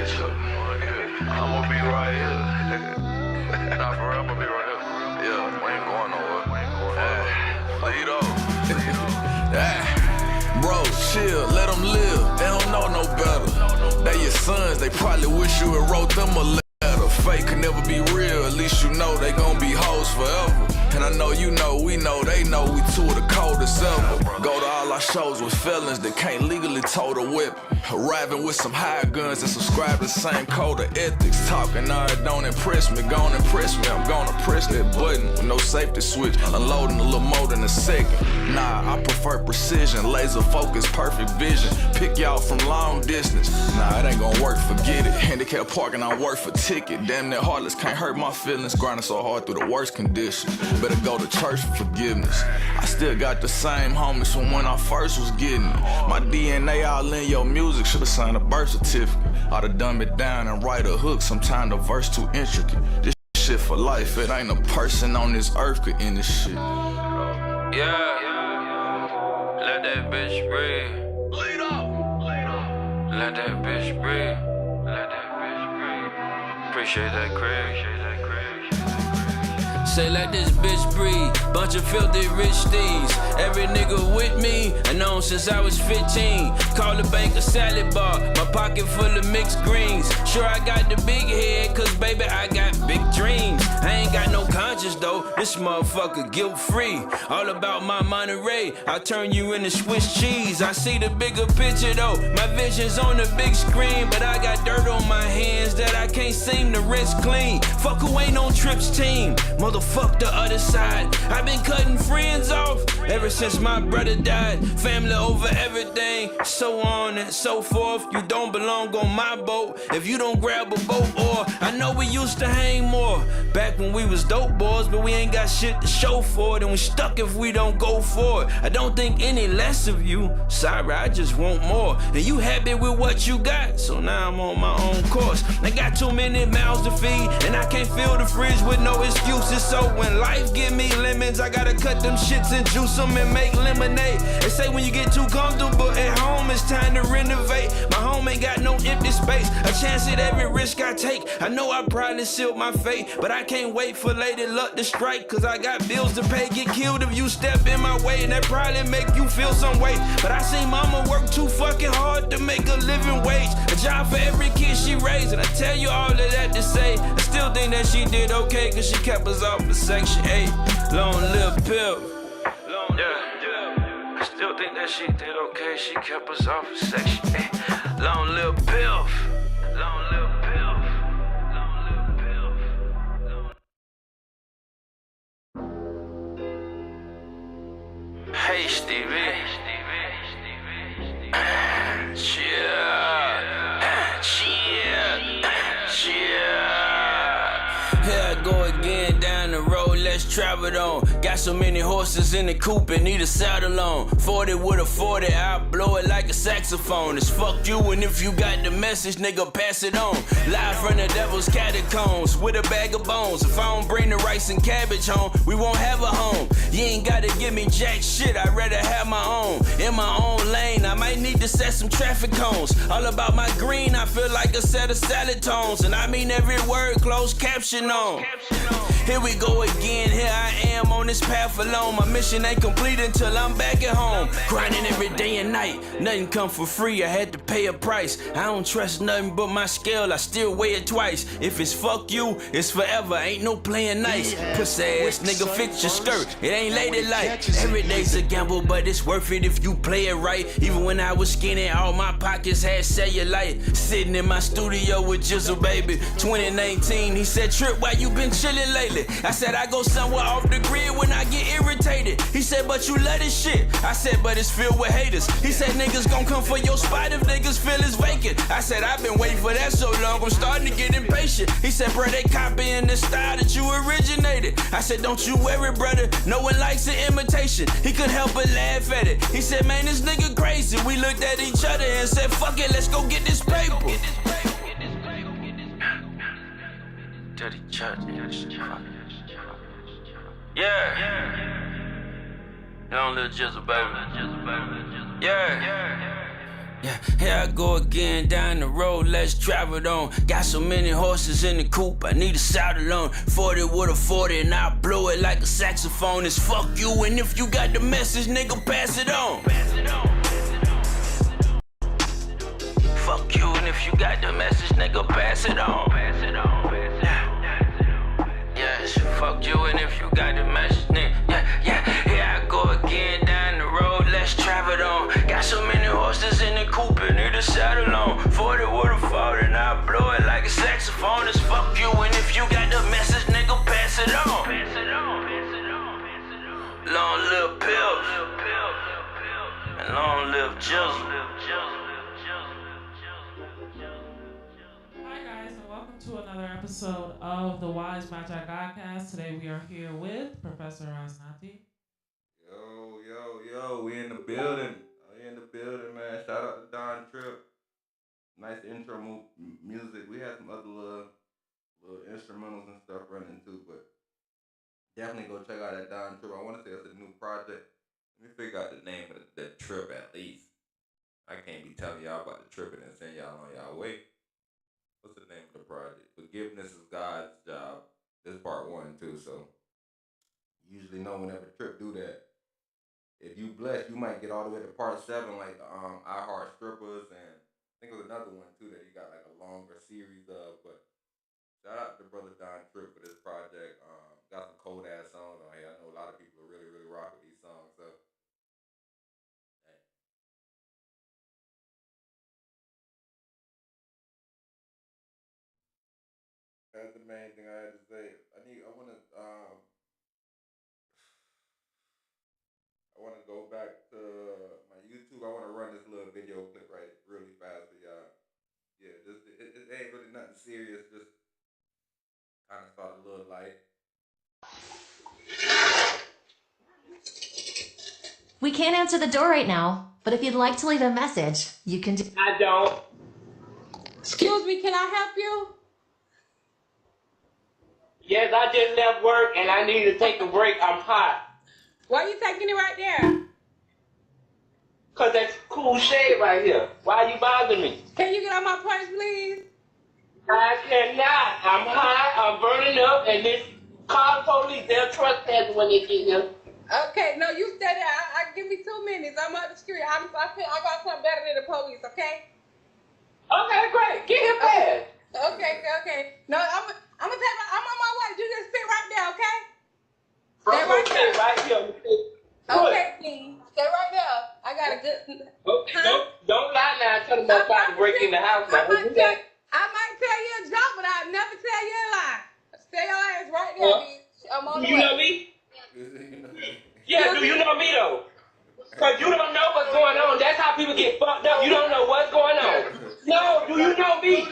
get you. I'ma be right here. Nah, for real, I'ma be right here. Yeah, we ain't going nowhere. Lead up. Bro, chill, let them live. They don't know no better. They your sons, they probably wish you had wrote them a letter. Fake can never be real, at least you know they gon' be hoes forever. And I know you know, we know, they know we two of the coldest ever. Go to all our shows with felons that can't legally tote a whip. Arriving with some high guns and subscribe to the same code of ethics. Talking, nah, it don't impress me, gon' impress me. I'm gonna press that button with no safety switch. Unloading a little more than a second. Nah, I prefer precision, laser focus, perfect vision. Pick y'all from long distance. Nah, it ain't gonna work, forget it. Handicap parking, I'm worth a ticket. Damn, that heartless can't hurt my feelings. Grinding so hard through the worst conditions. Better go to church for forgiveness. I still got the same homies from when I first was getting it. My DNA all in your music, should've signed a birth certificate. Oughta dumb it down and write a hook, sometime the verse too intricate. This shit for life, it ain't a person on this earth could end this shit. Yeah, let that bitch breathe. Lead up. Let that bitch breathe. Let that bitch breathe. Appreciate that crib. Say let this bitch breathe, bunch of filthy rich thieves. Every nigga with me, I known since I was 15. Call the bank a salad bar, my pocket full of mixed greens. Sure I got the big head, cause baby I got big dreams. I ain't got no conscience though, this motherfucker guilt free. All about my Monterey, I'll turn you into Swiss cheese. I see the bigger picture though, my vision's on the big screen. But I got dirt on my hands that I can't seem to rinse clean. Fuck who ain't on Trips team, fuck the other side. I've been cutting friends off ever since my brother died. Family over everything, so on and so forth. You don't belong on my boat if you don't grab a boat. Or I know we used to hang more back when we was dope boys, but we ain't got shit to show for it, and we stuck if we don't go for it. I don't think any less of you. Sorry, I just want more. And you happy with what you got, so now I'm on my own course. I got too many mouths to feed, and I can't fill the fridge with no excuses. So when life give me lemons, I gotta cut them shits and juice them and make lemonade. They say when you get too comfortable at home, it's time to renovate. My home ain't got no empty space, a chance at every risk I take. I know I probably sealed my fate, but I can't wait for Lady Luck to strike, cause I got bills to pay. Get killed if you step in my way, and that probably make you feel some way. But I seen mama work too fucking hard to make a living wage. A job for every kid she raised, and I tell you all of that to say, I still think that she did okay, cause she kept us off of Section 8. Long live Pip. I still think that she did okay, she kept us off of Section 8. Long live Pip. Long live Pip. Long live Pip. Hey Stevie. Here I go again down the road less traveled on. Got so many horses in the coupe and need a saddle on. 40 with a 40, I blow it like a saxophone. It's fuck you, and if you got the message, nigga, pass it on. Live from the devil's catacombs with a bag of bones. If I don't bring the rice and cabbage home, we won't have a home. You ain't gotta give me jack shit, I'd rather have my own. In my own lane, I might need to set some traffic cones. All about my green, I feel like a set of salad tones. And I mean every word, closed caption on. Here we go again, here I am on this path alone. My mission ain't complete until I'm back at home. Grinding every day and night, nothing come for free, I had to pay a price. I don't trust nothing but my scale, I still weigh it twice. If it's fuck you, it's forever, ain't no playing nice. Pussy ass nigga, fix your skirt, it ain't ladylike. Every day's a gamble, but it's worth it if you play it right. Even when I was skinny, all my pockets had cellulite. Sitting in my studio with Jizzle, baby. 2019, he said, Trip, why you been chillin' lately? I said, I go somewhere off the grid when I get irritated. He said, but you love this shit. I said, but it's filled with haters. He said, niggas gon' come for your spot if niggas feel it's vacant. I said, I've been waiting for that so long, I'm starting to get impatient. He said, bro, they copying the style that you originated. I said, don't you worry, brother, no one likes an imitation. He couldn't help but laugh at it. He said, man, this nigga crazy. We looked at each other and said, fuck it, let's go get this paper. Dirty church. Yeah. Long little Jizzle, baby. Yeah. Yeah, here I go again down the road, let's travel it on. Got so many horses in the coop, I need a saddle on. 40 with a 40 and I'll blow it like a saxophone. It's fuck you, and if you got the message, nigga, pass it on. Fuck you, and if you got the message, nigga, pass it on. Yes, fuck you, and if you got the message, nigga, yeah, here I go again down the road, let's travel it on. Got so many horses in the coop, and need a saddle on. 40 with a 40, and I'll blow it like a saxophone. It's fuck you, and if you got the message, nigga, pass it on. Long live pills, and long live Jizzle. Hi guys, and welcome to another episode of the Wise Magi Godcast. Today we are here with Professor Asnati. Yo, we in the building. Man. Shout out to Don Tripp. Nice intro music. We had some other little instrumentals and stuff running too, but definitely go check out that Don Tripp. I want to say it's a new project. Let me figure out the name of the trip at least. I can't be telling y'all about the trip and then send y'all on y'all way. What's the name of the project? Forgiveness is God's job. This is part 1 too, so you usually know whenever Trip do that. If you blessed, you might get all the way to part 7, like I Heart Strippers, and I think it was another one too that you got like a longer series of. But shout out to brother Don Tripp for this project. Got some cold ass songs on here. I know a lot of people really rock with these songs. So that's the main thing I had to say. I want to go back to my YouTube. I want to run this little video clip right really fast for y'all. Yeah, it ain't really nothing serious. Just kind of start a little light. We can't answer the door right now, but if you'd like to leave a message, you can do. I don't. Excuse me, can I help you? Yes, I just left work and I need to take a break. I'm hot. Why are you taking it right there? Cause that's cool shade right here. Why you bothering me? Can you get on my purse, please? I cannot. I'm hot. I'm burning up, and this car police, they'll trespass when they get here. Okay, no, you stay there. I give me 2 minutes. I'm up the street. I got something better than the police, okay? Okay, great. Get here fast. Okay. No, I'm on my way. You just sit right there, okay? Stay right Okay, there. right here. Okay, Dean. Stay right there. I got a good. Okay, Huh? don't lie now. Tell them I'm about to break in the house now. I might tell you a joke, but I'll never tell you a lie. Stay your ass right there, bitch. I'm on Do the you way. know me? Yeah, do you know me though? Cause you don't know what's going on. That's how people get fucked up. You don't know what's going on. No, do you know me?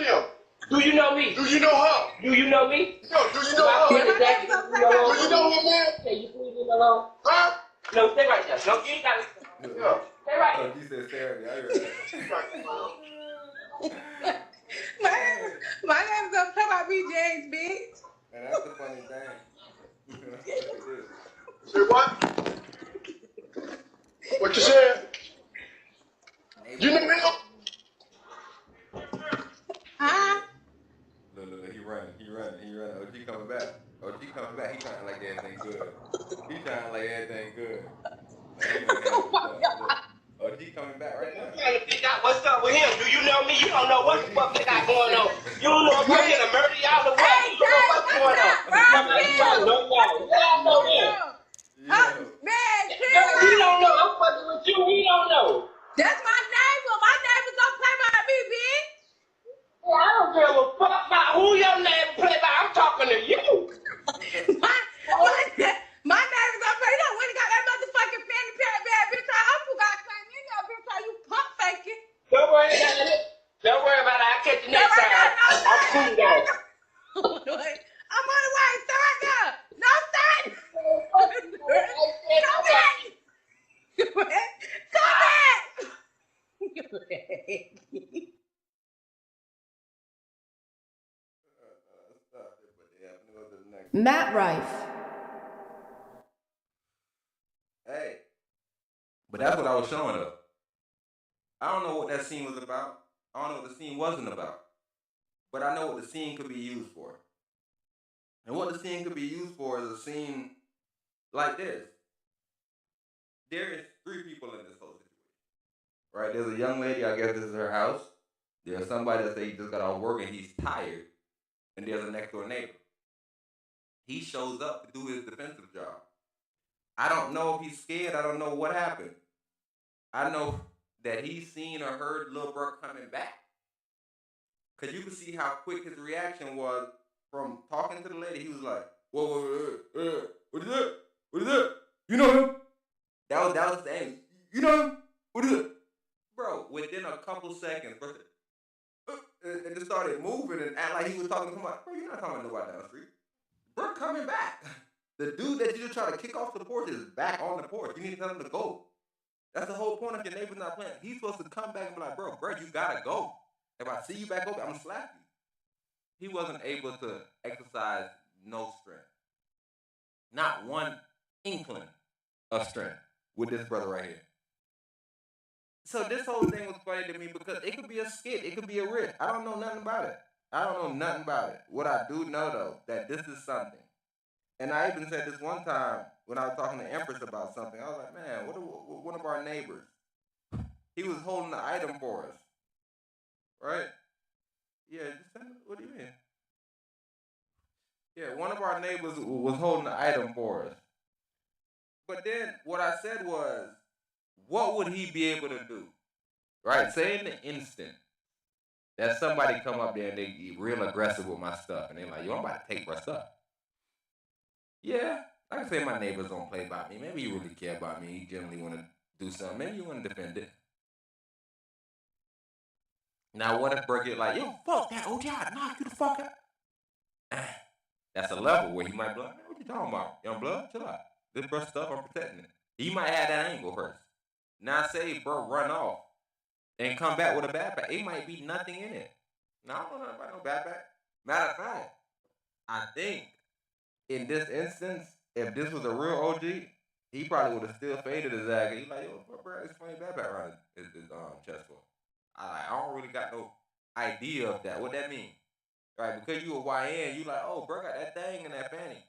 Do you know me? Do you know her? Do you know me? No, do you know her? Yeah, my name's on paper. Do you know her, man? Can you please leave me alone? Huh? No, stay right there. No, you ain't gotta. Yeah. Stay right So there. he said Saturday. I heard that. My name's on paper. I be James, bitch. And that's the funny thing. Say what? What you said? You know him? Huh? Look, he running. OG coming back. He trying like everything good. OG coming back right now. I'm trying to figure out what's up with him. Do you know me? You don't know what the fuck they got going on. You don't know if I'm here to murder y'all or what. You don't know what's going on. Y'all know him. Man, We don't know. I'm fucking with you. We don't know. that's my neighbor. My neighbor's gonna play by me, bitch. I don't give a fuck about who your neighbor play by. I'm talking to you. My neighbor's gonna play. You know when he got that motherfucking fanny pack bad bitch. I also got claim in there, bitch. How you pump faking? Don't worry about it. Don't worry about it. I'll catch you next time. I'm cool though. I'm on the way. Stay right there. No, stay. Come back. Come back. Matt Rife. Hey. But that's what I was showing her. I don't know what that scene was about. I don't know what the scene wasn't about. But I know what the scene could be used for. And what the scene could be used for is a scene like this. There is 3 people in this whole situation. Right? There's a young lady, I guess this is her house. There's somebody that say he just got off work and he's tired. And there's a next door neighbor. He shows up to do his defensive job. I don't know if he's scared. I don't know what happened. I know that he's seen or heard Lil Burke coming back. Because you can see how quick his reaction was from talking to the lady. He was like, whoa, what is that? What is that? You know him? That was the aim. You know him? What is it? Bro, within a couple seconds, bro, and just started moving and act like he was talking to somebody. Bro, you're not talking to nobody down the street. Bro, coming back. The dude that you just try to kick off the porch is back on the porch. You need to tell him to go. That's the whole point of your neighbor's not playing. He's supposed to come back and be like, bro, you gotta go. If I see you back over, I'm gonna slap you. He wasn't able to exercise no strength. Not one inkling of strength with this brother right here. So this whole thing was funny to me because it could be a skit, it could be a riff. I don't know nothing about it. What I do know though, that this is something. And I even said this one time when I was talking to Empress about something. I was like, man, one of our neighbors, he was holding the item for us. Right? Yeah, what do you mean? Yeah, one of our neighbors was holding the item for us. But then what I said was, what would he be able to do? Right? Say in the instant that somebody come up there and they get real aggressive with my stuff and they're like, yo, I'm about to take my stuff. Yeah, I can say my neighbors don't play by me. Maybe you really care about me. You generally want to do something. Maybe you want to defend it. Now, what if Burke get like, yo, fuck that, OJ, I'll knock you the fuck out. That's a level where he might be like, man, what you talking about? Young blood, chill out. This bruh stuff, I'm protecting it. He might have that angle first. Now, say bro run off and come back with a backpack. It might be nothing in it. No, I don't know about no backpack. Matter of fact, I think in this instance, if this was a real OG, he probably would have still faded his ass. He's like, yo, bro, explain backpack around his chest for. I don't really got no idea of that. What that mean? Right? Because you a YN, you like, oh, bro got that thing in that fanny.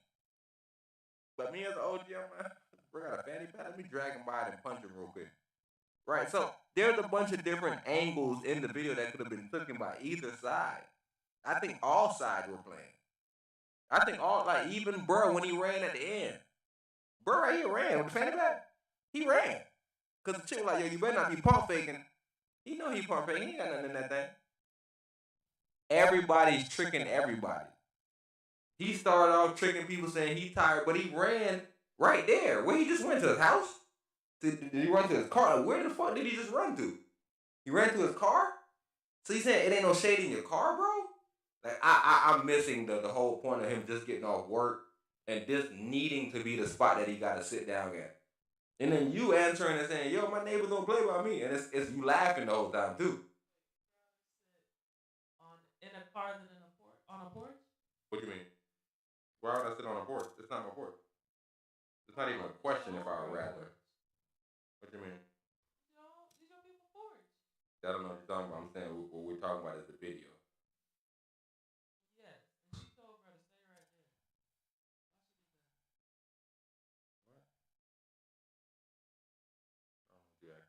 But me as an OG, I'm like, bro got a fanny pack. Let me drag him by it and punch him real quick. Right? So there's a bunch of different angles in the video that could have been taken by either side. I think all sides were playing. I think all, like, even bro, when he ran at the end, bro right here ran with the fanny pack. He ran. Because the chick was like, yo, you better not be pump faking. He know he pump faking. He ain't got nothing in that thing. Everybody's tricking everybody. He started off tricking people saying he tired, but he ran right there. Where he just went to his house? Did he run to his car? Like, where the fuck did he just run to? He ran to his car? So he said it ain't no shade in your car, bro? Like, I'm missing the whole point of him just getting off work and just needing to be the spot that he got to sit down at. And then you answering and saying, yo, my neighbors don't play by me. And it's you laughing the whole time, too. In a car than on a porch? What do you mean? Why would I sit on a porch? It's not my porch. It's not even a question if I would rather. What do you mean? These are people's porch. I don't know what you're talking about. I'm saying what we're talking about is the video. Yes. And she told her to stay right there. Why should be done? What?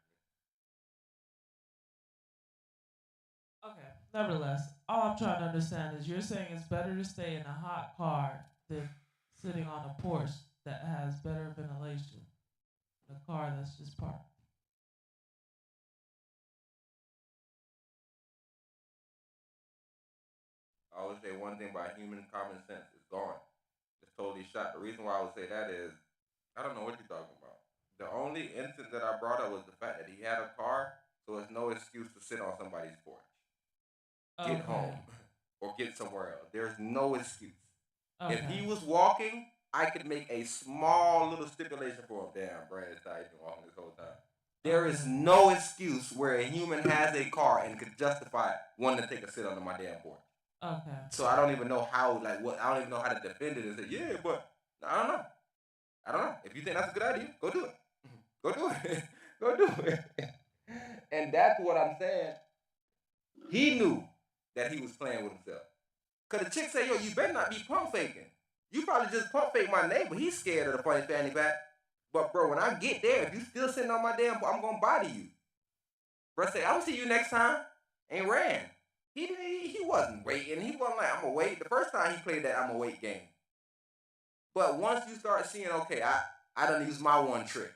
Okay. Nevertheless, all I'm trying to understand is you're saying it's better to stay in a hot car than sitting on a porch that has better ventilation. A car that's just parked. I always say one thing about human common sense is gone. It's totally shot. The reason why I would say that is, I don't know what you're talking about. The only instance that I brought up was the fact that he had a car, so it's no excuse to sit on somebody's porch. Get home or get somewhere else. There's no excuse. Okay. If he was walking, I could make a small little stipulation for him. Damn, Brandon's not even walking this whole time. There is no excuse where a human has a car and could justify wanting to take a sit under my damn porch. Okay. So I don't even know how, like, what, I don't even know how to defend it and say, yeah, but I don't know. I don't know. If you think that's a good idea, go do it. Go do it. Go do it. And that's what I'm saying. He knew that he was playing with himself. Cause the chick say, yo, you better not be pump faking. You probably just pump fake my neighbor. He's scared of the funny fanny pack. But bro, when I get there, if you still sitting on my damn, I'm gonna body you. Bro say, I'll see you next time. And ran. He wasn't waiting. He wasn't like, I'm gonna wait. The first time he played that I'm gonna wait game. But once you start seeing, okay, I done use my one trick.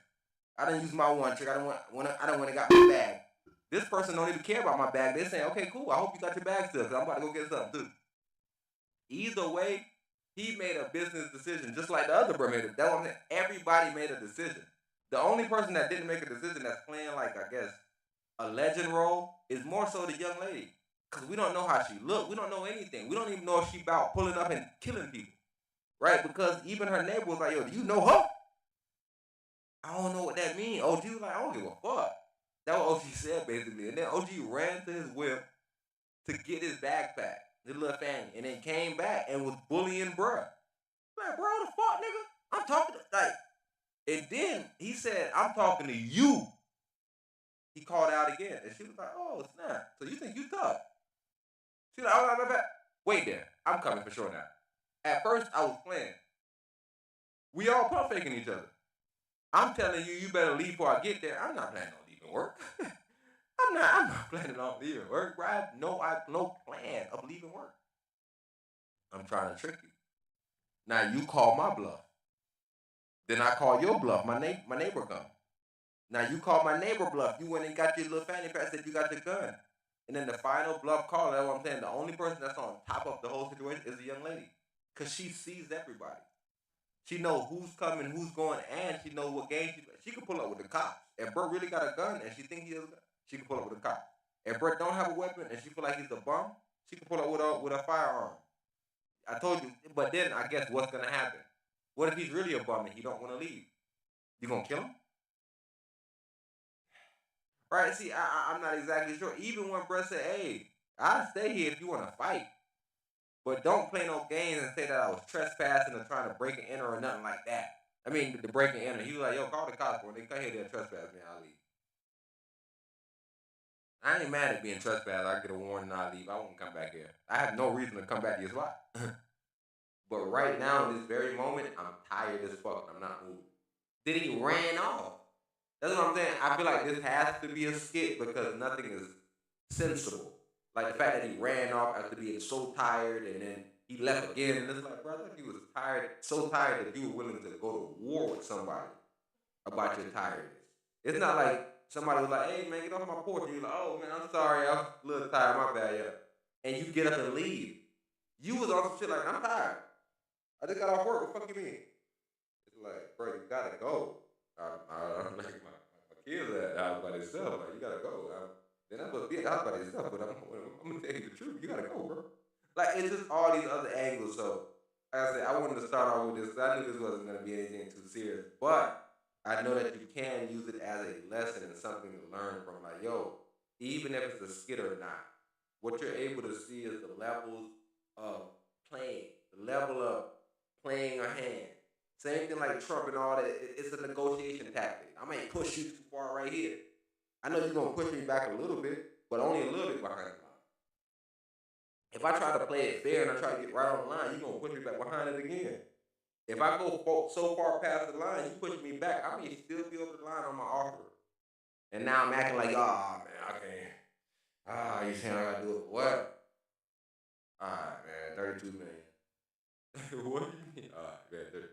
I done want to got my bag. This person don't even care about my bag. They're saying, okay, cool. I hope you got your bag still, because I'm about to go get something too. Either way, he made a business decision, just like the other bro made it. That's what I'm saying. Everybody made a decision. The only person that didn't make a decision that's playing like, I guess, a legend role is more so the young lady. Because we don't know how she look. We don't know anything. We don't even know if she about pulling up and killing people. Right? Because even her neighbor was like, yo, do you know her? I don't know what that means. OG was like, I don't give a fuck. That's what OG said, basically. And then OG ran to his whip to get his backpack, his little fanny, and then came back and was bullying bruh. Like, bro, the fuck, nigga? I'm talking to, like, and then he said, I'm talking to you. He called out again. And she was like, oh, snap. So you think you tough? She was like, oh, my bad. Wait there. I'm coming for sure now. At first, I was playing. We all pump faking each other. I'm telling you, you better leave before I get there. I'm not planning on leaving work. I'm not planning on leaving work, bro. I have no plan of leaving work. I'm trying to trick you. Now you call my bluff. Then I call your bluff. My neighbor come. Now you call my neighbor bluff. You went and got your little fanny pack, said you got your gun. And then the final bluff call, that's what I'm saying. The only person that's on top of the whole situation is the young lady. Because she sees everybody. She knows who's coming, who's going, and she knows what game she can pull up with the cops. If Bert really got a gun and she think he has a gun, she can pull up with the cops. If Bert don't have a weapon and she feel like he's a bum, she can pull up with a firearm. I told you, but then I guess what's gonna happen? What if he's really a bum and he don't want to leave? You gonna kill him? Right? See, I'm not exactly sure. Even when Brett said, "Hey, I'll stay here if you want to fight, but don't play no games and say that I was trespassing or trying to break and enter or nothing like that." I mean, the break and enter. He was like, "Yo, call the cops when they come here, they'll trespass me. I'll leave." I ain't mad at being trespassed. I get a warning, I'll leave. I won't come back here. I have no reason to come back to your spot. But right now, in this very moment, I'm tired as fuck. I'm not moving. Then he ran off. That's what I'm saying. I feel like this has to be a skit because nothing is sensible. Like the fact that he ran off after being so tired and then he left again. And it's like, bro, I thought he was tired, so tired that you were willing to go to war with somebody about your tiredness. It's not like somebody was like, "Hey, man, get off my porch." And you're like, "Oh, man, I'm sorry. I'm a little tired. My bad, yeah." And you get up and leave. You was on some shit like, "I'm tired. I just got off work. What the fuck you mean?" It's like, bro, you gotta go. I'm like, my kids are at the house by themselves. Like, you gotta go. They're not supposed to be at the house by themselves, but I'm gonna tell you the truth. You gotta go, bro. Like, it's just all these other angles. So, like I said, I wanted to start off with this. I knew this wasn't gonna be anything too serious, but I know that you can use it as a lesson and something to learn from. Like, yo, even if it's a skit or not, what you're able to see is the levels of playing, the level of playing a hand. Same thing like Trump and all that. It's a negotiation tactic. I might push you too far right here. I know you're going to push me back a little bit, but only a little bit behind the line. If I try to play it fair and I try to get right on the line, you're going to push me back behind it again. If I go so far past the line, you push me back, I may still be over the line on my offer. And now I'm acting like, oh, man, I can't. You saying I got to do it? What? All right, man, 32 million. What do you mean? All right, man,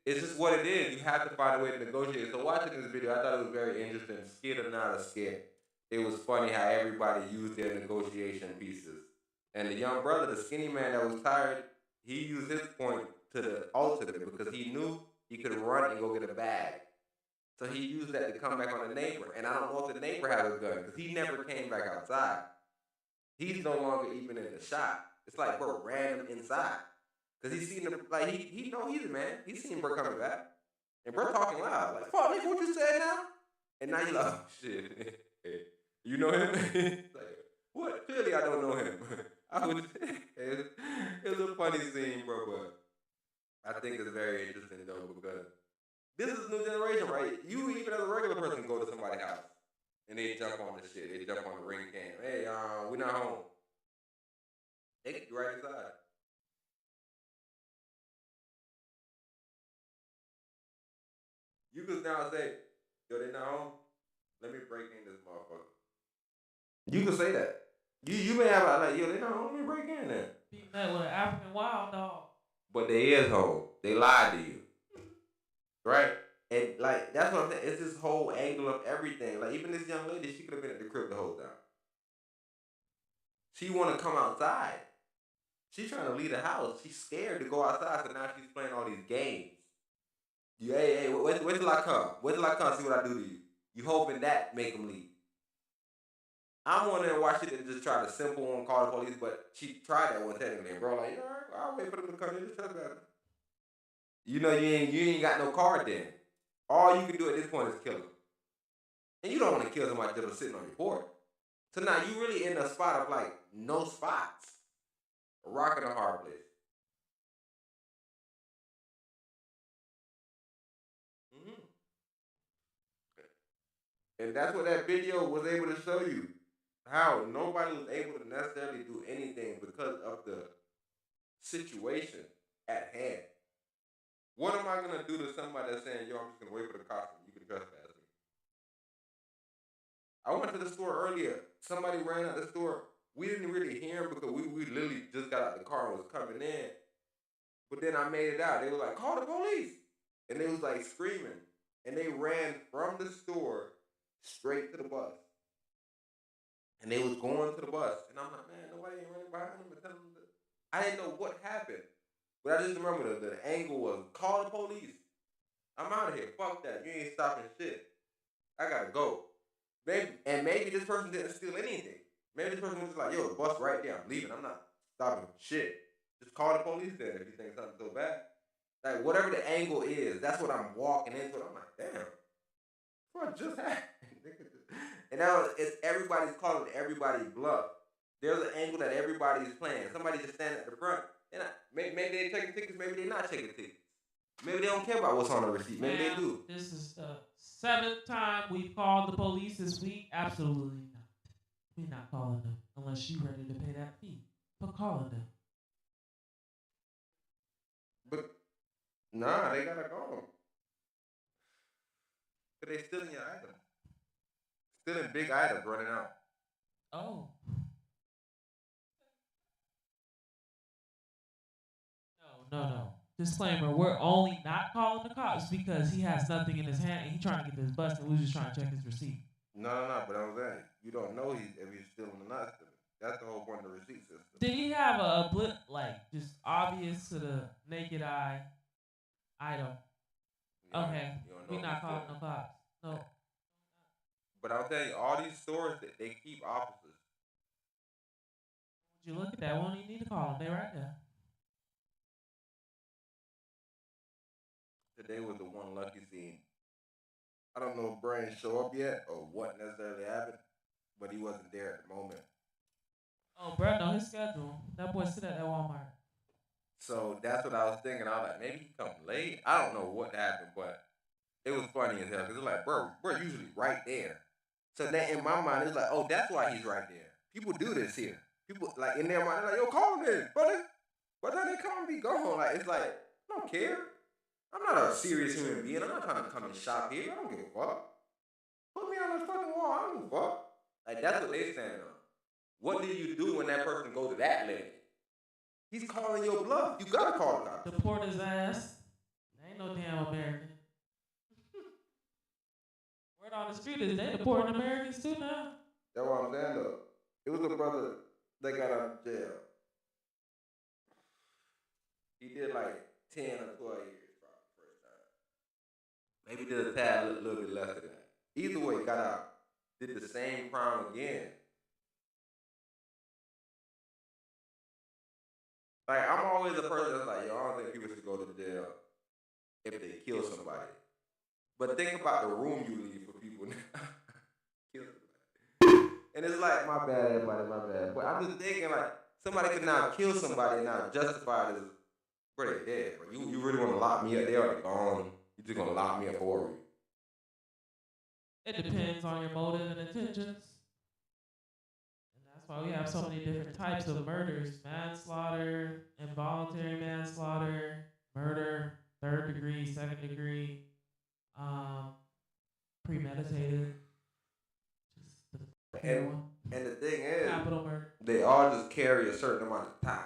it's just what it is. You have to find a way to negotiate. So watching this video, I thought it was very interesting. Skit or not a skit. It was funny how everybody used their negotiation pieces. And the young brother, the skinny man that was tired, he used his point to the ultimate because he knew he could run and go get a bag. So he used that to come back on the neighbor. And I don't know if the neighbor had a gun because he never came back outside. He's no longer even in the shop. It's like bro ran him inside. Because he seen him, like, he know he's a man. He seen bro coming back. And bro talking loud. Like, fuck, nigga, what you said now? And now you're like, oh, shit. You know him? Like, what? Clearly I don't know him. It was a funny scene, bro, but I think it's very interesting, though, because this is new generation, right? You, even as a regular person, go to somebody's house. and they jump on the shit. They jump on the ring cam. Hey, we not home. They get you right inside. You could now say, yo, they not home. Let me break in this motherfucker. You can say that. You may have like, yo, they not home. Let me break in there. Be met with an African wild dog. But they is home. They lied to you. Right? And like that's what I'm saying. It's this whole angle of everything. Like even this young lady, she could have been at the crib the whole time. She want to come outside. She's trying to leave the house. She's scared to go outside, so now she's playing all these games. Hey, wait till I come. Wait till I come, see what I do to you. You hoping that make them leave. I'm wondering why she didn't just try to simple one, call the police, but she tried that one technically. And bro, like, I'll wait for them to come in. Just trust that. You know, you ain't got no card then. All you can do at this point is kill them. And you don't want to kill somebody just sitting on your porch. So now you really in a spot of like no spots. A rock and a hard place. And that's what that video was able to show you. How nobody was able to necessarily do anything because of the situation at hand. What am I going to do to somebody that's saying, yo, I'm just going to wait for the cops and you can trespass me? I went to the store earlier. Somebody ran out the store. We didn't really hear him because we literally just got out the car and was coming in. But then I made it out. They were like, call the police. And they was like screaming. And they ran from the store straight to the bus. And they was going to the bus. And I'm like, man, nobody ain't running behind them and telling them that. I didn't know what happened. But I just remember the angle was, call the police. I'm out of here. Fuck that. You ain't stopping shit. I gotta go. Maybe this person didn't steal anything. Maybe this person was just like, yo, the bus right there. I'm leaving. I'm not stopping shit. Just call the police then if you think something's so bad. Like, whatever the angle is, that's what I'm walking into. I'm like, damn. What just happened? And now everybody's calling everybody bluff. There's an angle that everybody's playing. Somebody just standing at the front. Maybe they're taking tickets. Maybe they're not taking tickets. Maybe they don't care about what's on the receipt. Maybe they do. This is the 7th time we've called the police this week. Absolutely not. We're not calling them unless you're ready to pay that fee. But calling them. But nah, they gotta call them. But they stealing your items. Stealing big items running out. Oh. No. Disclaimer, we're only not calling the cops because he has nothing in his hand and he's trying to get this busted. We're just trying to check his receipt. No. But I'm saying, you don't know if he's stealing or not stealing. That's the whole point of the receipt system. Did he have a blip, like, just obvious to the naked eye item? Okay, we're not calling no cops. No. But I'll tell you, all these stores, they keep officers. Would you look at that? Won't you need to call them? They're right there. Today was the one lucky scene. I don't know if Brian showed up yet or what necessarily happened, but he wasn't there at the moment. Oh, Brad, know his schedule. That boy sit at that Walmart. So that's what I was thinking. I was like, maybe he come late. I don't know what happened, but it was funny as hell because it's like, bro, we're usually right there. So then in my mind, it's like, oh, that's why he's right there. People do this here. People, like, in their mind, they're like, yo, call him in, brother. By the time they come and be gone, like, it's like, I don't care. I'm not a serious human being. I'm not trying to come and shop here. I don't give a fuck. Put me on this fucking wall. I don't give a fuck. Like, that's what they stand on. What do you do when that person goes to that limit? He's calling your bluff. You gotta call the cops. Deport his ass. Ain't no damn American. Word on the street is they deporting Americans too now. That's what I'm saying though. It was a brother that got out of jail. He did like 10 or 12 years probably first time. Maybe did a tad, a little bit less than that. Either way, got out. Did the same crime again. Like, I'm always a person that's like, yo, I don't think people should go to jail if they kill somebody. But think about the room you leave for people now. Kill somebody. And it's like, my bad, everybody, my bad. But I'm just thinking, like, somebody could now kill somebody and now justify it as, bro, they're dead. Bro. You really want to lock me up? They already gone. You just going to lock me up for you. It depends on your motive and intentions. And that's why we have so many different types of murders: manslaughter, involuntary manslaughter, murder, third degree, second degree, um, premeditated, just the And one. and the thing is, Capital murder. they all just carry a certain amount of time.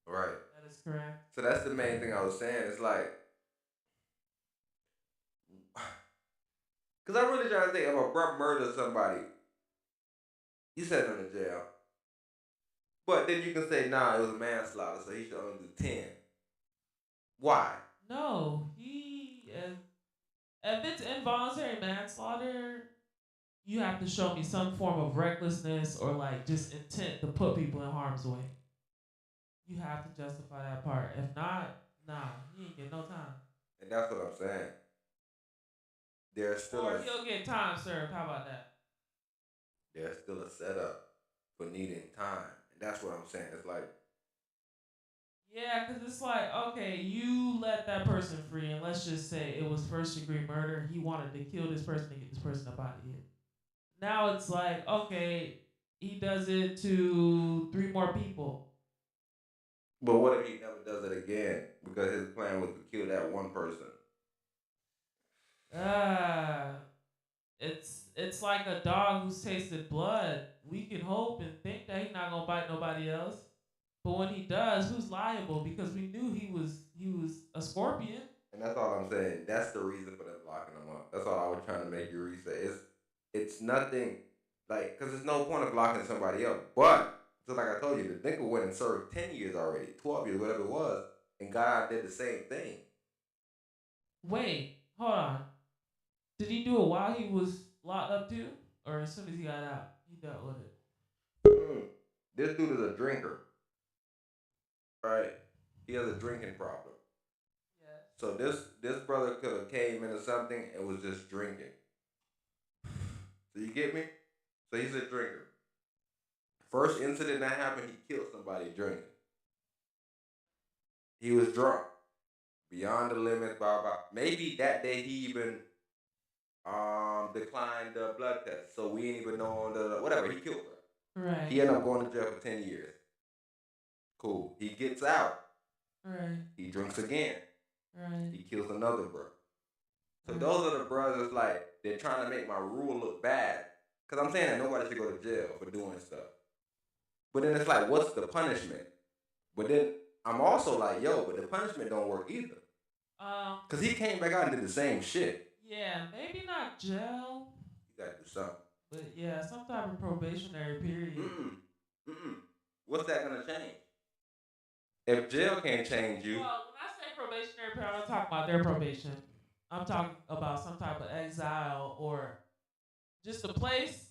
Right. That is correct. So that's the main thing I was saying. It's like, because I'm really trying to think, if a bro murders somebody, you send him to jail. But then you can say, nah, it was manslaughter, so he should only do 10. Why? No, if it's involuntary manslaughter, you have to show me some form of recklessness or like just intent to put people in harm's way. You have to justify that part. If not, nah, he ain't get no time. And that's what I'm saying. There's still Or he'll get time served. How about that? There's still a setup for needing time. And that's what I'm saying. It's like, Yeah, because it's like, okay, you let that person free, and let's just say it was first degree murder. He wanted to kill this person to get this person up out of here. Now it's like, okay, he does it to 3 more people. but what if he never does it again? Because his plan was to kill that one person. It's like a dog who's tasted blood. We can hope and think that he's not gonna bite nobody else. But when he does, who's liable? Because we knew he was a scorpion. And that's all I'm saying. That's the reason for them locking him up. That's all I was trying to make you reset. It's nothing like, because there's no point of locking somebody up. But just like I told you, the nigga went and served 10 years already, 12 years, whatever it was, and got out and did the same thing. Wait, hold on. Did he do it while he was locked up too, or as soon as he got out, he dealt with it? This dude is a drinker, right? He has a drinking problem. Yeah. So this brother could have came into something and was just drinking. So you get me? So he's a drinker. First incident that happened, he killed somebody drinking. He was drunk, beyond the limit. Blah blah. Maybe that day he even declined the blood test, so we ain't even know the whatever. He killed her. Right. He ended up going to jail for 10 years. Cool. He gets out. Right. He drinks again. Right. He kills another bro. So those are the brothers, like, they're trying to make my rule look bad. Because I'm saying that nobody should go to jail for doing stuff. But then it's like, what's the punishment? But then I'm also like, yo, but the punishment don't work either. Because he came back out and did the same shit. Yeah, maybe not jail. You got to do something. But yeah, some type of probationary period. What's that going to change? If jail can't change you. Well, when I say probationary period, I'm not talking about their probation. I'm talking about some type of exile or just a place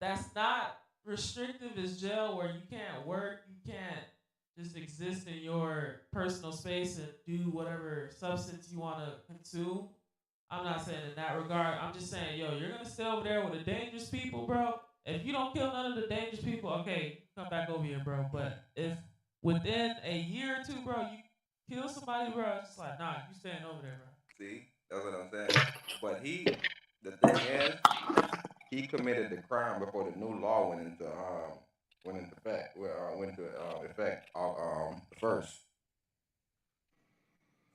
that's not restrictive as jail, where you can't work, you can't just exist in your personal space and do whatever substance you want to consume. I'm not saying in that regard. I'm just saying, yo, you're going to stay over there with the dangerous people, bro. If you don't kill none of the dangerous people, okay, come back over here, bro. But if within a year or two, bro, you kill somebody, bro, it's just like, nah, you staying over there, bro. See, that's what I'm saying. But the thing is, he committed the crime before the new law went into effect. First.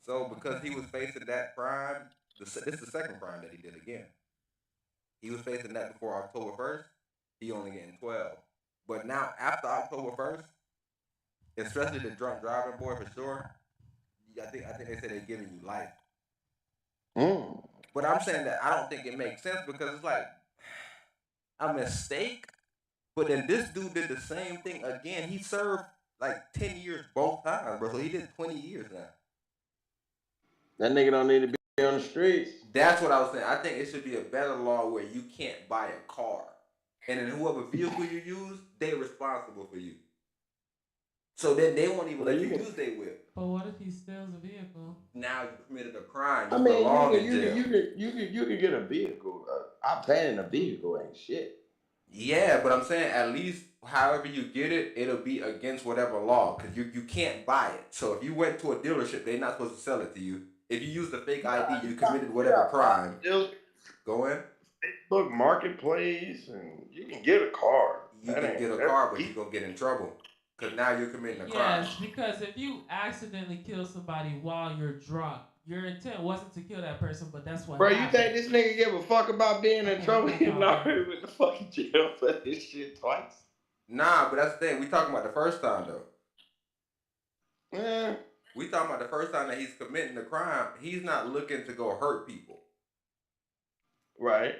So because he was facing that crime, this is the second crime that he did again. He was facing that before October 1st. He only getting 12. But now after October 1st, especially the drunk driving boy for sure, I think they said they're giving you life. But I'm saying that I don't think it makes sense, because it's like a mistake. But then this dude did the same thing again. He served like 10 years both times, bro. So he did 20 years now. That nigga don't need to be on the streets. That's what I was saying. I think it should be a better law where you can't buy a car. And then whoever vehicle you use, they're responsible for you. So then they won't even let you use their whip. But what if he steals a vehicle? Now you committed a crime. I mean, you could get a vehicle. Obtaining a vehicle ain't shit. Yeah, but I'm saying at least however you get it, it'll be against whatever law, because you can't buy it. So if you went to a dealership, they're not supposed to sell it to you. If you use the fake ID, you committed whatever crime. Go going. Facebook Marketplace, and you can get a car. You can get a car, but you're gonna get in trouble because now you're committing a crime. Yes, because if you accidentally kill somebody while you're drunk, your intent wasn't to kill that person, but that's what Bro, you happened. think this nigga give a fuck about being in Okay, trouble? I got He y'all, already with the fucking jail for this shit twice. Nah, but that's the thing. We talking about the first time though. Yeah. We talking about the first time that he's committing the crime. He's not looking to go hurt people. Right.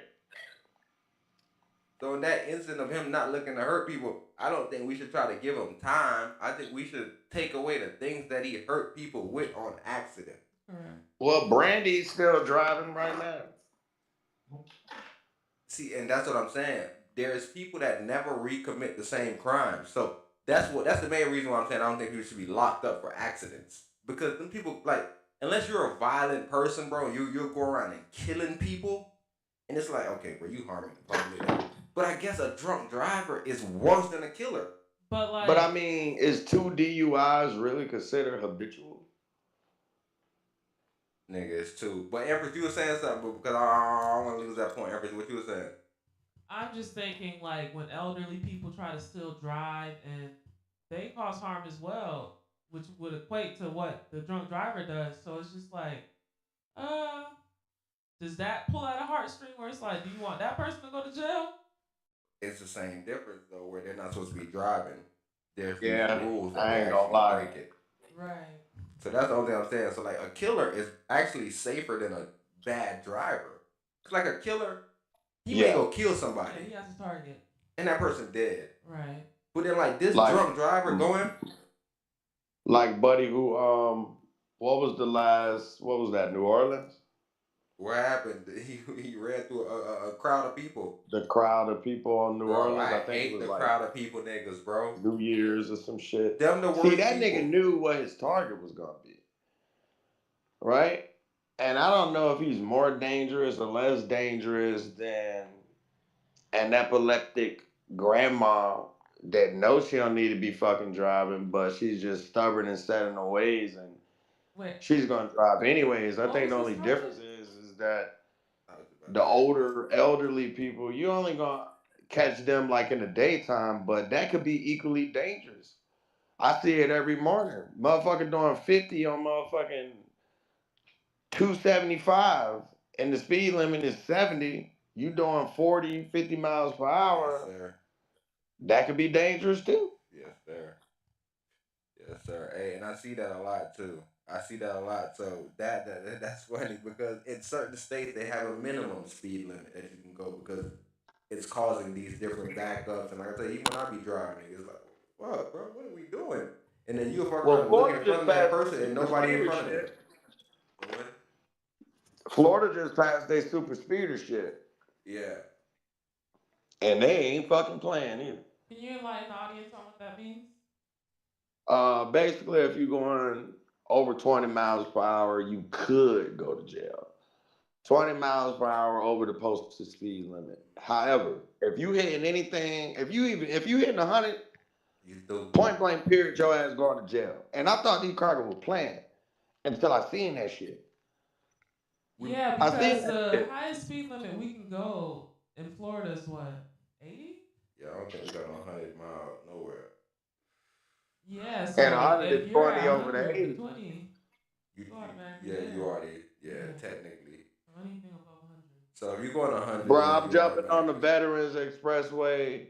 So in that instant of him not looking to hurt people, I don't think we should try to give him time. I think we should take away the things that he hurt people with on accident. Well, Brandy's still driving right now. See, and that's what I'm saying. There's people that never recommit the same crime. So that's the main reason why I'm saying I don't think people should be locked up for accidents. Because them people, like, unless you're a violent person, bro, you'll go around and killing people, and it's like, okay, bro, you harming the public. But I guess a drunk driver is worse than a killer. But I mean, is 2 DUIs really considered habitual? Nigga, it's 2. But Empress, you were saying something, because I don't want to lose that point. Empress, what you were saying? I'm just thinking, like, when elderly people try to still drive and they cause harm as well, which would equate to what the drunk driver does. So it's just like, does that pull out a heartstring where it's like, do you want that person to go to jail? It's the same difference though, where they're not supposed to be driving. There's rules that I they ain't gonna actually lie. break it. Right. So that's the only thing I'm saying. So like a killer is actually safer than a bad driver. 'Cause like a killer, he may go kill somebody. Yeah, he has a target. And that person dead. Right. But then like this drunk driver going. Like Buddy who what was that, New Orleans? What happened? He ran through a crowd of people. The crowd of people on New Orleans, I think hate it was the like crowd of people niggas, bro. New Year's or some shit. Them the worst See, that people. nigga knew what his target was gonna be. Right? And I don't know if he's more dangerous or less dangerous than an epileptic grandma that knows she don't need to be fucking driving, but she's just stubborn and set in her ways, and she's gonna drive anyways. I think the only difference is that the older elderly people, you only gonna catch them like in the daytime, but that could be equally dangerous. I see it every morning. Motherfucker doing 50 on motherfucking 275 and the speed limit is 70. You doing 40, 50 miles per hour. Yes, sir. That could be dangerous too. Yes, sir. Yes, sir. Hey, and I see that a lot too. I see that a lot. So that's funny because in certain states they have a minimum speed limit that you can go because it's causing these different backups. And like I tell you, even when I be driving, it's like, fuck, bro, what are we doing? And then you'll fuck around looking in front of that person and nobody in front of you. Florida just passed their super speeder shit. Yeah. And they ain't fucking playing either. Can you enlighten the audience on what that means? Basically, if you're going over 20 miles per hour, you could go to jail. 20 miles per hour over the posted speed limit. However, if you hitting anything, if you hitting 100, point blank period, your ass going to jail. And I thought these crackers were playing until I seen that shit. Yeah, because the highest speed limit we can go in Florida is what, 80? Yeah, I don't think we got 100 miles nowhere. Yeah, so and if you're 120 at over the 80. 20, you already, technically. Anything above 100. So if you're going 100, bro, I'm jumping on the Veterans Expressway.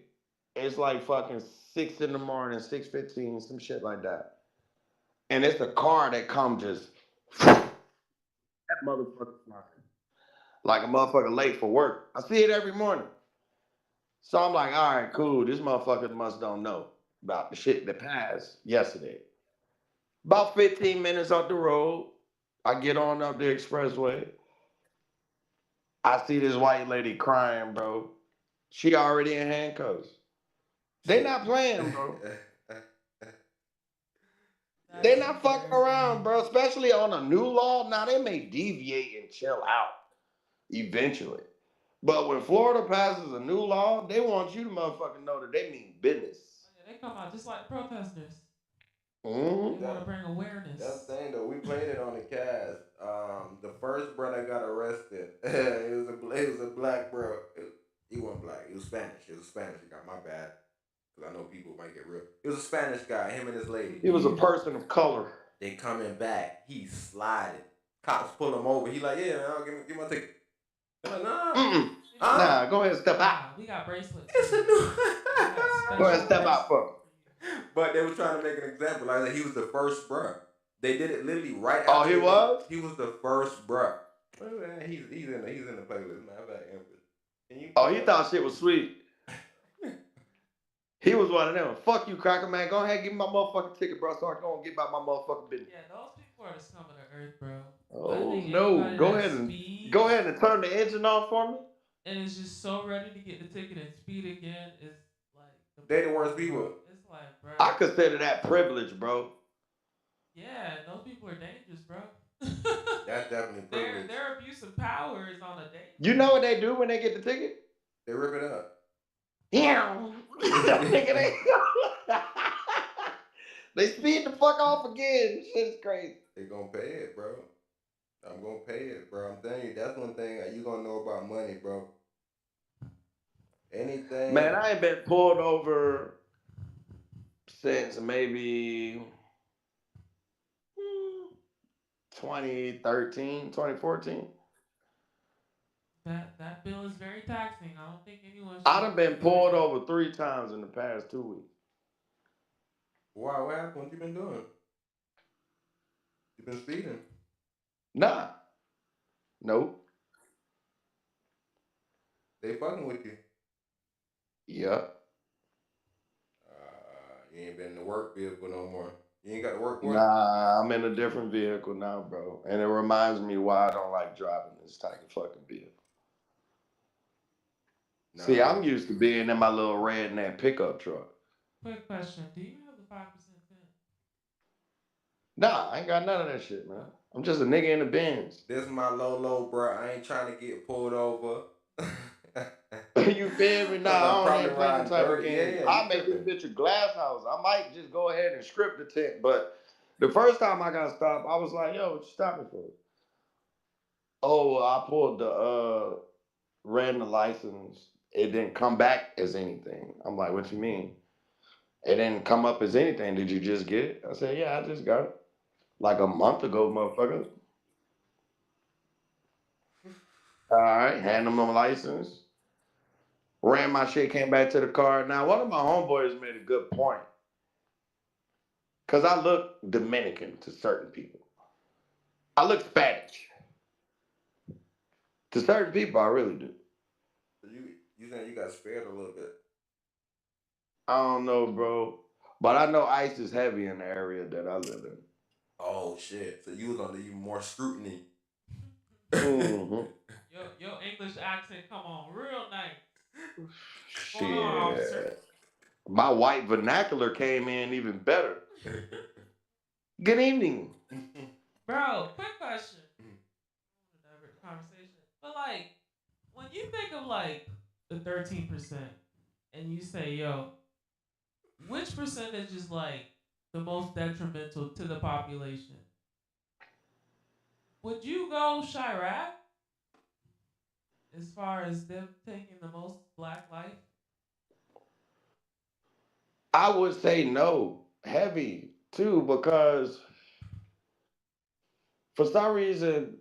It's like fucking 6 in the morning, 6:15, some shit like that. And it's a car that comes just that motherfucker flying. Like a motherfucker late for work. I see it every morning. So I'm like, all right, cool. This motherfucker must don't know about the shit that passed yesterday. About 15 minutes up the road, I get on up the expressway. I see this white lady crying, bro. She already in handcuffs. They not playing, bro. They not fucking around, bro. Especially on a new law. Now they may deviate and chill out eventually. But when Florida passes a new law, they want you to motherfucking know that they mean business. Yeah, they come out just like protesters. They want to bring awareness. That's the thing though. We played it on the cast. The first brother got arrested. It was a black bro. He wasn't black. He was Spanish. It was a Spanish guy. My bad. Because I know people might get real. It was a Spanish guy. Him and his lady. He was a person of color. They coming back. He slided. Cops pull him over. He like, yeah, man, give me my ticket. They're like, nah. Nah, go ahead and step out. We got bracelets. It's a new. Go ahead and step out for him. But they were trying to make an example. Like he was the first bruh. They did it literally right after. Oh, he was? He was the first bruh. He's in the playlist, man. He thought shit was sweet. He was one of them. Fuck you, Cracker Man. Go ahead and give me my motherfucking ticket, bro, so I can go and get about my motherfucking business. Yeah, those people are the scum of the earth, bro. Oh no! Go ahead and turn the engine off for me. And it's just so ready to get the ticket and speed again. It's like they the worst people. It's like, bro. I consider that privilege, bro. Yeah, those people are dangerous, bro. That's definitely privilege. Their abuse of power is on a day. You know what they do when they get the ticket? They rip it up. Yeah. They speed the fuck off again. Shit's crazy. They gonna pay it, bro. I'm gonna pay it, bro. I'm telling you, that's one thing you gonna know about money, bro. Anything. Man, I ain't been pulled over since maybe 2013, 2014. That bill is very taxing. I don't think anyone should. I done been pulled over 3 times in the past 2 weeks. Why? What happened? What you been doing? You been speeding? Nah. Nope. They fucking with you? Yep. You ain't been in the work vehicle no more. You ain't got to work for it? Nah, I'm in a different vehicle now, bro. And it reminds me why I don't like driving this type of fucking vehicle. Nah, see, I'm used to being in my little redneck pickup truck. Quick question. Do you have the 5% tint? Nah, I ain't got none of that shit, man. I'm just a nigga in the Benz. This is my low, bro. I ain't trying to get pulled over. You feel me? Nah, I don't have type of game. Yeah, I'll make this bitch a glass house. I might just go ahead and script the tent. But the first time I got stopped, I was like, yo, what you stopping for? Oh, I pulled the ran the license. It didn't come back as anything. I'm like, what you mean? It didn't come up as anything. Did you just get it? I said, yeah, I just got it. Like a month ago, motherfucker. All right, hand them the license. Ran my shit, came back to the car. Now, one of my homeboys made a good point. Because I look Dominican to certain people. I look Spanish. To certain people, I really do. You think you got spared a little bit? I don't know, bro. But I know ICE is heavy in the area that I live in. Oh, shit. So you was under even more scrutiny. Mm-hmm. Your English accent come on real nice. Shit. My white vernacular came in even better. Good evening. Bro, quick question. Divert the conversation. But like, when you think of like the 13% and you say, yo, which percentage is like the most detrimental to the population? Would you go Chirac as far as them taking the most black life? I would say no. Heavy, too, because for some reason,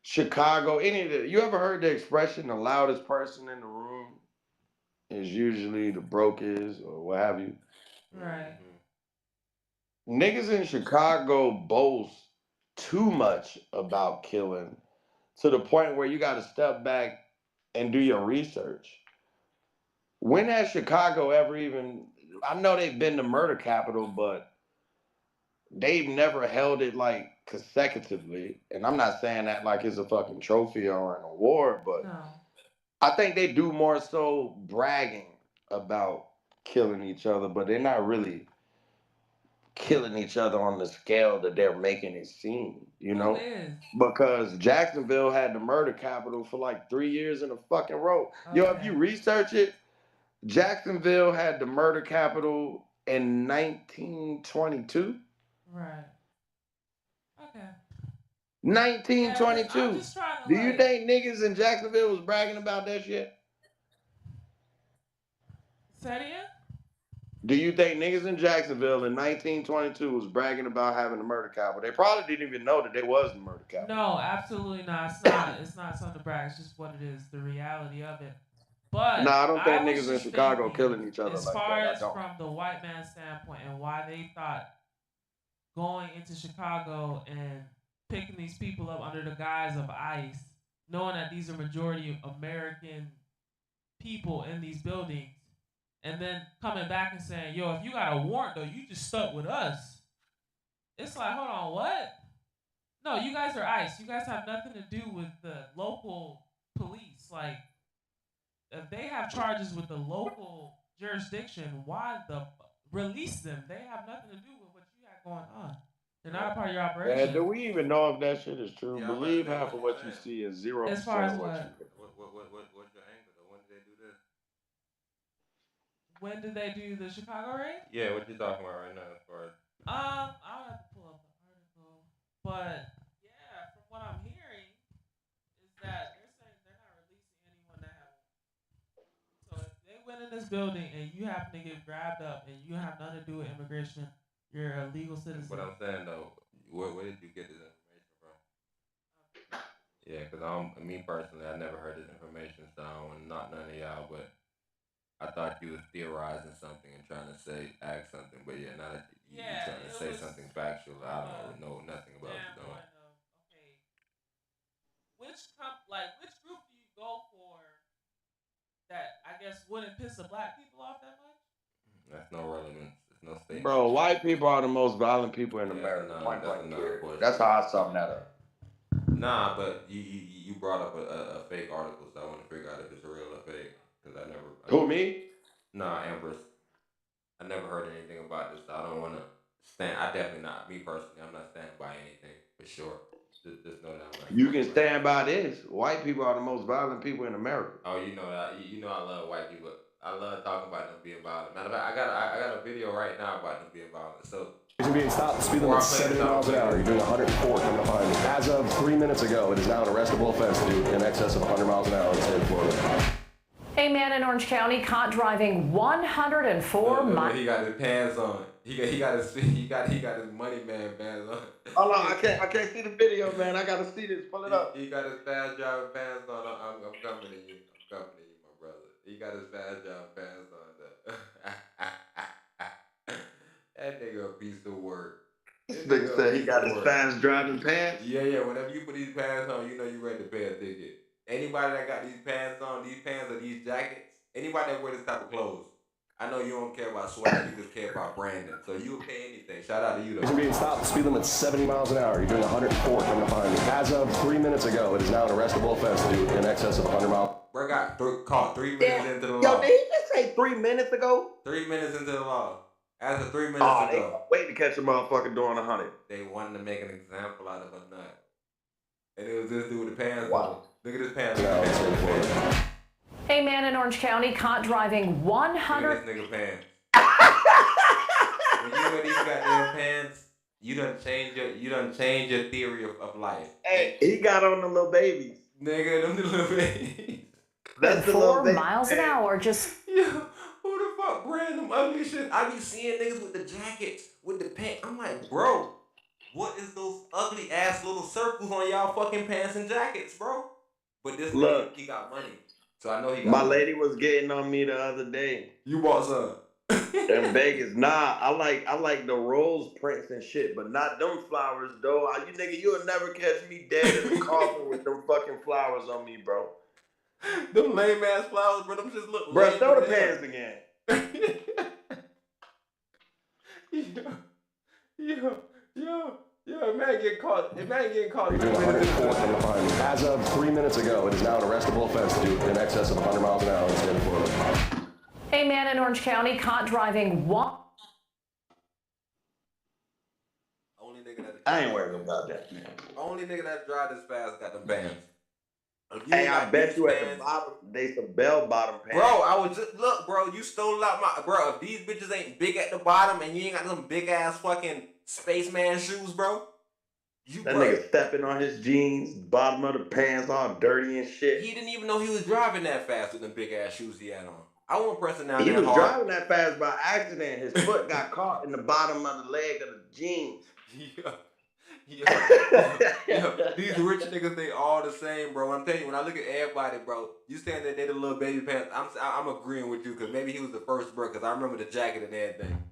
Chicago, you ever heard the expression, the loudest person in the room is usually the brokest or what have you? Right. Niggas in Chicago boast too much about killing to the point where you got to step back and do your research. When has Chicago ever even, I know they've been the murder capital, but they've never held it like consecutively. And I'm not saying that like it's a fucking trophy or an award, but no. I think they do more so bragging about killing each other, but they're not really killing each other on the scale that they're making it seem, you know? Because Jacksonville had the murder capital for like 3 years in a fucking row. Okay. Yo, if you research it, Jacksonville had the murder capital in 1922. Right. Okay. 1922. I'm just trying to Do you think niggas in Jacksonville was bragging about that shit? Say it again? Do you think niggas in Jacksonville in 1922 was bragging about having a murder capital? They probably didn't even know that they was the murder capital. No, absolutely not. It's not. It's not something to brag. It's just what it is. The reality of it. But I don't think I was niggas in just Chicago thinking, killing each other as like far that. I as don't. from the white man's standpoint and why they thought going into Chicago and picking these people up under the guise of ICE, knowing that these are majority American people in these buildings, and then coming back and saying, yo, if you got a warrant though, you just stuck with us. It's like, hold on, what? No, you guys are ICE. You guys have nothing to do with the local police. Like, if they have charges with the local jurisdiction, why release them? They have nothing to do with what you got going on. They're not a part of your operation. Yeah, do we even know if that shit is true? Yeah, Believe half of what you see and 0% as far as of what what? you hear. What's your angle though? When did they do this? When did they do the Chicago raid? Yeah, what you talking about right now as far as? I'll have to pull up the article, but yeah, from what I'm hearing is that they're saying they're not releasing anyone that have. So if they went in this building and you happen to get grabbed up and you have nothing to do with immigration, you're a legal citizen. What I'm saying though, where did you get this information from? Yeah, because me personally, I never heard this information, so I don't knock none of y'all, but I thought you was theorizing something and trying to ask something, but yeah, now that you're trying to say something factual, I don't know nothing about it though. Okay, which group do you go for that I guess wouldn't piss the black people off that much? That's no relevance. It's no statement. Bro, white people are the most violent people in America. That's how I sum that up. Nah, but you brought up a fake article, so I want to figure out if it's real or fake. Cause I never. Who, me? Nah, Empress. I never heard anything about this. So I don't want to stand. I definitely not. Me personally, I'm not standing by anything for sure. Just know that I'm not. You can stand by this. White people are the most violent people in America. Oh, you know that. You know I love white people. I love talking about them being violent. Matter of fact, I got a video right now about them being violent. So. You're being stopped, speed limit 70 miles an hour. You're doing 104 coming to find me. As of 3 minutes ago, it is now an arrestable offense to do in excess of 100 miles an hour in the state of Florida. A man in Orange County caught driving 104 miles. He got his pants on. He got his money man pants on. Hold on, I can't see the video, man. I gotta see this. Pull it up. He got his fast driving pants on. I'm coming to you. I'm coming to you, my brother. He got his fast driving pants on. That nigga a piece of work. This nigga said he got his fast driving pants. Yeah. Whenever you put these pants on, you know you ready to pay a ticket. Anybody that got these pants on, these pants or these jackets, anybody that wear this type of clothes, I know you don't care about swag, you just care about branding. So you'll pay anything. Shout out to you though. You're being stopped, speed limit 70 miles an hour. You're doing 104 coming to find me. As of 3 minutes ago, it is now an arrestable offense to do in excess of 100 miles. Bro got caught 3 minutes into the law. Yo, did he just say 3 minutes ago? 3 minutes into the law. As of 3 minutes ago. They wait to catch a motherfucker doing 100. They wanted to make an example out of a nut. And it was this dude with the pants wow. on. Look at his pants. A man in Orange County caught driving 100. Look at this nigga pants. When you wear these goddamn pants, you done change your theory of life. Hey, he got on the little babies. Nigga, them the little babies. That's 4 miles an hour, just. Yeah, who the fuck brand them ugly shit? I be seeing niggas with the jackets, with the pants. I'm like, bro, what is those ugly ass little circles on y'all fucking pants and jackets, bro? But this nigga, he got money. So I know he got My money. lady was getting on me the other day. You bought some. In Vegas. Nah, I like the rose prints and shit, but not them flowers though. You'll never catch me dead in the coffin with them fucking flowers on me, bro. Them lame ass flowers, bro. Them just look. Bro, throw the pants again. Yo, man getting caught. If man getting caught. You're doing 104 coming to find me. As of 3 minutes ago, it is now an arrestable offense to do in excess of 100 miles an hour in the state of Florida. A man in Orange County caught driving I ain't worried about that, man. Only nigga that drive this fast got them bands. Hey, I bet you at the bottom they some bell bottom pants. Bro, I was just look, bro. You stole out my bro. If these bitches ain't big at the bottom and you ain't got them big ass fucking spaceman shoes, bro. That nigga stepping on his jeans, bottom of the pants all dirty and shit. He didn't even know he was driving that fast with them big ass shoes he had on. I wasn't pressing down He that was hard. driving that fast by accident. His foot got caught in the bottom of the leg of the jeans. Yo, these rich niggas, they all the same, bro. I'm telling you, when I look at everybody, bro, you saying that they the little baby pants, I'm agreeing with you, because maybe he was the first, bro, because I remember the jacket and everything.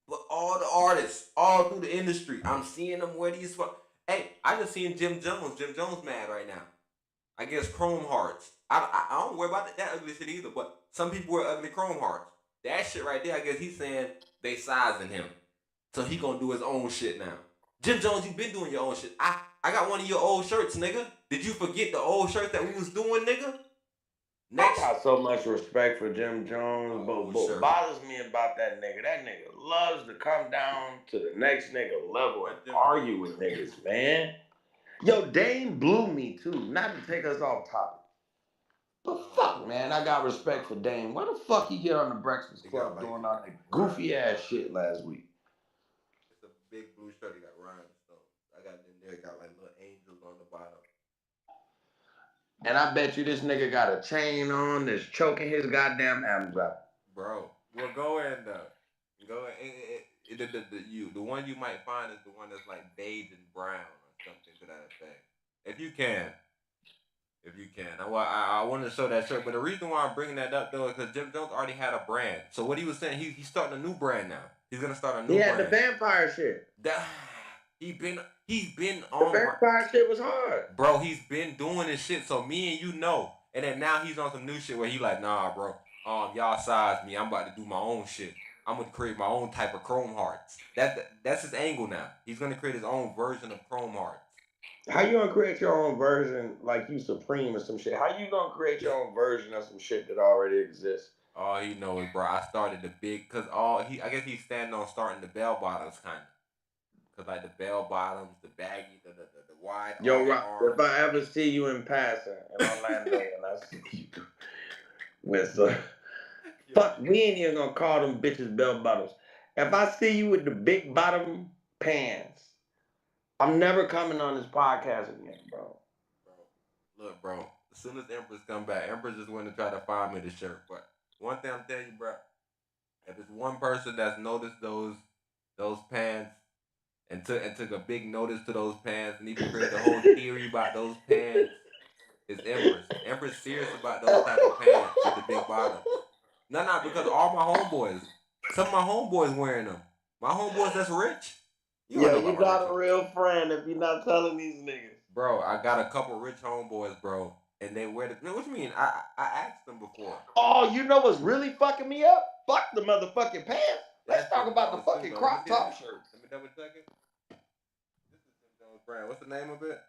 But all the artists, all through the industry, I'm seeing them wear these Hey, I just seen Jim Jones. Jim Jones mad right now. I guess Chrome Hearts. I don't worry about that ugly shit either, but some people wear ugly Chrome Hearts. That shit right there, I guess he's saying they sizing him. So he gonna do his own shit now. Jim Jones, you been doing your own shit. I got one of your old shirts, nigga. Did you forget the old shirts that we was doing, nigga? I got so much respect for Jim Jones, but what bothers me about that nigga loves to come down to the next nigga level and argue with niggas, man. Yo, Dame blew me too, not to take us off topic. But fuck, man, I got respect for Dame. Why the fuck he get on the Breakfast Club doing all that goofy ass shit last week? It's a big blue shirt. He got rhinestones. I got in there, got like little angels on the bottom. And I bet you this nigga got a chain on that's choking his goddamn Amazon. Bro, well, go in. The one you might find is the one that's like beige and brown or something to that effect. If you can. I wanted to show that shirt, but the reason why I'm bringing that up though is because Jim Jones already had a brand. So what he was saying, he's starting a new brand now. He's gonna start a new brand. Yeah, the vampire shit. He's been The on. vampire shit was hard. Bro, he's been doing this shit, so me and you know. And then now he's on some new shit where he like, nah, bro, y'all size me. I'm about to do my own shit. I'm gonna create my own type of Chrome Hearts. That's his angle now. He's gonna create his own version of Chrome Hearts. How you gonna create your own version like you Supreme or some shit? How you gonna create your own version of some shit that already exists? All he knows, bro, I started the big, cause I guess he's standing on starting the bell bottoms kind of. Cause like the bell bottoms, the baggy, the wide. Yo, if I ever see you in passing in Orlando and I see you with fuck, we ain't even gonna call them bitches bell bottoms. If I see you with the big bottom pants, I'm never coming on this podcast again, bro. Look, bro, as soon as Empress come back, Empress just went to try to find me the shirt. But one thing I'm telling you, bro, if it's one person that's noticed those pants and took a big notice to those pants and even created a whole theory about those pants, it's Empress. Empress serious about those type of pants with the big bottom. No, because all my homeboys, some of my homeboys wearing them. My homeboys that's rich. You not a real friend if you're not telling these niggas. Bro, I got a couple rich homeboys, bro, and they wear the. What you mean? I asked them before. Oh, you know what's really fucking me up? Fuck the motherfucking pants. Let's talk about the fucking crop top shirts. Let me double check it. This is Jim Jones brand. What's the name of it?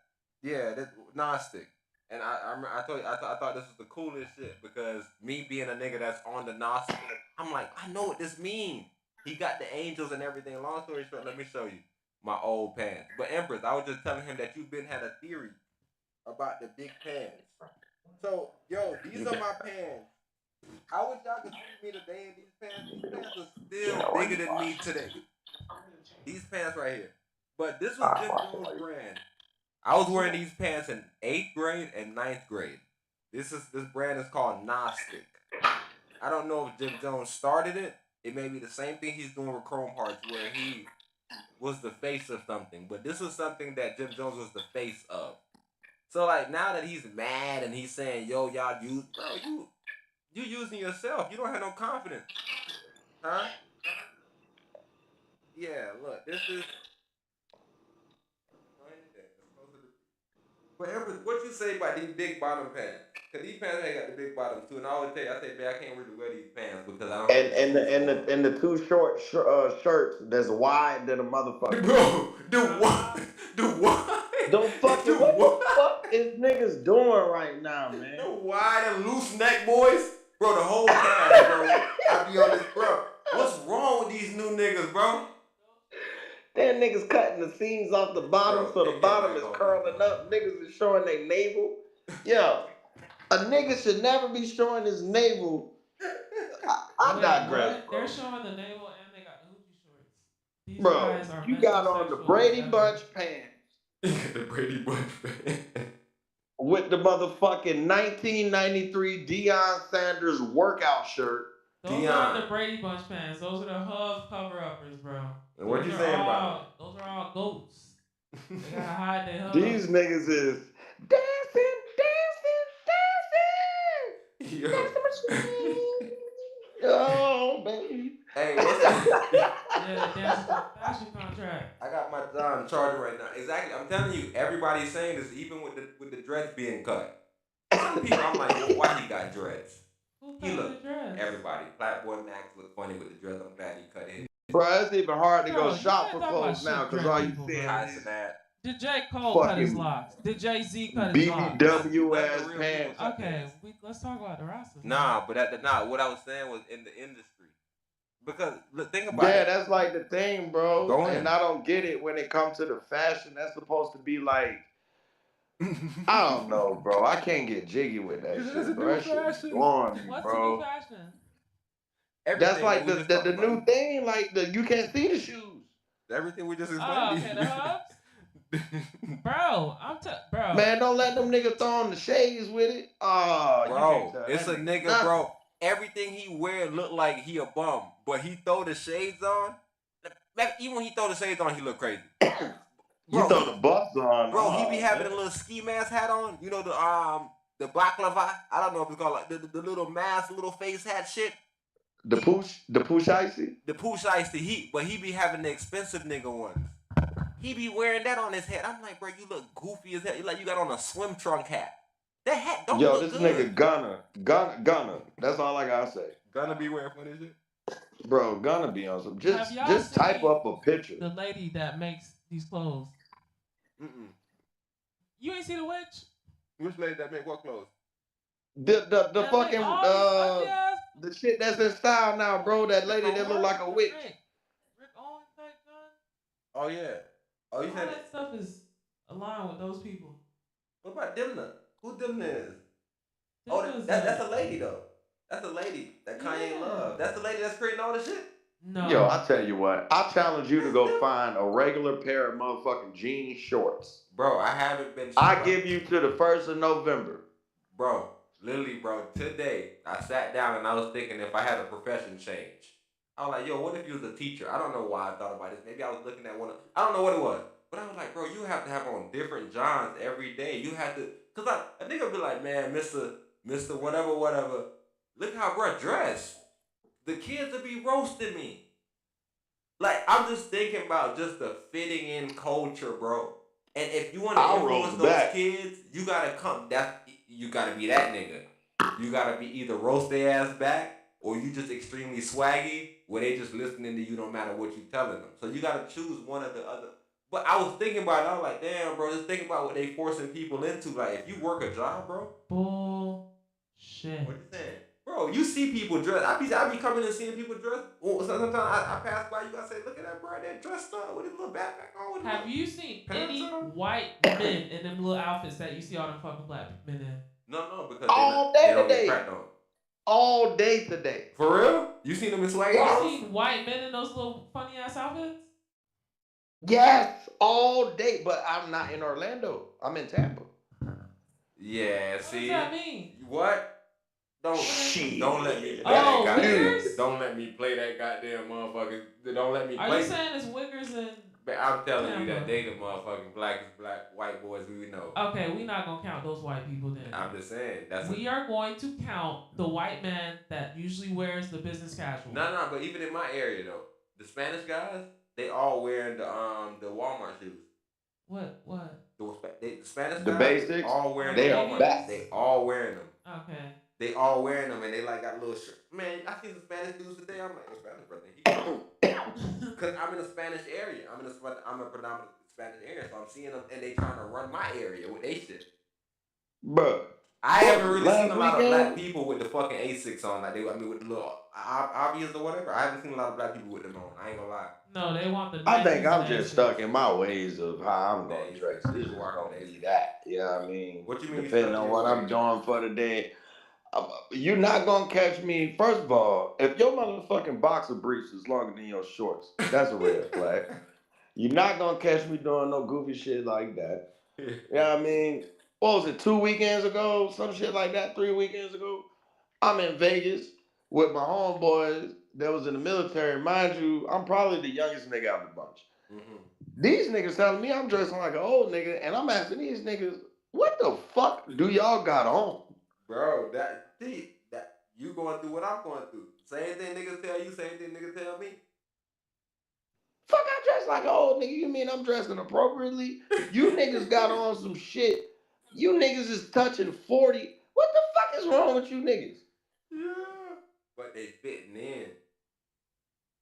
Yeah, that's Gnostic. And I told you, I thought this was the coolest shit because me being a nigga that's on the Gnostic, I'm like, I know what this means. He got the angels and everything. Long story short, let me show you my old pants. But Empress, I was just telling him that you've been had a theory about the big pants. So, yo, these are my pants. I wish y'all could see me today in these pants. These pants are still bigger than me today. These pants right here. But this was Jim Jones' brand. I was wearing these pants in 8th grade and 9th grade. This brand is called Gnostic. I don't know if Jim Jones started it. It may be the same thing he's doing with Chrome Hearts where he was the face of something. But this was something that Jim Jones was the face of. So like now that he's mad and he's saying, yo, y'all use, bro, you using yourself. You don't have no confidence. Huh? Yeah, look, this is. But Empress, what you say about these big bottom pants? Cause these pants ain't got the big bottom too, and I always tell you, I say, man, I can't really wear these pants because I don't. And the two short shirts that's wide than a motherfucker. Bro, the what? Don't fucking what the fuck is niggas doing right now, man? The wide and loose neck boys, bro. The whole time, bro. I be on this, bro. What's wrong with these new niggas, bro? Damn niggas cutting the seams off the bottom so the bottom is curling up. Niggas is showing their navel. Yo, a nigga should never be showing his navel. I Wait, digress, what? bro. They're showing the navel and they got the hoochie shorts. These Bro, guys are you got on the metrosexual Brady together. Bunch pants. The Brady Bunch pants. With the motherfucking 1993 Deion Sanders workout shirt. Those aren't the Brady Bunch pants. Those are the Hove cover-uppers, bro. And what you saying about them? Those are all goats. They gotta hide their hubs. These niggas is dancing. Yo. That's the machine. Oh, baby. Hey, what's that? Yeah, they dancing for the fashion contract. I got my charger right now. Exactly. I'm telling you, everybody's saying this, even with the dreads being cut. Some people, I'm like, yo, why he got dreads? He look. Everybody. Platboy Max look funny with the dreads. I'm glad he cut it. Bro, it's even hard to go shop for clothes now because all you see is Did J. Cole cut his locks? Did Jay-Z cut his locks? BBW ass pants. Okay, let's talk about the rosters. Nah, but what I was saying was in the industry. Because look, think about it. Yeah, that's like the thing, bro. Go ahead. And I don't get it when it comes to the fashion. That's supposed to be like, I don't know, bro. I can't get jiggy with that shit, bro. That shit's blowing me, What's bro. the new fashion? That's like the new thing. Like you can't see the shoes. Everything we just explained. Oh, okay, the hubs. Bro, bro. Man, don't let them niggas throw on the shades with it. Oh, bro, it's a nigga, bro. Everything he wear look like he a bum, but he throw the shades on. Even when he throw the shades on, he look crazy. Bro, you throw the buffs on. Bro, he be having a little ski mask hat on. You know the baklava. I don't know if it's called like the little mask, little face hat shit. The poosh icy. The poosh icy. But he be having the expensive nigga ones. He be wearing that on his head. I'm like, bro, you look goofy as hell. You like you got on a swim trunk hat. That hat don't look this good. nigga Gunna. That's all I gotta say. Gunna be wearing funny shit. Bro, Gunna be on some. Just type up a picture. The lady that makes these clothes. You ain't see the witch? Which lady that make what clothes? The fucking the shit that's in style now, bro. That lady that look like a witch. Rick Owens type John? Oh yeah. Oh, you all said that stuff is aligned with those people. What about Dimna? Who Dimna is? That's a lady though. That's a lady that Kanye love. That's the lady that's creating all the shit. No. Yo, I tell you what. I challenge you to go find a regular pair of motherfucking jean shorts. Bro, I haven't been. I give you to the 1st of November. Bro, literally, bro. Today I sat down and I was thinking if I had a profession change. I was like, yo, what if you was a teacher? I don't know why I thought about this. Maybe I was looking at I don't know what it was. But I was like, bro, you have to have on different Johns every day. You have to, cause a nigga be like, man, Mr. whatever. Look how bro dressed. The kids will be roasting me. Like, I'm just thinking about just the fitting in culture, bro. And if you want to influence those kids, you gotta you gotta be that nigga. You gotta be either roast their ass back or you just extremely swaggy where they just listening to you no matter what you telling them. So you gotta choose one or the other. But I was thinking about it. I was like, damn, bro, just think about what they forcing people into. Like, if you work a job, bro. Bullshit. What you saying? Bro, you see people dress. I be coming and seeing people dress. Sometimes I pass by you. I say, look at that bro, that dressed up with his little backpack on. Have you seen any white men in them little outfits that you see all them fucking black men in? No, because all day today. All day today. For real? You seen them in swag? You seen white men in those little funny ass outfits? Yes, all day. But I'm not in Orlando. I'm in Tampa. Yeah, see. What does that mean? What? Don't let me don't let me play that goddamn motherfucker. Don't let me play. Are you saying it's wiggers and But I'm telling you that they the motherfucking black white boys we know. Okay, we're not gonna count those white people then. I'm just saying we are going to count the white man that usually wears the business casual. No, but even in my area though, the Spanish guys, they all wearing the Walmart shoes. What? The Spanish guys, the basics, all wearing they the are Walmart. back. They all wearing them. Okay. They all wearing them and they like got little shirts. Man, I see some Spanish dudes today. I'm like, Spanish brother. Cause I'm in a Spanish area. I'm a predominant Spanish area, so I'm seeing them and they trying to run my area with they shit. Bruh, I haven't really seen Last a lot of black weekend, people with the fucking Asics on. Like I mean, with the little obvious or whatever. I haven't seen a lot of black people with them on. I ain't gonna lie. No, they want the I think Nikes and I'm just stuck Asics. in my ways of how I'm The gonna Asics. dress. It's People just rocking with gonna be Asics. that. You know what I mean? What you mean you Depending stuck in on your what I'm ways? doing for the day. You're not gonna catch me. First of all, if your motherfucking boxer briefs is longer than your shorts, that's a red flag. You're not gonna catch me doing no goofy shit like that. You know what I mean? What was it, 2 weekends ago? Some shit like that, 3 weekends ago? I'm in Vegas with my homeboys that was in the military. Mind you, I'm probably the youngest nigga out of the bunch. Mm-hmm. These niggas telling me I'm dressing like an old nigga, and I'm asking these niggas, what the fuck do y'all got on? Bro, that you going through what I'm going through. Same thing niggas tell you, same thing niggas tell me. Fuck, I dress like an old nigga. You mean I'm dressing appropriately? You niggas got on some shit. You niggas is touching 40. What the fuck is wrong with you niggas? Yeah. But they fitting in.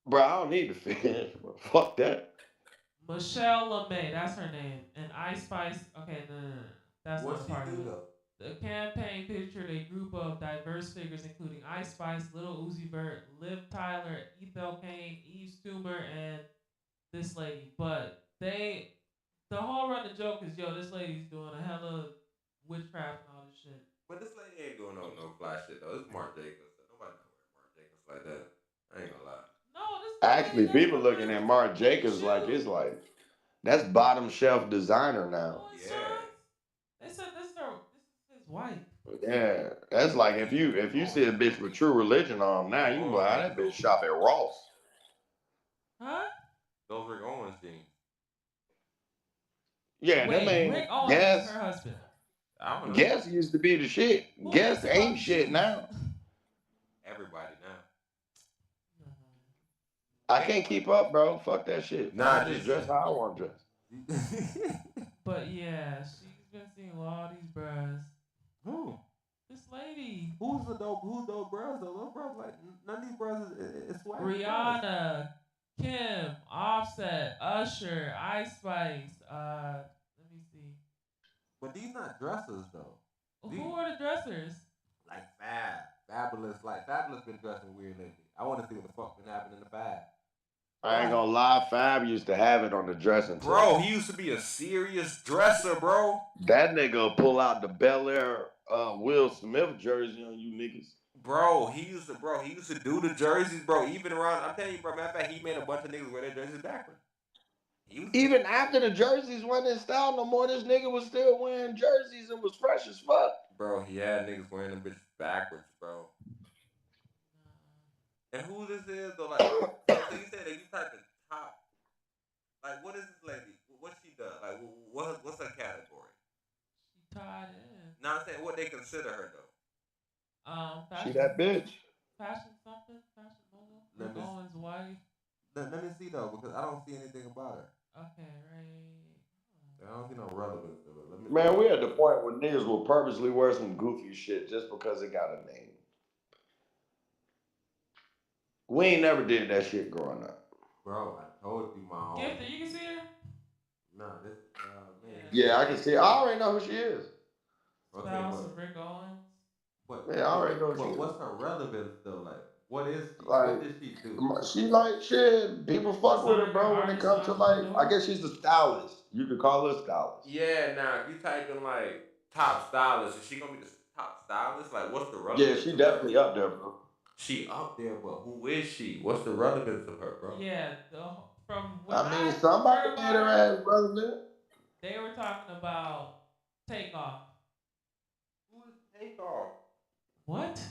Bro, I don't need to fit in. Fuck that. Michelle LeMay, that's her name. And Ice Spice, okay, no. That's What not a she part of do it. though? The campaign pictured a group of diverse figures, including Ice Spice, Little Uzi Vert, Liv Tyler, Ethel Kane, Eve Stoomer, and this lady. But the whole run of joke is, yo, this lady's doing a hella witchcraft and all this shit. But this lady ain't doing no fly shit though. It's Marc Jacobs. So nobody not wearing Marc Jacobs like that. I ain't gonna lie. No, this is the lady Actually, that's people looking at behind Marc these Jacobs like shoes. it's like that's bottom shelf designer now. No Yeah. insurance. They said this is his wife. Yeah, that's like if you see a bitch with True Religion on now, you can be like, "Ah, that bitch shop at Ross." Huh? Those Rick Owens jeans. Yeah, that Wait, man Rick Owens is Guess her husband. I don't know. Guess used to be the shit. Who Guess thinks about ain't the shit shoes? now. Everybody now. I can't keep up, bro. Fuck that shit. Nah, I just dress how I want to dress. But yeah, she's been seeing all these bras. Who? This lady. Who's dope bros though? Those bros like none of these bros is swag. Rihanna, Kim, Offset, Usher, Ice Spice. Let me see. But these not dressers though. Who are the dressers? Like Fabulous. Like Fabulous been dressing weird lately. I want to see what the fuck been happening to Fab. I ain't gonna lie, Fab used to have it on the dressing table. Bro, he used to be a serious dresser, bro. That nigga will pull out the Bel Air Will Smith jersey on you niggas. Bro, he used to do the jerseys, bro. Even around, I'm telling you, bro. Matter of fact, he made a bunch of niggas wear their jerseys backwards. Even after the jerseys went in style no more, this nigga was still wearing jerseys and was fresh as fuck. Bro, he had niggas wearing them bitches backwards, bro. And who this is though? Like, so you said that you type in top. Like, what is this lady? What she does? Like, what's her category? She tied in. Now I'm saying what they consider her though. She Fashion, that bitch. fashion something, fashion mogul. Let Rick me- Owens' wife. Let me see though, because I don't see anything about her. Okay, right. I don't see no relevance to it. Let me Man, we at the point where niggas will purposely wear some goofy shit just because it got a name. We ain't never did that shit growing up. Bro, I told you my own. Gifted, you can see her. Nah, this man. Yeah, I can see. I already know who she is. Okay, Spouse of Rick Owens. but Yeah, I already know who she but is. what's her relevance though? Like, what is she? Like, What did she do? She like shit. People fuck with her, bro. When it comes to like, I guess she's the stylist. You could call her stylist. Yeah, now if you type in like top stylist, is she gonna be the top stylist? Like, what's the relevance? Yeah, she definitely up there, bro. She up there, but who is she? What's the relevance of her, bro? Yeah, from when I mean, somebody heard made about her ass relevant. they were talking about Takeoff. Who is Takeoff? What?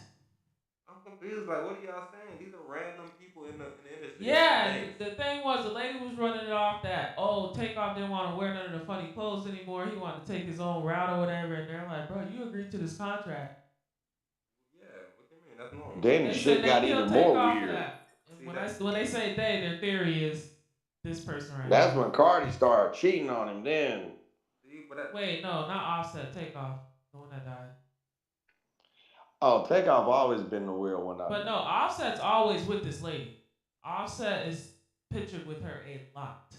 I'm confused. Like, what are y'all saying? These are random people in the industry. Yeah, the thing was the lady was running it off that Takeoff didn't want to wear none of the funny clothes anymore. He wanted to take his own route or whatever, and they're like, bro, you agreed to this contract. Yeah, what do you mean? That's normal. Then They shit said got they even killed more Takeoff for weird. that. And when they say they, their theory is this person right That's now. when Cardi started cheating on him. Then Wait, no, not Offset, Takeoff, the one that died. Takeoff always been the weird one. But no, Offset's always with this lady. Offset is pictured with her a lot.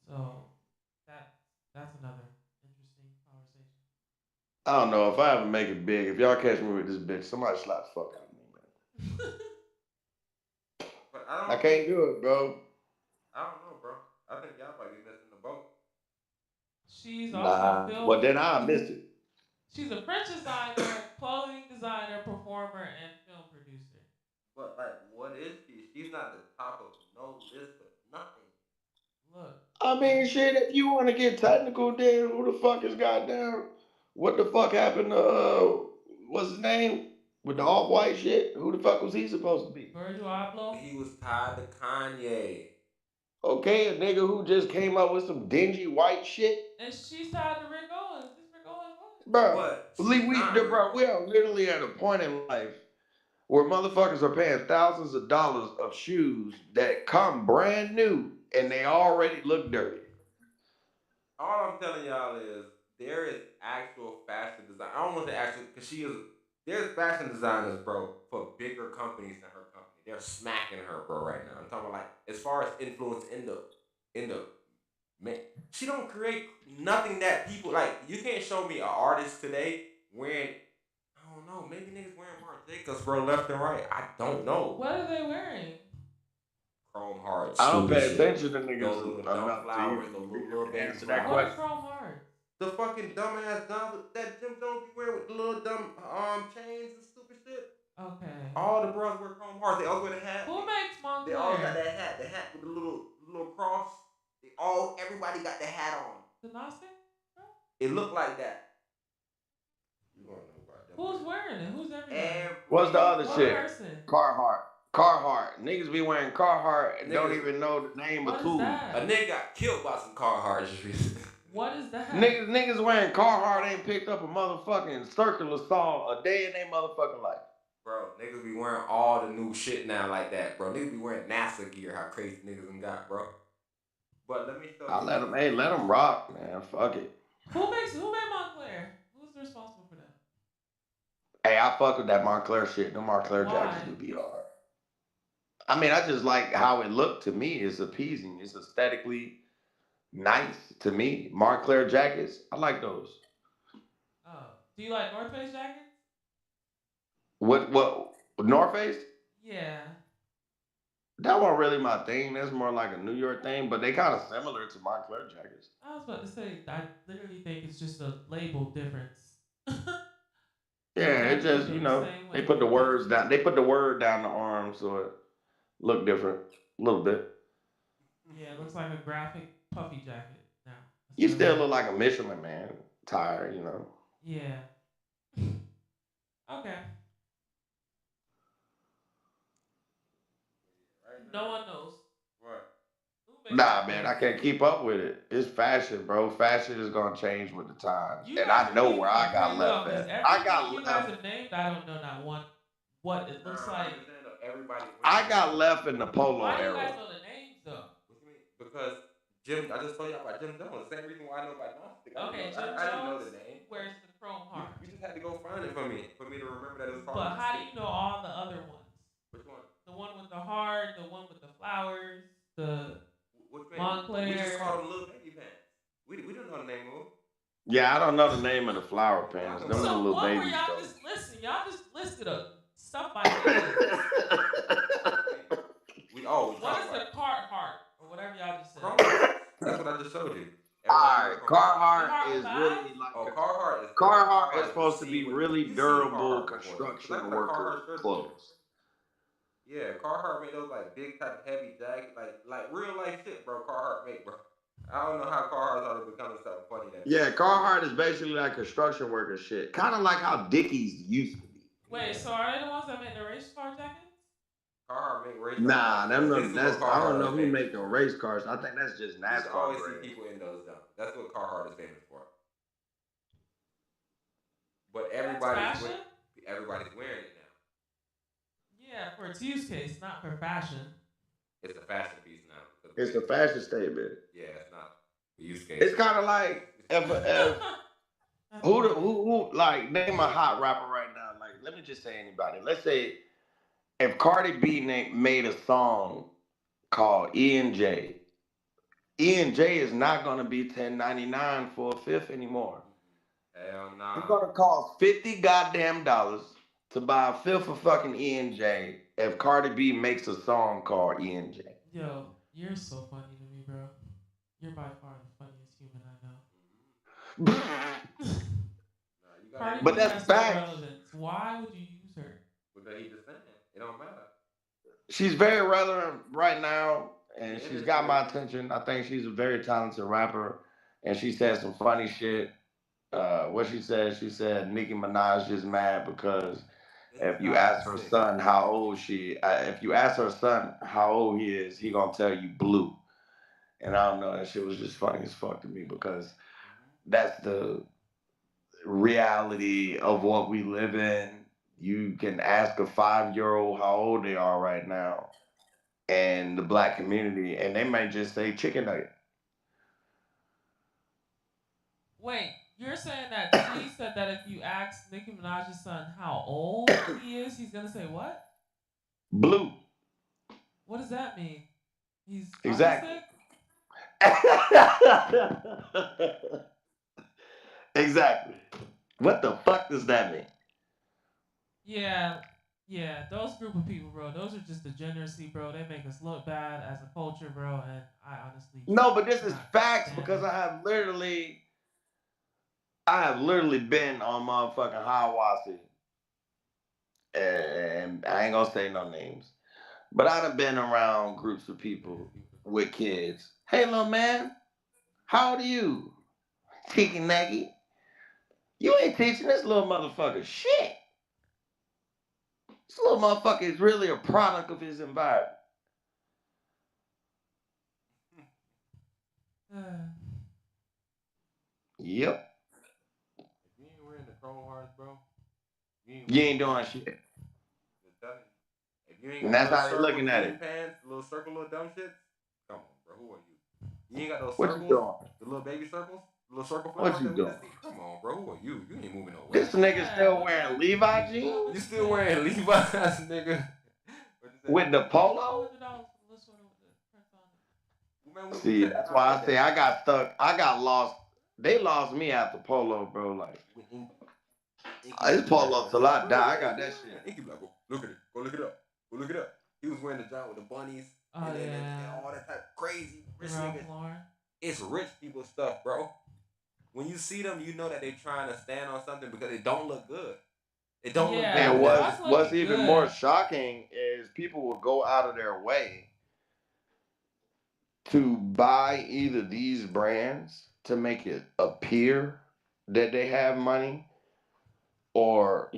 So that's another interesting conversation. I don't know if I ever make it big. If y'all catch me with this bitch, somebody slap the fuck out of me, man. But I I don't can't think. do it, bro. I don't know, bro. I think y'all might be missing the boat. She's also a Nah. film. Well, then I missed it. She's a French designer, clothing designer, performer, and film producer. But like, what is she? She's not the top of no list of nothing. Look, I mean, shit, if you want to get technical, then who the fuck is goddamn? What the fuck happened to, what's his name? With the off white shit? Who the fuck was he supposed to be? Virgil Abloh. He was tied to Kanye. Okay, a nigga who just came up with some dingy white shit? And she's tied to Rick Owens. Is Rick Owens what? Bro, But she's not Rick bro, we Owens. are literally at a point in life where motherfuckers are paying thousands of dollars of shoes that come brand new and they already look dirty. All I'm telling y'all is there is actual fashion design. I don't want to actually because she is. There's fashion designers, bro, for bigger companies than her company. They're smacking her, bro, right now. I'm talking about like as far as influence in the man. She don't create nothing that people like. You can't show me an artist today wearing. I don't know. Maybe niggas wearing Marc Jacobs, bro, left and right. I don't know. What are they wearing? Chrome hearts. I don't Stupid pay shit. attention to Those niggas little dumb enough to flowers. even Those be little able to baby answer that flowers. What are question. chrome hearts? The fucking dumbass John that Jim Jones be wearing with the little dumb chains and stupid shit. Okay. All the bros wear chrome hearts. They always wear the hat. Who makes Montclair? They always got that hat. The hat with the little cross. Everybody got the hat on. The Gnostic? It looked like that. You don't know about that. Who's wearing it? Who's everybody? What's the other What shit? person? Carhartt. Niggas be wearing Carhartt and don't even know the name What of is tools. that? A nigga got killed by some Carhartt just recently. What is that? Niggas wearing Carhartt ain't picked up a motherfucking circular saw a day in their motherfucking life. Bro, niggas be wearing all the new shit now like that, bro. Niggas be wearing NASA gear. How crazy niggas them got, bro. But let me show you. Let them rock, man. Fuck it. Who made Montclair? Who's responsible for that? Hey, I fuck with that Montclair shit. Them Montclair jackets do be hard. I mean, I just like how it looked to me. It's appeasing. It's aesthetically nice to me. Montclair jackets, I like those. Oh, do you like North Face jackets? What North Face? Yeah. That wasn't really my thing. That's more like a New York thing, but they kind of similar to Montclair jackets. I was about to say, I literally think it's just a label difference. Yeah, it just they put the words down. They put the word down the arm, so it looked different a little bit. Yeah, it looks like a graphic puffy jacket now. You still look like a Michelin man tire, Yeah. Okay. No one knows. What? Nah, man, I can't keep up with it. It's fashion, bro. Fashion is gonna change with the times, and I know where I got left at. You guys have named. I don't know not one. What it looks like. I got left in the polo Why do you era. guys know the names though? What you mean? Because I just told y'all about Jim Jones. The same reason why I know about Gnostic. Okay, Jim Jones. I didn't know the name. Where's the chrome heart? You just had to go find it for me to remember that it was called. But how do you know all the other ones? Which one? The one with the heart, the one with the flowers, the Which Montclair. We just called them little baby pants. We don't know the name of them. Yeah, I don't know the name of the flower pants. Them So the little what were babies. y'all though. just listen? Y'all just listed stuff by name. What is the Carhartt or whatever y'all just said? That's what I just showed you. Alright, Carhartt is really like Carhartt is supposed to be really durable construction worker clothes. Yeah, Carhartt made those like big type of heavy jacket, like real life shit, bro. Carhartt made, bro. I don't know how Carhartt started becoming something funny. Yeah, Carhartt is basically like construction worker shit, kind of like how Dickies used to be. Wait, so are they the ones that made the race car jackets? Carhartt make race cars. Nah, that's I don't know who make the race cars. I think that's just NASCAR. You always see people in those dumps. That's what Carhartt is famous for. But everybody's wearing it now. Yeah, for its use case, not for fashion. It's a fashion piece now. It's a fashion statement. Yeah, it's not a use case. It's kind of like if who like name a hot rapper right now. Like, let me just say anybody. Let's say if Cardi B made a song called E&J, E&J is not gonna be $10.99 for a fifth anymore. Hell It's nah. gonna cost $50 goddamn to buy a fifth of fucking ENJ if Cardi B makes a song called ENJ. Yo, you're so funny to me, bro. You're by far the funniest human I know. Nah, you gotta Cardi But B remember that's has no facts. relevance. Why would you use her? because he just saying it don't matter. She's very relevant right now, In and the she's got my industry, attention. I think she's a very talented rapper, and she said some funny shit. What she said Nicki Minaj is mad because and you if you guys ask are her sick. son how old if you ask her son how old he is, he gonna tell you blue. And I don't know, that shit was just funny as fuck to me because that's the reality of what we live in. You can ask a 5-year old how old they are right now, and the black community, and they might just say chicken nugget. Wait, you're saying that she said that if you ask Nicki Minaj's son how old he is, he's gonna say what? Blue. What does that mean? He's Exactly. autistic? Exactly. What the fuck does that mean? Yeah, yeah. Those group of people, bro. Those are just degeneracy, bro. They make us look bad as a culture, bro. And I honestly No, but this is cannot facts stand because it. I have literally been on motherfucking Hiawassee, and I ain't gonna say no names, but I done been around groups of people with kids. Hey, little man, how old are you? Chicken nugget. You ain't teaching this little motherfucker shit. This little motherfucker is really a product of his environment. Yep. If you ain't wearing the Chrome Hearts, bro, you ain't You wearing ain't shit. doing shit. Just telling you. If you ain't And got the that's little how they circle looking at jean it. pants, the little circle, little dumb shits, come on, bro. Who are you? You ain't got those What you circles, doing? the little baby circles, the little circle What flowers you that we doing? just see. Come on, bro. Who are you? You ain't moving nowhere. This nigga Yeah, still look wearing at Levi look how much You jeans he still wearing said. Levi's, nigga? What you say? with the polo? $400 for the little sweater with the print on it. Man, we See, checked it that's out why I today. say I got stuck. I got lost. They lost me after polo, bro. Like, When Inky it's used to be like, polo till I bro, die. what I is got you that wearing? shit. Inky be like, look at it. Go look it up. Go look it up. He was wearing the joint with the bunnies Oh and yeah, all that type of crazy the rich Ralph niggas. Lauren. It's rich people stuff, bro. When you see them, you know that they trying to stand on something because it don't look good. It don't look good Yeah, And to it them. what's wasn't what's looking even more good. shocking is people will go out of their way to buy either these brands to make it appear that they have money, or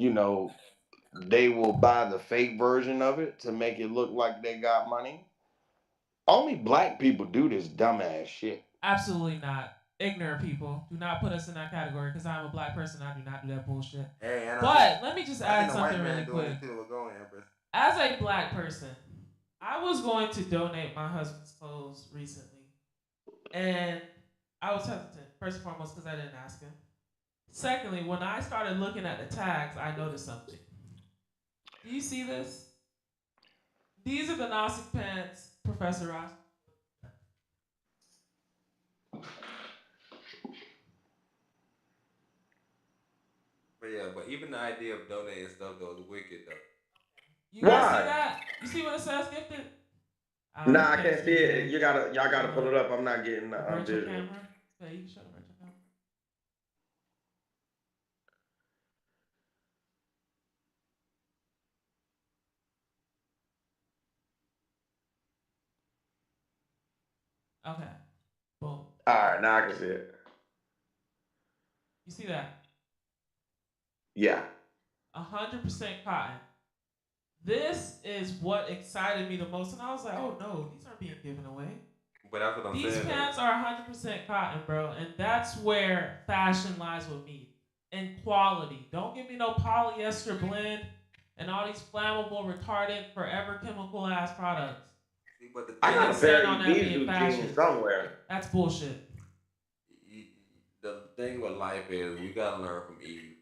they will buy the fake version of it to make it look like they got money. Only black people do this dumbass shit. Absolutely not. Ignorant people. Do not put us in that category because I'm a black person. I do not do that bullshit. Hey, and But let me just I seen add a white something really man doing quick. it too. We're going, Empress. As a black person, I was going to donate my husband's clothes recently. And I was hesitant, first and foremost, because I didn't ask him. Secondly, when I started looking at the tags, I noticed something. Do you see this? These are the Gnostic pants, Professor Ross. But yeah, but even the idea of donating stuff though is wicked though. You guys see Why? that? You see what it says gifted? Oh, you Nah, I can't can't see see it it. there. Y'all gotta Show pull it. it up. I'm not getting The the virtual visual. camera. Yeah, you can show the virtual camera. Okay. Boom. All right, now I can see it. You see that? Yeah. 100% cotton. This is what excited me the most, and I was like, "Oh no, these aren't being given away." But that's what I'm These saying pants though. are 100% cotton, bro, and that's where fashion lies with me. In quality. Don't give me no polyester blend and all these flammable, retardant, forever chemical ass products. See, but the I thing And got then a is, pair stand of on that these being new jeans fashion. somewhere. That's bullshit. the thing with life is we gotta learn from Eve.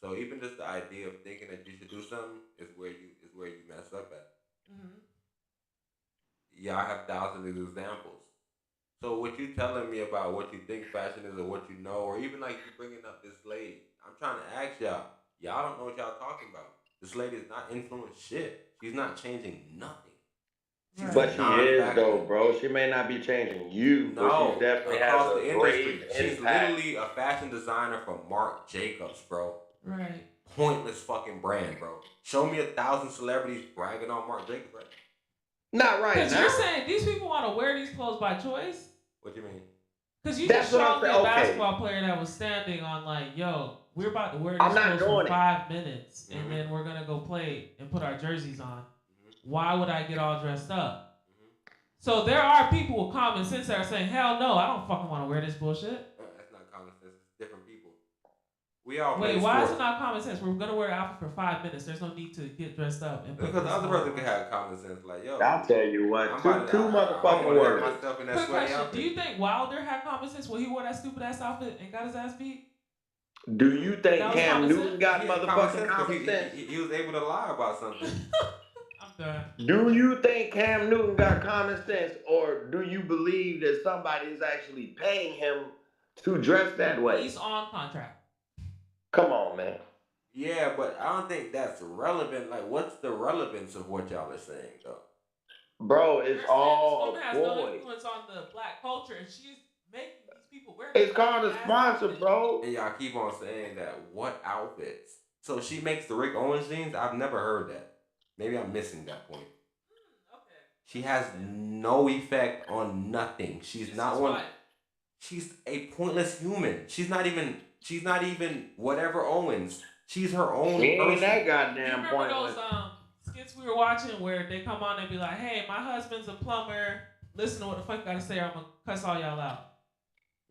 So even just the idea of thinking that you should do something is where you mess up at. Mm-hmm. Yeah, I have thousands of examples. So what you telling me about what you think fashion is or what you know, or even like you bringing up this lady, I'm trying to ask y'all. Y'all don't know what y'all talking about. This lady is not influencing shit. She's not changing nothing. She's But she is though, bro. She may not be changing you, but she definitely has across a the great industry. impact. She's literally a fashion designer for Marc Jacobs, bro. Right. Pointless fucking brand, bro. Show me 1,000 celebrities bragging on Marc Jacobs, right? Not right now. Because you're saying these people want to wear these clothes by choice? What do you mean? Because you just showed me a basketball player that was standing on like, yo, we're about to wear these clothes for 5 minutes, and then we're going to go play and put our jerseys on. Why would I get all dressed up? So there are people with common sense that are saying, hell no, I don't fucking want to wear this bullshit. That's not common sense. It's different people. We all Wait, why is it not common sense? We're going to wear an outfit for 5 minutes. There's no need to get dressed up. And because the other person can have common sense. Like, yo. I'll tell you what. Two motherfucking words. Quick question. Do you think Wilder had common sense when he wore that stupid ass outfit and got his ass beat? Do you think Cam Newton got motherfucking common sense? He was able to lie about something. Do you think Cam Newton got common sense, or do you believe that somebody is actually paying him to dress that way? He's on contract. Come on, man. Yeah, but I don't think that's relevant. Like, what's the relevance of what y'all are saying, though? Bro, it's all this woman has no influence on the black culture, and she's making these people wear. It's called a sponsor, bro. And y'all keep on saying that. What outfits? So she makes the Rick Owens jeans? I've never heard that. Maybe I'm missing that point. Okay. She has no effect on nothing. She's not one. She's a pointless human. She's not even whatever Owens. She's her own she person. Ain't that goddamn you pointless. Remember those skits we were watching where they come on and be like, "Hey, my husband's a plumber. Listen to what the fuck you gotta say, or I'm gonna cuss all y'all out."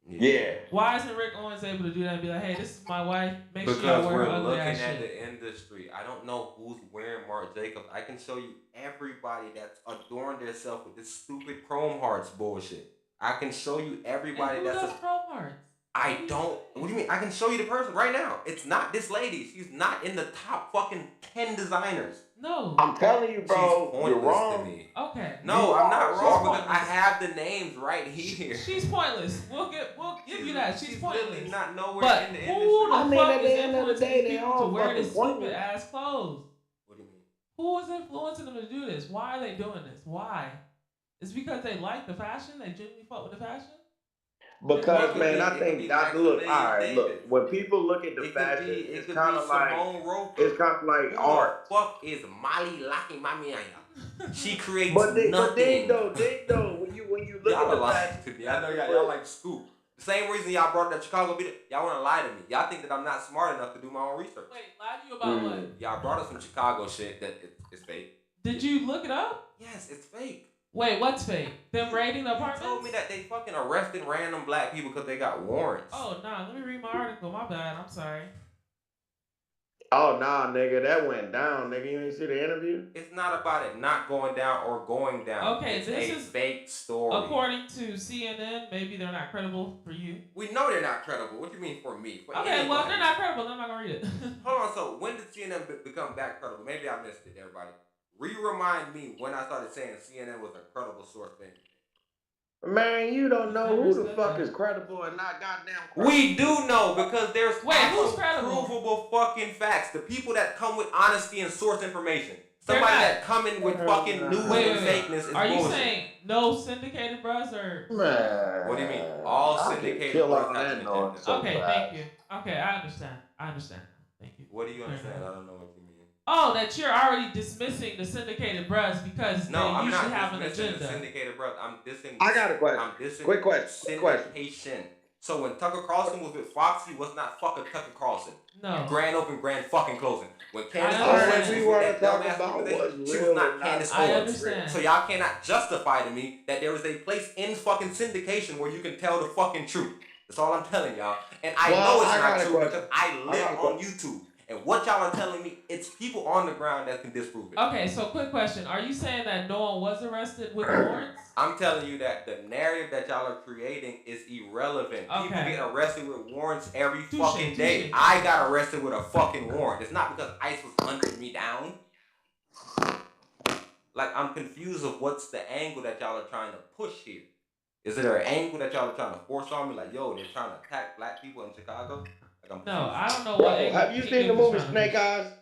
Yeah. Why isn't Rick Owens able to do that and be like, "Hey, this is my wife. Make sure because y'all wear we're her ugly looking ass at shit." the industry. I don't know who's wearing Marc Jacobs. I can show you everybody that's adorned themselves with this stupid Chrome Hearts bullshit. I can show you everybody and who that's does Chrome Hearts? I don't. What do you mean? I can show you the person right now. It's not this lady. She's not in the top fucking 10 designers. No. I'm telling you, bro. You're wrong. To me. Okay. No, I'm not wrong because I have the names right here. She's pointless. We'll give you that. She's pointless. Really not nowhere but in the who industry. the fuck is influencing these people to wear this stupid ass clothes? What do you mean? Who is influencing them to do this? Why are they doing this? Why? It's because they like the fashion. They genuinely fuck with the fashion. Because man, I think that look. All right, look. When people look at the fashion, it's kind of like art. Fuck is Molly Lucky Mamiya? She creates nothing. But dig though, when you look y'all at the lying fashion, to me. I know y'all like Scoop. The same reason y'all brought that Chicago video. Y'all want to lie to me. Y'all think that I'm not smart enough to do my own research. Wait, lie to you about what? Y'all brought us some Chicago shit that it's fake. Did you look it up? Yes, it's fake. Wait, what's fake? Them raiding the apartments? You told me that they fucking arrested random black people because they got warrants. Oh, nah. Let me read my article. My bad. I'm sorry. Oh, nah, nigga. That went down, nigga. You didn't see the interview? It's not about it not going down or going down. Okay, it's this a is fake story. According to CNN, maybe they're not credible for you. We know they're not credible. What do you mean for me? For okay, anybody. well, they're not credible. I'm not going to read it. Hold on. So, when did CNN become that credible? Maybe I missed it, everybody. Remind me when I started saying CNN was a credible source of anything. Man, you don't know who the fuck is credible and not goddamn credible. We do know because there's who's credible? Provable fucking facts. The people that come with honesty and source information. Somebody that come in with fucking news and fakeness is Are you bullshit. saying no syndicated bros or? Man. What do you mean? All syndicated bros have an agenda. Okay, thank you. Okay, I understand. Thank you. What do you understand? I don't know what you mean. Oh, that you're already dismissing the syndicated bros because they usually have an agenda. The syndicated bros. I'm dissing. I got a question. I'm dissing. Quick question. Syndication. So when Tucker Carlson was with Fox, he was not fucking Tucker Carlson. No. Grand open, grand fucking closing. When Candace Owens was with that dumbass was she was not Candace I Owens. understand. So y'all cannot justify to me that there is a place in fucking syndication where you can tell the fucking truth. That's all I'm telling y'all. And I know it's not true because I live on YouTube. And what y'all are telling me, it's people on the ground that can disprove it. Okay, so quick question. Are you saying that no one was arrested with warrants? I'm telling you that the narrative that y'all are creating is irrelevant. Okay. People get arrested with warrants every fucking day. I got arrested with a fucking warrant. It's not because ICE was hunting me down. Like, I'm confused of what's the angle that y'all are trying to push here. Is there an angle that y'all are trying to force on me? Like, yo, they're trying to attack black people in Chicago? Like, I'm confused. No, I don't know Bro, what angle have you King seen the is movie trying to Snake push. Eyes?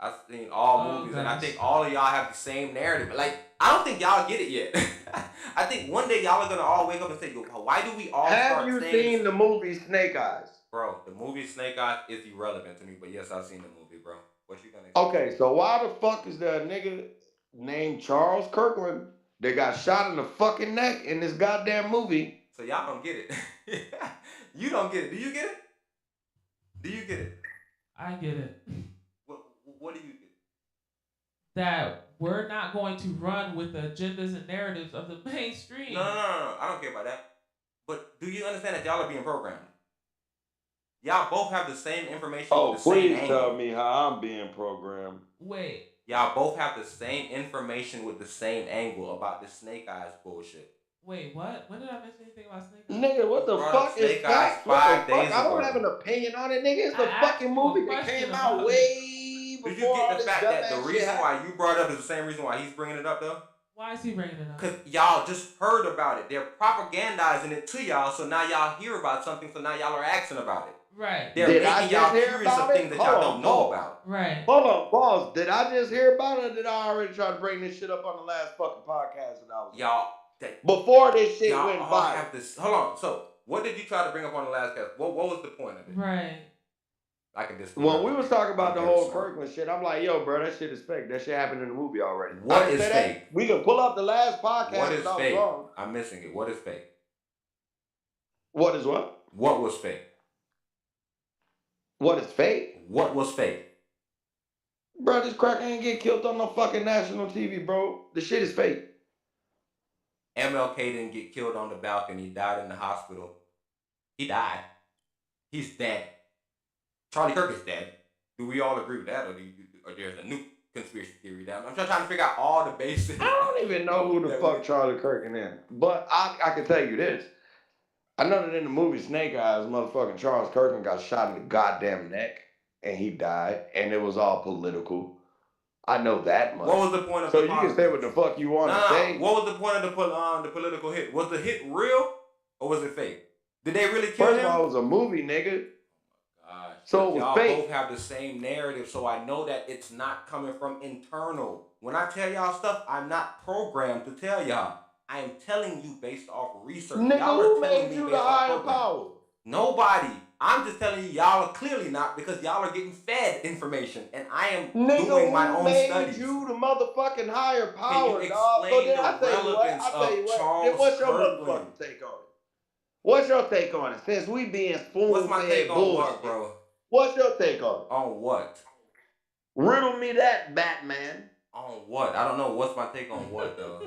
I've seen all movies, and I think all of y'all have the same narrative. Like, I don't think y'all get it yet. I think one day y'all are gonna all wake up and say, yo, why do we all Have start you saying seen the movie Snake Eyes? Bro, the movie Snake Eyes is irrelevant to me, but yes, I've seen the movie, bro. What you gonna Okay, so why the fuck is there a nigga named Charles Kirkland that got shot in the fucking neck in this goddamn movie? So y'all don't get it. You don't get it. Do you get it? Do you get it? I get it. What do you get? That we're not going to run with the agendas and narratives of the mainstream. No. I don't care about that. But do you understand that y'all are being programmed? Y'all both have the same information with the same angle. Tell me how I'm being programmed. Wait. Y'all both have the same information with the same angle about this Snake Eyes bullshit. Wait, what? When did I mention anything about Snake Eyes? Nigga, what the fuck is facts? What the fuck? I don't have an opinion on it, nigga. It's a fucking movie that came out way before. Did you get the fact that the reason why you brought it up is the same reason why he's bringing it up, though? Why is he bringing it up? Because y'all just heard about it. They're propagandizing it to y'all, so now y'all hear about something, so now y'all are asking about it. Right. They're making y'all curious of things that y'all don't know about. Right. Hold on, pause. Did I just hear about it, or did I already try to bring this shit up on the last fucking podcast that I was y'all? Before this shit y'all went all viral. have this. Hold on. So, what did you try to bring up on the last cast? What was the point of it? Right. I can just. When we was talking about the whole Kirkland shit, I'm like, yo, bro, that shit is fake. That shit happened in the movie already. What is fake? We can pull up the last podcast. What is fake? Wrong. I'm missing it. What is fake? What is what? What was fake? What is fake? What was fake? Bro, this cracker ain't get killed on no fucking national TV, bro. The shit is fake. MLK didn't get killed on the balcony. He died in the hospital. He died. He's dead. Charlie Kirk is dead. Do we all agree with that, or there's a new conspiracy theory down? I'm just trying to figure out all the basics. I don't even know who the fuck Charlie Kirk is, but I can tell you this. I know that in the movie Snake Eyes, motherfucking Charles Kirkland got shot in the goddamn neck, and he died, and it was all political. I know that much. What was the point of so the you can say what the fuck you want to say. What was the point of the political hit? Was the hit real or was it fake? Did they really kill him? First of all, it was a movie, nigga. Gosh, so it was y'all fake. both have the same narrative, so I know that it's not coming from internal. When I tell y'all stuff, I'm not programmed to tell y'all. I am telling you based off research. Nigga, y'all who are telling made me you based the off higher program. power? Nobody. I'm just telling you, y'all are clearly not, because y'all are getting fed information, and I am Nigga, doing my who own made studies. you the motherfucking higher power, Can you dog? explain So then the I tell you what. relevance I tell you of what. Charles Then what's your Kirkland? motherfucking take on it? What's your take on it? Since we being What's my spoon-fed take on bullshit, what, bro? what's your take on it? On what? Riddle me that, Batman. On what? I don't know. What's my take on what, though?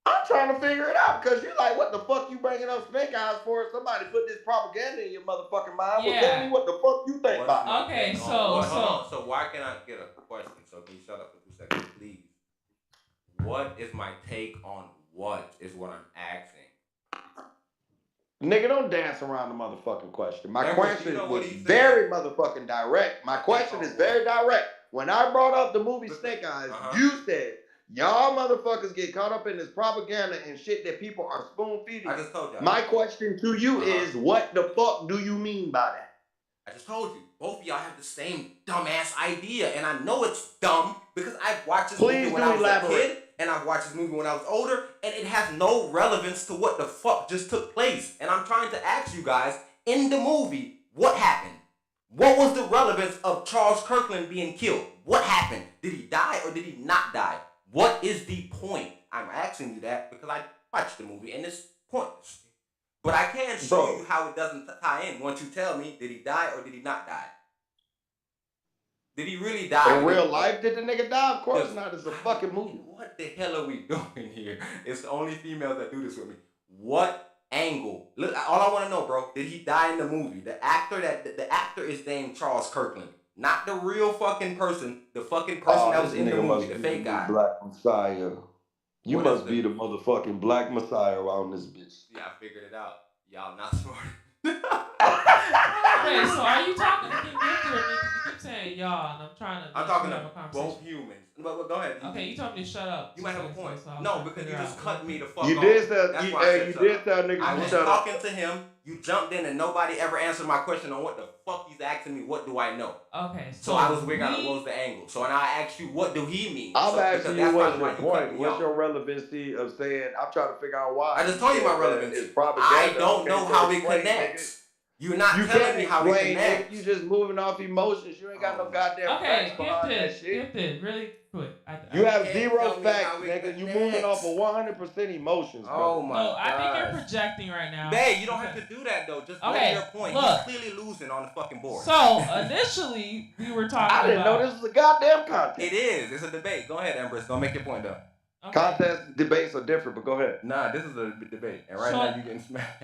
I'm trying to figure it out because you like, what the fuck you bringing up Snake Eyes for? Somebody put this propaganda in your motherfucking mind. Yeah. Well, tell me what the fuck you think about it. Okay, Hold on. So why can I get a question? So can you shut up for 2 seconds, please? What is my take on what is what I'm asking? Nigga, don't dance around the motherfucking question. My Remember, question you know was what he said? very motherfucking direct. My question is very direct. When I brought up the movie Snake Eyes, you said, y'all motherfuckers get caught up in this propaganda and shit that people are spoon feeding. I just told y'all. My question to you is, what the fuck do you mean by that? I just told you. Both of y'all have the same dumbass idea, and I know it's dumb because I've watched this movie when I was a kid, and I've watched this movie when I was older, and it has no relevance to what the fuck just took place. And I'm trying to ask you guys, in the movie, what happened? What was the relevance of Charles Kirkland being killed? What happened? Did he die or did he not die? What is the point? I'm asking you that because I watched the movie, and it's pointless. But I can show you how it doesn't tie in once you tell me, did he die or did he not die? Did he really die? In real life, did the nigga die? Of course not. It's a fucking movie. What the hell are we doing here? It's the only females that do this with me. What angle? Look, all I want to know, bro, did he die in the movie? The actor is named Charles Kirkland. Not the real fucking person. The fucking person that was in the movie. The fake guy. Black Messiah. You must be the motherfucking Black Messiah around this bitch. Yeah, I figured it out. Y'all not smart. Okay, so are you talking to King Victor or me? Because keep saying y'all, and I'm trying to. I'm talking have a to conversation. both humans. But go ahead. Okay, you told me to shut up. You might have a point. So No, because you just cut me the fuck You off. did tell That's you, why I said you shut did up. tell niggas I to was shut up. talking to him. You jumped in and nobody ever answered my question on what the fuck he's asking me. What do I know? Okay, so I was figuring out what was the angle. So now I asked you, what do he mean? I'm so, asking you what's your cut point? me What's off. your relevancy of saying, I'm trying to figure out why. I just told you my said that relevancy. it's propaganda. I don't know how it explain, connects. nigga. You're not You telling can't me how it explain, connects. nigga. You just moving off emotions. You ain't got no goddamn facts behind that shit. Gifted, really quick. You have can't zero tell me facts, how it nigga. You connects. moving off of 100% emotions, bro. Oh my god. I think you're projecting right now. Babe, you don't have to do that though. Just make your point. Look. He's clearly losing on the fucking board. So initially we were talking I didn't know this was a goddamn contest. It is. It's a debate. Go ahead, Empress. Go make your point though. Okay. Contest debates are different, but go ahead. Nah, this is a debate, and right now you getting smacked.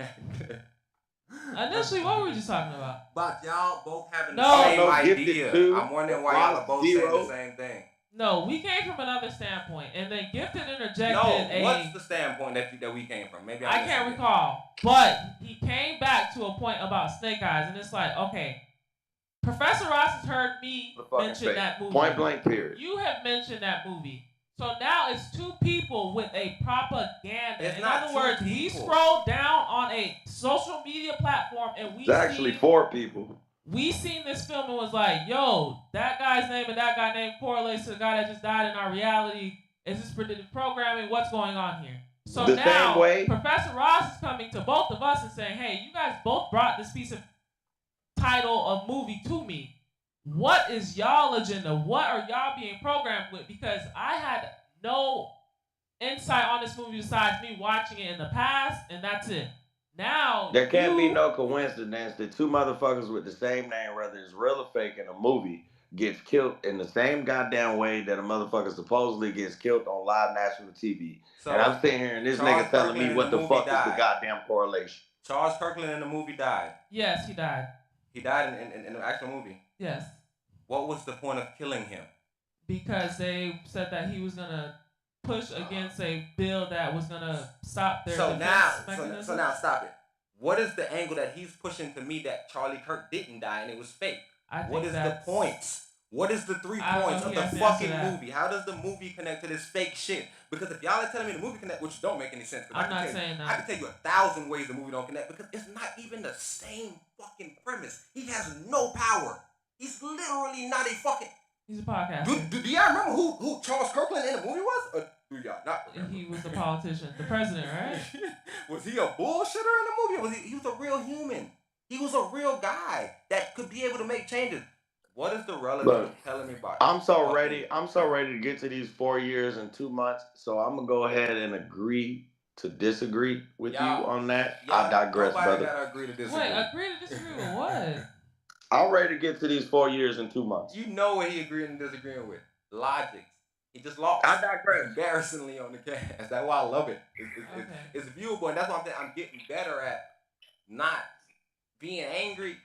Initially, what were we just talking about? But y'all both having No. the same No, idea. too. I'm wondering why y'all are both saying the same thing. No, we came from another standpoint, and then Gifted interjected No, what's the standpoint that we came from? Maybe I can't recall, but he came back to a point about Snake Eyes, and it's like, okay, Professor Ross has heard me mention that movie. Point blank, period. You have mentioned that movie. So now it's two people with a propaganda. It's In not other two words, we people. scroll down on a social media platform and we It's actually 4 people. we seen this film and was like, yo, that guy's name and that guy's name correlates to the guy that just died in our reality. Is this predictive programming? What's going on here? So The now same way- Professor Ross is coming to both of us and saying, hey, you guys both brought this piece of title of movie to me. What is y'all agenda? What are y'all being programmed with? Because I had no insight on this movie besides me watching it in the past, and that's it. Now There can't be no coincidence that 2 motherfuckers with the same name, whether it's real or fake, in a movie gets killed in the same goddamn way that a motherfucker supposedly gets killed on live national TV. So, and I'm sitting here and this Charles nigga telling Kirkland me in what the the movie fuck is the died. goddamn correlation. Charles Kirkland in the movie died. Yes, he died. He died in the actual movie. Yes. What was the point of killing him? Because they said that he was gonna push against a bill that was gonna stop their So defense now, mechanism. so now stop it. What is the angle that he's pushing to me that Charlie Kirk didn't die and it was fake? What is the points? What is the 3 I don't points know of if the he has to answer fucking that. movie? How does the movie connect to this fake shit? Because if y'all are telling me the movie connect, which don't make any sense. I'm not saying that. I can tell you 1,000 ways the movie don't connect because it's not even the same fucking premise. He has no power. He's literally not a fucking. He's a podcaster. Do y'all remember who Charles Kirkland in the movie was? Or do y'all not remember? He was the politician, the president, right? Was he a bullshitter in the movie? Or was he was a real human. He was a real guy that could be able to make changes. What is the relevance Look, of telling me about I'm so ready to get to these 4 years and 2 months. So I'm gonna go ahead and agree to disagree with you on that. I digress, brother. Gotta agree to disagree. Wait, agree to disagree with what? I'm ready to get to these 4 years and 2 months. You know what he agreeing and disagreeing with. Logic. He just lost. I digress. Embarrassingly on the cast. That's why I love it. It's viewable, and that's why I'm getting better at not being angry,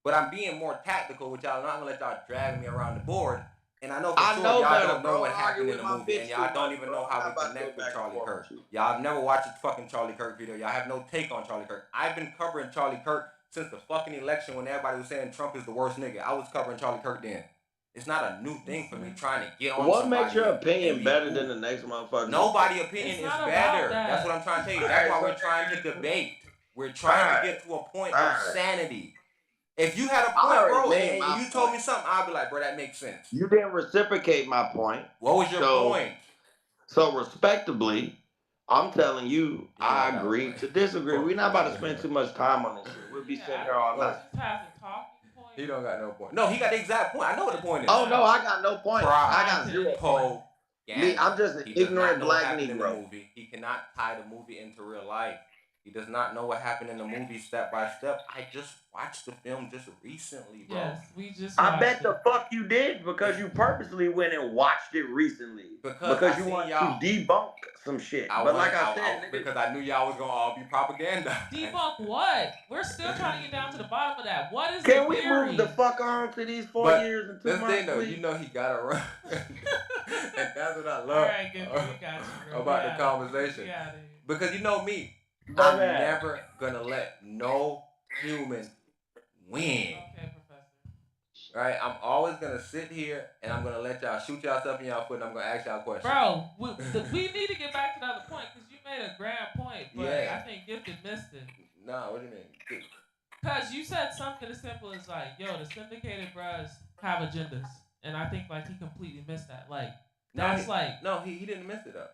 but I'm being more tactical, which y'all not gonna let y'all drag me around the board. And I know for sure y'all better, don't know bro. what I happened argue in the with my movie, and y'all bitch don't too even much, know bro. how I'm we about to connect go with back Charlie and forth Kirk. with you. Y'all have never watched a fucking Charlie Kirk video. Y'all have no take on Charlie Kirk. I've been covering Charlie Kirk since the fucking election when everybody was saying Trump is the worst nigga. I was covering Charlie Kirk then. It's not a new thing for me trying to get on What somebody makes your and opinion be better cool. than the next motherfucker? Nobody's opinion It's is not about better. that. That's what I'm trying to tell you. That's why we're trying to debate. We're trying to get to a point of sanity. If you had a point, bro, and you told me something, I'd be like, bro, that makes sense. You didn't reciprocate my point. What was your point? So respectably, I'm telling you, I agree to disagree. We're not about to spend too much time on this shit. We'll be sitting here all night. He don't got no point. No, he got the exact point. I know what the point is. Oh no, I got no point. I got 0 point. Me, I'm just an He does ignorant not know what black happened in the Negro. movie. He cannot tie the movie into real life. He does not know what happened in the movie step by step. I just watched the film just recently, bro. Yes, we just. I bet the fuck you did because you purposely went and watched it recently. Because you want to debunk some shit. But like I said, because I knew y'all was gonna all be propaganda. Debunk what? We're still trying to get down to the bottom of that. What is can the we theory? move the fuck on to these 4 years and 2 This months, thing though, please? you know he gotta run. And that's what I love Alright, good. We got you, bro. about We the got it. conversation. We got it. Because you know me, Go I'm ahead. never gonna let no human win. Okay, Professor. right? I'm always gonna sit here and I'm gonna let y'all shoot yourself in y'all foot, and I'm gonna ask y'all questions. Bro, we need to get back to the other point because you made a grand point, but I think Gifted missed it. Nah, what do you mean? Because you said something as simple as like, yo, the syndicated bros have agendas, and I think like he completely missed that. Like that's he didn't miss it though.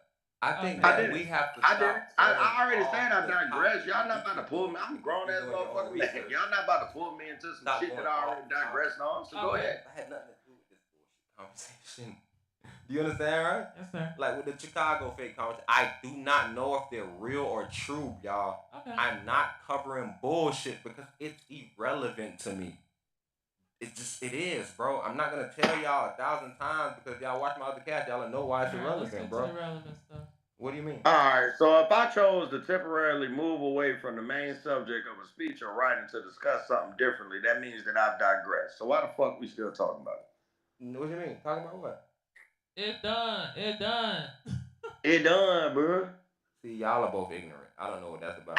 I think I that did. we have to I stop. did. I already said I digress. Y'all not about to pull me. I'm a grown ass motherfucker. Y'all not about to pull me into some shit that I already digressed on. So go ahead. I had nothing to do with this bullshit conversation. Do you understand, right? Yes, sir. Like with the Chicago fake conversation, I do not know if they're real or true, y'all. Okay. I'm not covering bullshit because it's irrelevant to me. It is, bro. I'm not gonna tell y'all 1,000 times because y'all watch my other cast, y'all know why it's irrelevant, bro. Irrelevant stuff. What do you mean? All right, so if I chose to temporarily move away from the main subject of a speech or writing to discuss something differently, that means that I've digressed. So why the fuck we still talking about it? What do you mean? Talking about what? It done. It done. It done, bro. See, y'all are both ignorant. I don't know what that's about.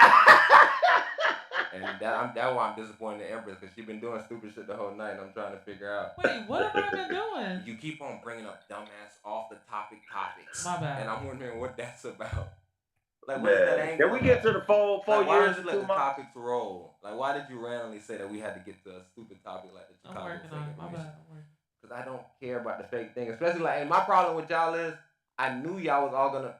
And that's why I'm disappointed in Empress because she's been doing stupid shit the whole night and I'm trying to figure out. Wait, what have I been doing? You keep on bringing up dumbass off the topics. My bad. And I'm wondering what that's about. Like, what is that angle? Can we get to the four years? Why did you let the topics roll? Like, why did you randomly say that we had to get to a stupid topic like the Chicago I'm working on it. My bad. I'm working. Because I don't care about the fake thing. Especially, like, and my problem with y'all is I knew y'all was all gonna.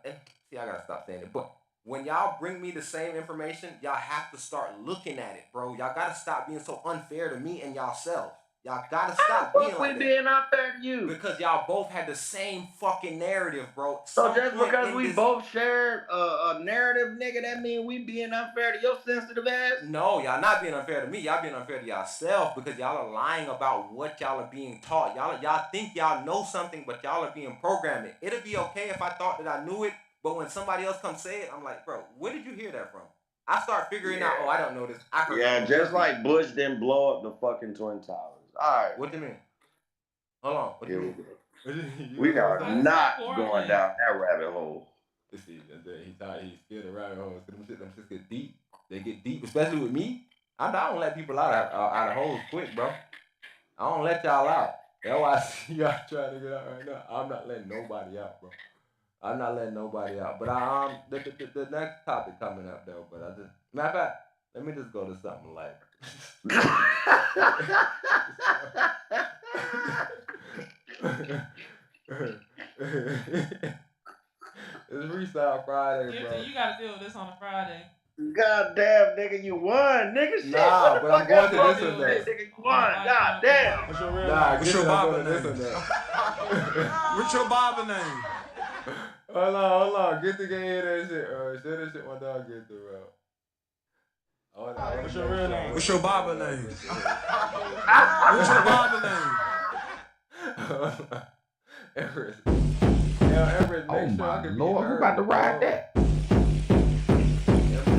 See, I gotta stop saying it. But when y'all bring me the same information, y'all have to start looking at it, bro. Y'all gotta stop being so unfair to me and y'all-self. Y'all gotta stop being like that. being unfair to you? Because y'all both had the same fucking narrative, bro. So just because we both shared a narrative, nigga, that mean we being unfair to your sensitive ass? No, y'all not being unfair to me. Y'all being unfair to yourself because y'all are lying about what y'all are being taught. Y'all think y'all know something, but y'all are being programmed. It'd be okay if I thought that I knew it, but when somebody else comes say it, I'm like, bro, where did you hear that from? I start figuring out, I don't know this. I heard just like Bush didn't blow up the fucking Twin Towers. All right. What do you mean? Hold on. What do you mean? We are not going down that rabbit hole. See, he's scared of rabbit holes. Them shit get deep. They get deep, especially with me. I don't let people out of holes quick, bro. I don't let y'all out. That's why I see y'all trying to get out right now. I'm not letting nobody out, bro. I'm not letting nobody out. But the next topic coming up though. But matter of fact, let me just go to something like. It's Freestyle Friday, bro. You gotta deal with this on a Friday. God damn, nigga, you won, nigga. Shit. Nah, but I'm going to this one though. Nigga, you won. God damn. What's your real name? What's your barber name? What's your barber name? Hold on. Get the game in that shit. Share that shit my dog get through, bro. What's your real name? What's your barber name? What's your barber name? Everett. Everett, make sure I can be Lord, who about to ride that?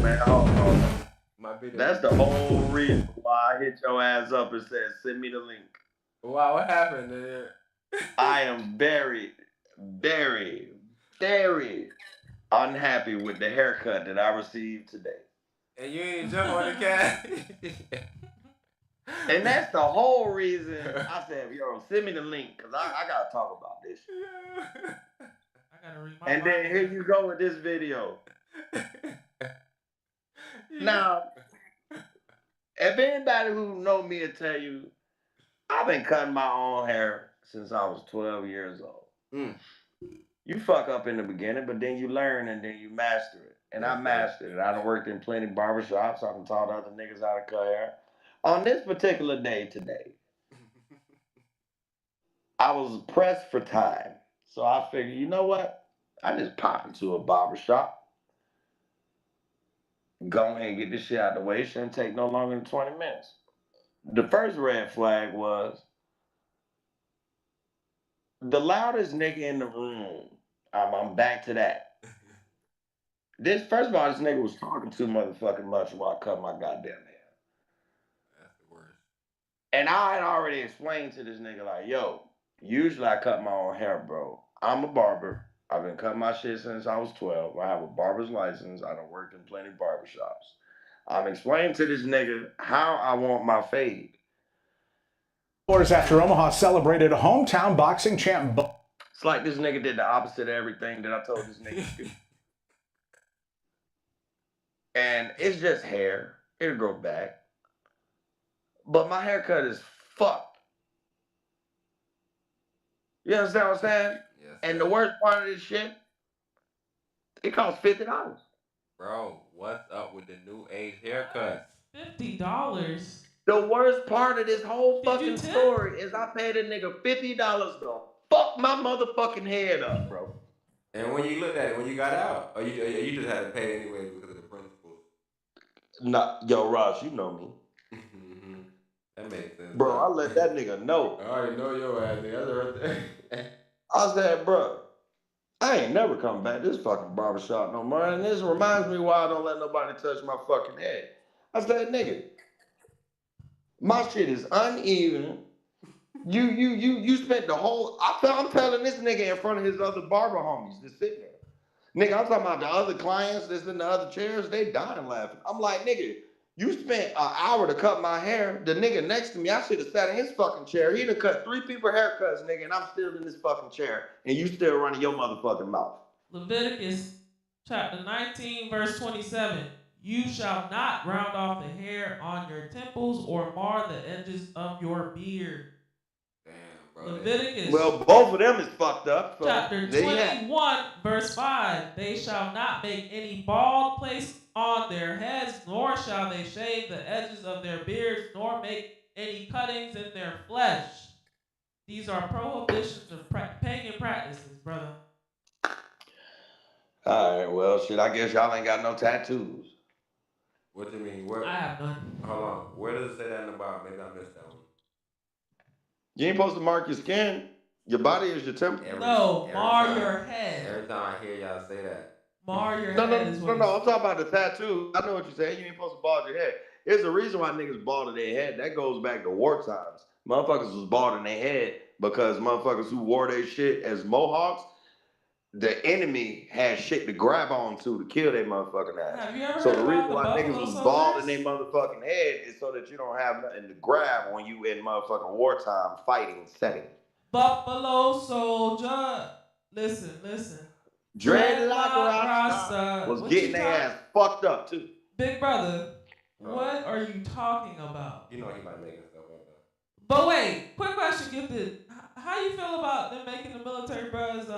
Man, that's the whole reason why I hit your ass up and said, send me the link. Wow, what happened there? I am very, very, very unhappy with the haircut that I received today. And you ain't jump on the cat. And that's the whole reason I said, yo, send me the link, because I got to talk about this. I got to read my And then here you go with this video. Now, if anybody who know me will tell you, I've been cutting my own hair since I was 12 years old. You fuck up in the beginning, but then you learn and then you master it. And I mastered it. I done worked in plenty of barbershops. I done taught other niggas how to cut hair. On this particular day today, I was pressed for time. So I figured, you know what? I just pop into a barbershop. Go ahead and get this shit out of the way. It shouldn't take no longer than 20 minutes. The first red flag was the loudest nigga in the room. I'm back to that. First of all, this nigga was talking too motherfucking much while I cut my goddamn hair. That's the worst. And I had already explained to this nigga, like, yo, usually I cut my own hair, bro. I'm a barber. I've been cutting my shit since I was 12. I have a barber's license. I done worked in plenty of barbershops. I'm explaining to this nigga how I want my fade. After Omaha celebrated a hometown boxing champ. It's like this nigga did the opposite of everything that I told this nigga to do. And it's just hair. It'll grow back. But my haircut is fucked. You understand what I'm saying? Yes, and the worst part of this shit, it costs $50. Bro, what's up with the new age haircuts? $50. The worst part of this whole fucking story is I paid a nigga $50 to fuck my motherfucking head up, bro. And when you looked at it, when you got out, or you just had to pay anyway because of the principles? Nah, yo, Ross, you know me. That makes sense. Bro, I let that nigga know. I already know your ass, nigga. I said, bro, I ain't never come back to this fucking barbershop no more. And this reminds me why I don't let nobody touch my fucking head. I said, nigga, my shit is uneven. You spent the whole. I'm telling this nigga in front of his other barber homies that's sitting there. Nigga, I'm talking about the other clients that's in the other chairs. They dying laughing. I'm like, nigga, you spent an hour to cut my hair. The nigga next to me, I should have sat in his fucking chair. He done cut 3 people haircuts, nigga, and I'm still in this fucking chair. And you still running your motherfucking mouth. Leviticus chapter 19, verse 27. You shall not round off the hair on your temples or mar the edges of your beard. Damn, bro. Leviticus. Well, both of them is fucked up. So chapter 21, verse 5. They shall not make any bald place on their heads, nor shall they shave the edges of their beards, nor make any cuttings in their flesh. These are prohibitions of pagan practices, brother. All right, well, shit, I guess y'all ain't got no tattoos. What do you mean? Where? I have none. Hold on. Where does it say that in the Bible? Maybe I missed that one. You ain't supposed to mark your skin. Your body is your temple. Mar your head. Every time I hear y'all say that. Mar your No, head. I'm talking about the tattoo. I know what you're saying. You ain't supposed to bald your head. There's a reason why niggas balded their head. That goes back to war times. Motherfuckers was balding their head because motherfuckers who wore their shit as mohawks, the enemy had shit to grab on to kill their motherfucking ass. Have you ever So heard the about reason the why niggas Buffalo was Soldiers? balding their motherfucking head is so that you don't have nothing to grab when you in motherfucking wartime fighting setting. Buffalo Soldier. Listen. Dreadlock Rasta was getting their ass fucked up too. Big brother, what are you talking about? You know he might make stuff up though. But wait, quick question, Gifted. How you feel about them making the military bros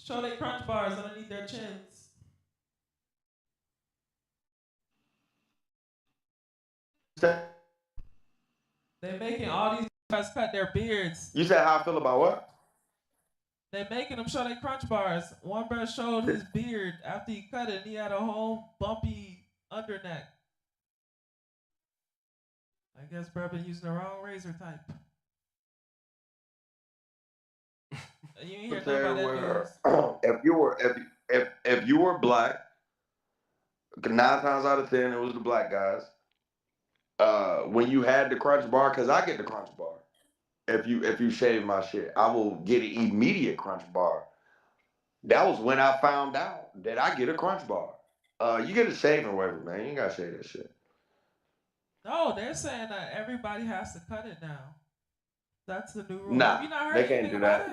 show their crunch bars underneath their chins? They're making all these guys cut their beards. You said how I feel about what? They making them show their crunch bars. One bro showed his beard after he cut it, and he had a whole bumpy underneck. I guess bro been using the wrong razor type. You ain't hear nothing about that. If you were black, 9 times out of 10 it was the black guys. When you had the crunch bar, because I get the crunch bar. If you shave my shit, I will get an immediate crunch bar. That was when I found out that I get a crunch bar. You get a shaving waiver, man. You ain't gotta shave that shit. No, they're saying that everybody has to cut it now. That's the new rule. Nah, Have you not heard they can't do that.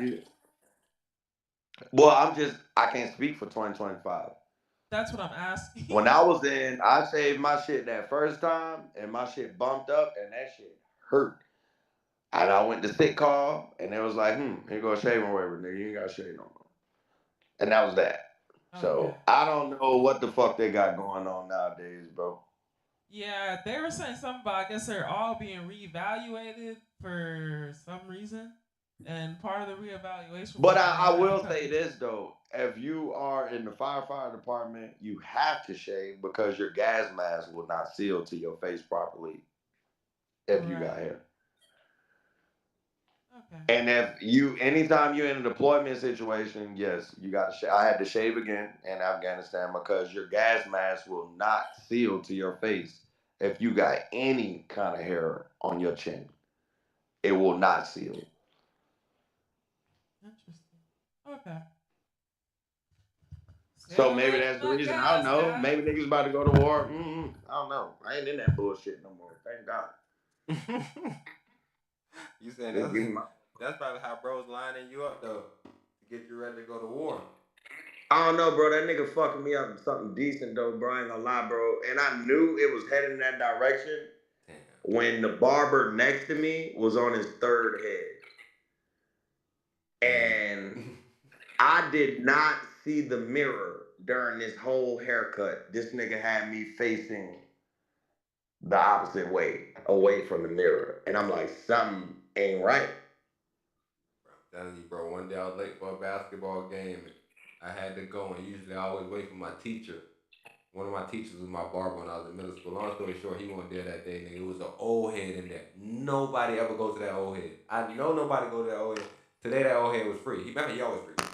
Well, I can't speak for 2025. That's what I'm asking. When I was in, I shaved my shit that first time, and my shit bumped up, and that shit hurt. And I went to sick call, and it was like, here go a shaving waiver, nigga. You ain't got to shave no more. And that was that. Okay. So I don't know what the fuck they got going on nowadays, bro. Yeah, they were saying something about, I guess they're all being reevaluated for some reason. And part of the reevaluation. But I will say this, though. If you are in the firefighter department, you have to shave because your gas mask will not seal to your face properly if you got hair. Okay. And anytime you're in a deployment situation, yes, you got to shave. I had to shave again in Afghanistan because your gas mask will not seal to your face if you got any kind of hair on your chin. It will not seal. Interesting. Okay. So maybe that's the reason. I don't know. Maybe niggas about to go to war. I don't know. I ain't in that bullshit no more. Thank God. You saying Just give me my. that's probably how bro's lining you up though to get you ready to go to war. I don't know, bro. That nigga fucking me up with something decent though, bro. I ain't gonna lie, bro. And I knew it was heading in that direction when the barber next to me was on his third head. And I did not see the mirror during this whole haircut. This nigga had me facing the opposite way, away from the mirror. And I'm like, something ain't right. I'm telling you, bro. One day I was late for a basketball game. And I had to go, and usually I always wait for my teacher. One of my teachers was my barber when I was in middle school. Long story short, he wasn't there that day, nigga. It was an old head in there. Nobody ever goes to that old head. I know nobody go to that old head. Today that old head was free. He always free.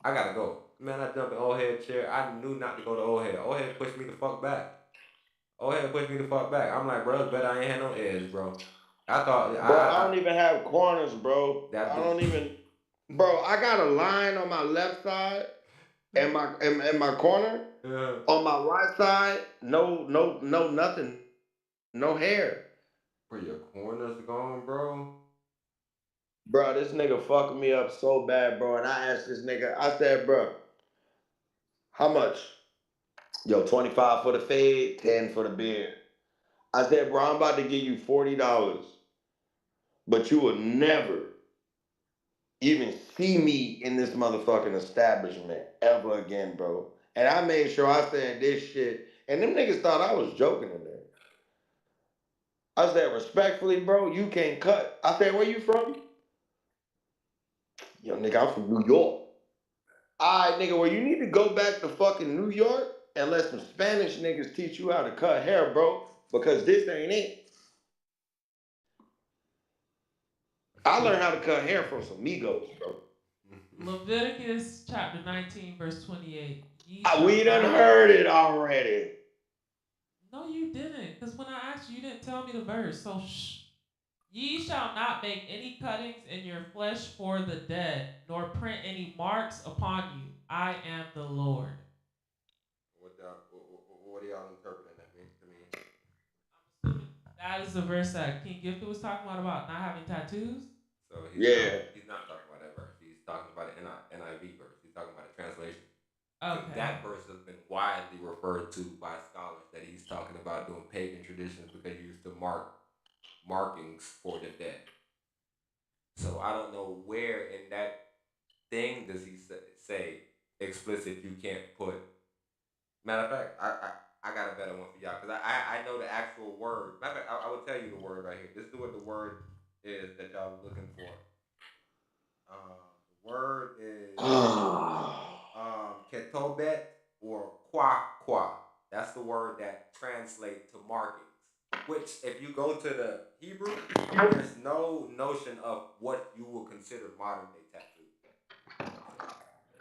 I gotta go. Man, I jumped in old head chair. I knew not to go to old head. Old head pushed me the fuck back. Old head pushed me the fuck back. I'm like, bro, it's better I ain't had no edge, bro. I thought, bro, I don't even have corners, bro. I don't even, bro. I got a line on my left side, and my corner. Yeah. On my right side, no, nothing, no hair. Bro, your corners gone, bro. Bro, this nigga fucking me up so bad, bro. And I asked this nigga, I said, bro, how much? Yo, 25 for the fade, 10 for the beard. I said, bro, I'm about to give you $40, but you will never even see me in this motherfucking establishment ever again, bro. And I made sure I said this shit, and them niggas thought I was joking in there. I said, respectfully, bro, you can't cut. I said, where you from? Yo, nigga, I'm from New York. All right, nigga, well, you need to go back to fucking New York and let some Spanish niggas teach you how to cut hair, bro, because this ain't it. I learned how to cut hair from some Migos, bro. Leviticus chapter 19, verse 28. We done heard it already. No, you didn't, because when I asked you, you didn't tell me the verse, so shh. Ye shall not make any cuttings in your flesh for the dead, nor print any marks upon you. I am the Lord. What are y'all interpreting that mean to me? I'm assuming that is the verse that King Gifted was talking about not having tattoos. So he's not talking about that verse. He's talking about an NIV verse. He's talking about a translation. Okay. That verse has been widely referred to by scholars that he's talking about doing pagan traditions because you used to mark markings for the dead. So I don't know where in that thing does he say explicit you can't put. Matter of fact, I got a better one for y'all because I know the actual word. Matter of fact, I will tell you the word right here. This is what the word is that y'all are looking for. The word is ketobet or kwa. That's the word that translates to markings. Which, if you go to the Hebrew, there's no notion of what you will consider modern day tattoo.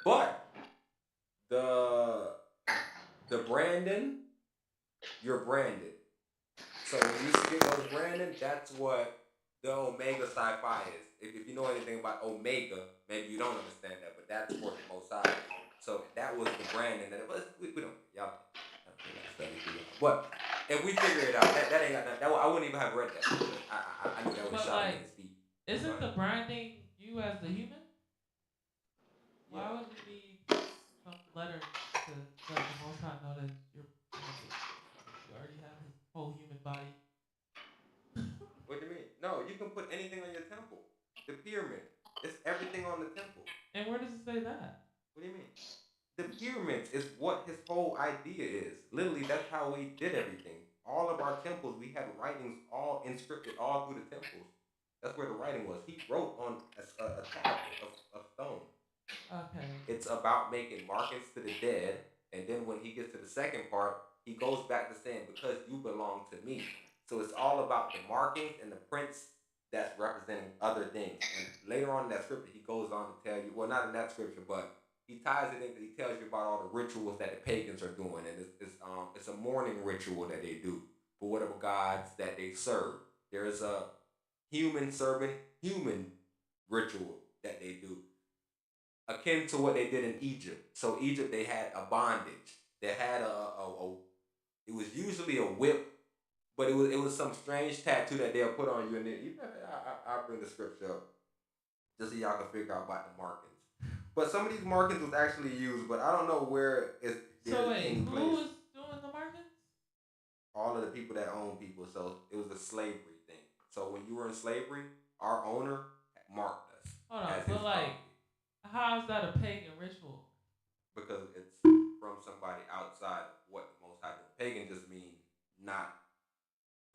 But the Brandon, you're branded. So when you get those Brandon, that's what the Omega Sci-Fi is. If you know anything about Omega, maybe you don't understand that, but that's for the Most High. So that was the Brandon that it was. We don't y'all. But if we figure it out, that ain't got nothing. I wouldn't even have read that. I knew that was shot in his feet. Isn't the branding you as the human? Why would we need some lettering to let the Most High know that you're branded? You already have his whole human body. What do you mean? No, you can put anything on your temple. The pyramid. It's everything on the temple. And where does it say that? What do you mean? The pyramids is what his whole idea is. Literally, that's how we did everything. All of our temples, we had writings all inscripted all through the temples. That's where the writing was. He wrote on a tablet of stone. Okay. It's about making markings to the dead, and then when he gets to the second part, he goes back to saying, because you belong to me. So it's all about the markings and the prints that's representing other things. And later on in that scripture, he goes on to tell you, well, not in that scripture, but he ties it in because he tells you about all the rituals that the pagans are doing, and it's a mourning ritual that they do for whatever gods that they serve. There's a human serving human ritual that they do, akin to what they did in Egypt. So Egypt, they had a bondage. They had it was usually a whip, But it was some strange tattoo that they'll put on you, and then I'll bring the scripture up just so y'all can figure out about the markings. But some of these markings was actually used, but I don't know where it's So wait, any who place. was doing the markings? All of the people that own people. So it was a slavery thing. So when you were in slavery, our owner marked us. Hold on, as his but like, property how is that a pagan ritual? because it's from somebody outside of what the Most High doing. Pagan just means not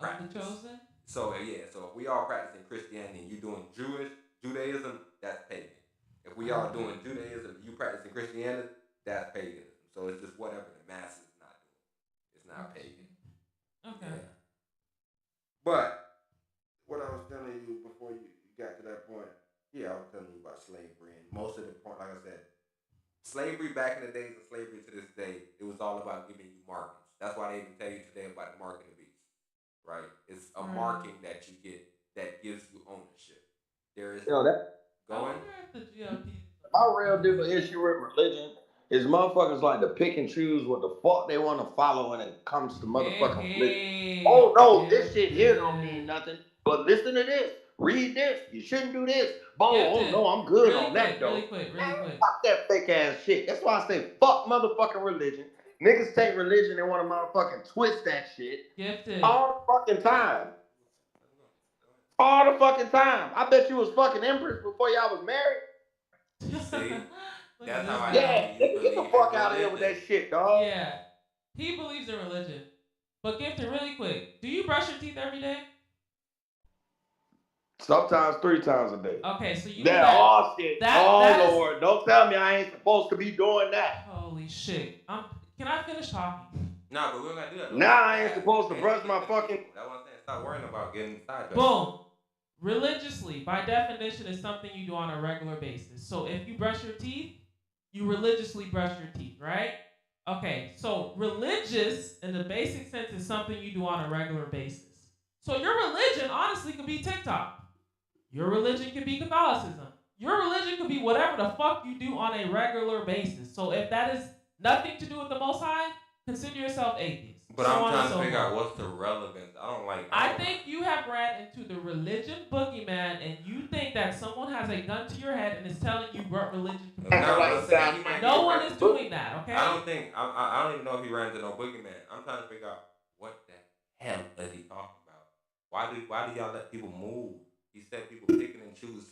Of the practice. chosen? So so if we all practicing Christianity and you doing Judaism, that's pagan. If we all doing Judaism, you practicing Christianity, that's paganism. So it's just whatever the masses is not doing. It's not pagan. Okay. Yeah. But what I was telling you before you got to that point, Yeah, I was telling you about slavery, and most of the point, like I said, slavery back in the days and slavery to this day, it was all about giving you markings. That's why they even tell you today about the mark of the beast, right? It's a marking that you get that gives you ownership. There is going. my real deal issue with religion is motherfuckers like to pick and choose what the fuck they want to follow when it comes to motherfucking religion. Oh no, this shit here don't mean nothing. But listen to this. Read this. You shouldn't do this. Oh no, I'm good on that though. Really quick. Fuck that fake ass shit. That's why I say fuck motherfucking religion. Niggas take religion and want to motherfucking twist that shit. Gifted. All the fucking time. All the fucking time. I bet you was fucking empress before y'all was married. See? That's how I Yeah, know. nigga, get the fuck out of here with that shit, dog. Yeah. He believes in religion. But Gifted, really quick, do you brush your teeth every day? Sometimes 3 times a day. Okay, so you that all shit. Oh Lord, don't tell me I ain't supposed to be doing that. Holy shit. Can I finish talking? Nah, but we're gonna do that. Nah, I ain't supposed to brush my fucking. That's what I'm saying. Stop worrying about getting sidetracked. Boom. Religiously, by definition, is something you do on a regular basis. So if you brush your teeth, you religiously brush your teeth, right? Okay, so religious in the basic sense is something you do on a regular basis. So your religion honestly could be TikTok. Your religion could be Catholicism. Your religion could be whatever the fuck you do on a regular basis. So if that is nothing to do with the Most High, consider yourself atheist. But I'm trying to figure out what's the relevance. I think you have ran into the religion boogeyman, and you think that someone has a gun to your head and is telling you what religion. No one is doing that. Okay. I don't even know if he ran into no boogeyman. I'm trying to figure out what the hell is he talking about. Why do y'all let people move? He said people picking and choosing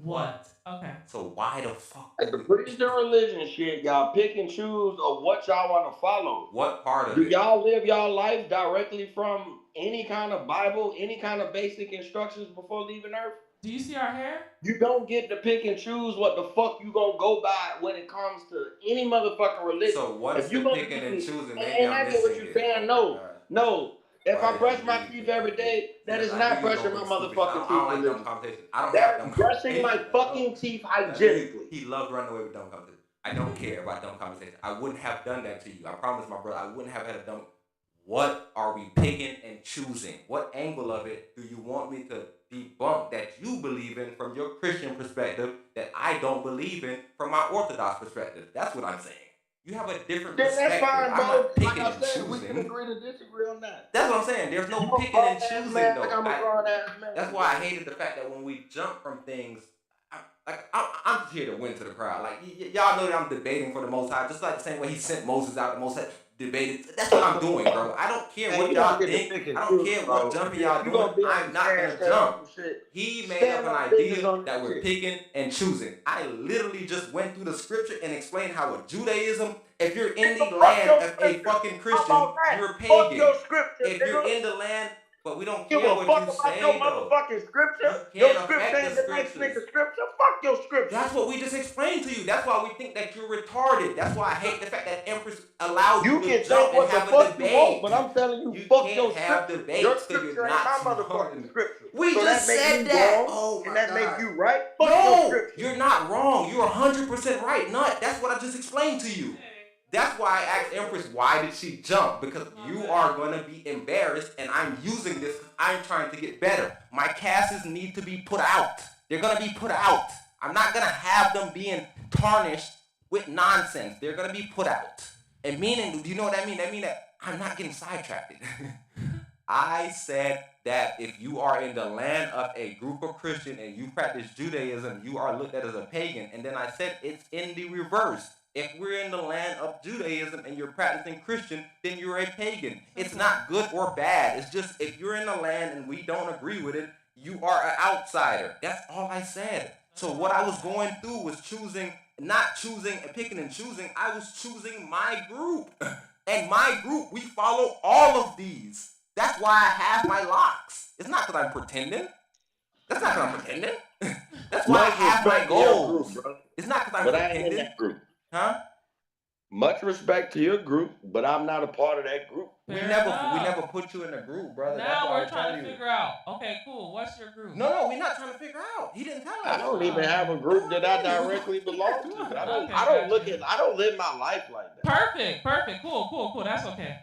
what? Okay. So why the fuck? The Christian religion shit, y'all pick and choose of what y'all want to follow. What part of Do it? y'all live y'all life directly from any kind of Bible, any kind of basic instructions before leaving Earth? Do you see our hair? You don't get to pick and choose what the fuck you gonna go by when it comes to any motherfucking religion. So what's if you the gonna picking and choosing? And I get what you're saying. No. If I brush my teeth every day, that is not brushing my motherfucking teeth. I don't like dumb conversations. I don't That's have dumb brushing my fucking teeth hygienically. He loves running away with dumb conversations. I don't care about dumb conversations. I wouldn't have done that to you. I promise, my brother. I wouldn't have had a dumb. What are we picking and choosing? What angle of it do you want me to debunk that you believe in from your Christian perspective that I don't believe in from my Orthodox perspective? That's what I'm saying. You have a different perspective. That's fine, bro. I'm not picking like I and said, choosing. we can agree to disagree on that. That's what I'm saying. There's no picking and choosing, though. I'm a grown-ass man. That's why I hated the fact that when we jump from things, I'm just here to win to the crowd. Like, y'all know that I'm debating for the Most High, just like the same way he sent Moses out, the Most High debated. That's what I'm doing, bro. I don't care what y'all think. I don't care what jumping y'all doing. I'm not going to jump. He made up an idea that we're picking and choosing. I literally just went through the scripture and explained how with Judaism, if you're in the land of a fucking Christian, you're pagan. If you're in the land, but we don't care what you say, though. Motherfucking scripture. Your scripture ain't the next nigga scripture. Fuck your scripture. That's what we just explained to you. That's why we think that you're retarded. That's why I hate the fact that Empress allowed you to jump and have a debate. But I'm telling you, you fuck can't your have scripture. debates Your because scripture you're ain't not my motherfucking scripture. We so just said that. Wrong, oh my and that God. makes you right. Fuck No, your scripture. you're not wrong. You're 100% right. Nut. That's what I just explained to you. That's why I asked Empress, why did she jump? Because you are going to be embarrassed, and I'm using this because I'm trying to get better. My casts need to be put out. They're going to be put out. I'm not going to have them being tarnished with nonsense. They're going to be put out. And meaning, do you know what that means? That means that I'm not getting sidetracked. I said that if you are in the land of a group of Christian and you practice Judaism, you are looked at as a pagan. And then I said it's in the reverse. If we're in the land of Judaism and you're practicing Christian, then you're a pagan. It's not good or bad. It's just if you're in the land and we don't agree with it, you are an outsider. That's all I said. So what I was going through was picking and choosing. I was choosing my group. And my group, we follow all of these. That's why I have my locks. It's not because I'm pretending. That's not because I'm pretending. That's why I have my goals. It's not because I'm pretending. I ain't in that group. Huh? Much respect to your group, but I'm not a part of that group. We never put you in a group, brother. Now we're trying to figure out. Okay, cool. What's your group? No, we're not trying to figure out. He didn't tell us. I don't even have a group that I directly belong to. I don't live my life like that. Perfect. Cool. That's okay.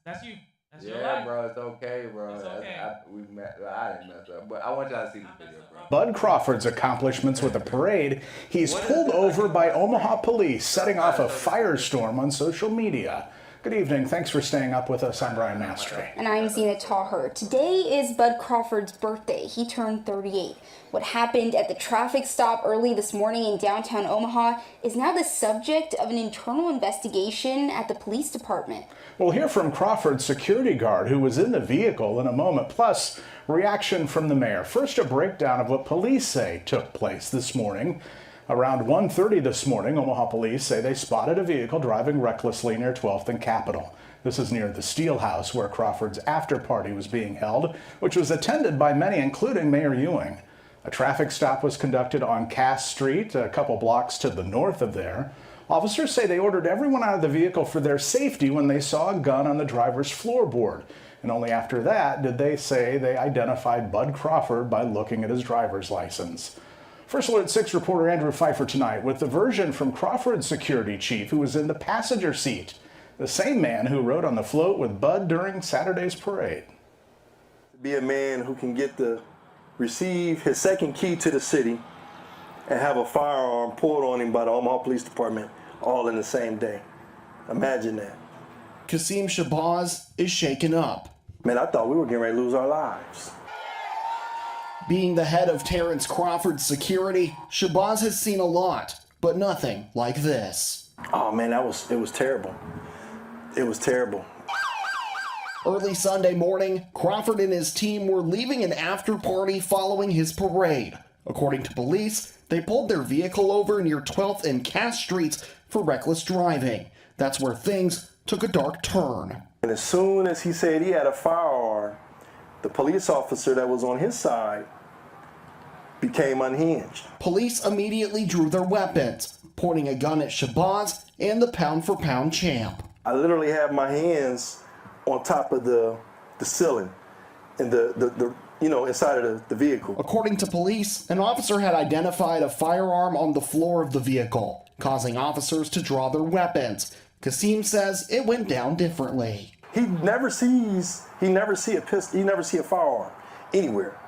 That's you. That's your life. Bro, it's okay, bro. It's okay. I didn't mess up, but I want y'all to see this video, bro. Bud Crawford's accomplishments with the parade. He's pulled over by Omaha police, setting off a firestorm on social media. Good evening. Thanks for staying up with us. I'm Brian Mastery. And I'm Zena Taher. Today is Bud Crawford's birthday. He turned 38. What happened at the traffic stop early this morning in downtown Omaha is now the subject of an internal investigation at the police department. We'll hear from Crawford's security guard who was in the vehicle in a moment, plus reaction from the mayor. First, a breakdown of what police say took place this morning. Around 1:30 this morning, Omaha police say they spotted a vehicle driving recklessly near 12th and Capitol. This is near the Steel House where Crawford's after party was being held, which was attended by many, including Mayor Ewing. A traffic stop was conducted on Cass Street, a couple blocks to the north of there. Officers say they ordered everyone out of the vehicle for their safety when they saw a gun on the driver's floorboard. And only after that did they say they identified Bud Crawford by looking at his driver's license. First Alert 6 reporter Andrew Pfeiffer tonight with the version from Crawford's security chief who was in the passenger seat, the same man who rode on the float with Bud during Saturday's parade. Be a man who can receive his second key to the city and have a firearm pulled on him by the Omaha Police Department all in the same day. Imagine that. Kasim Shabazz is shaken up. Man, I thought we were getting ready to lose our lives. Being the head of Terrence Crawford's security, Shabazz has seen a lot, but nothing like this. Oh man, it was terrible. It was terrible. Early Sunday morning, Crawford and his team were leaving an after party following his parade. According to police, they pulled their vehicle over near 12th and Cass Streets for reckless driving. That's where things took a dark turn. And as soon as he said he had a firearm, the police officer that was on his side became unhinged. Police immediately drew their weapons, pointing a gun at Shabazz and the pound-for-pound champ. I literally had my hands on top of the ceiling and the inside of the vehicle. According to police, an officer had identified a firearm on the floor of the vehicle, causing officers to draw their weapons. Kasim says it went down differently. He never see a pistol, he never see a firearm anywhere.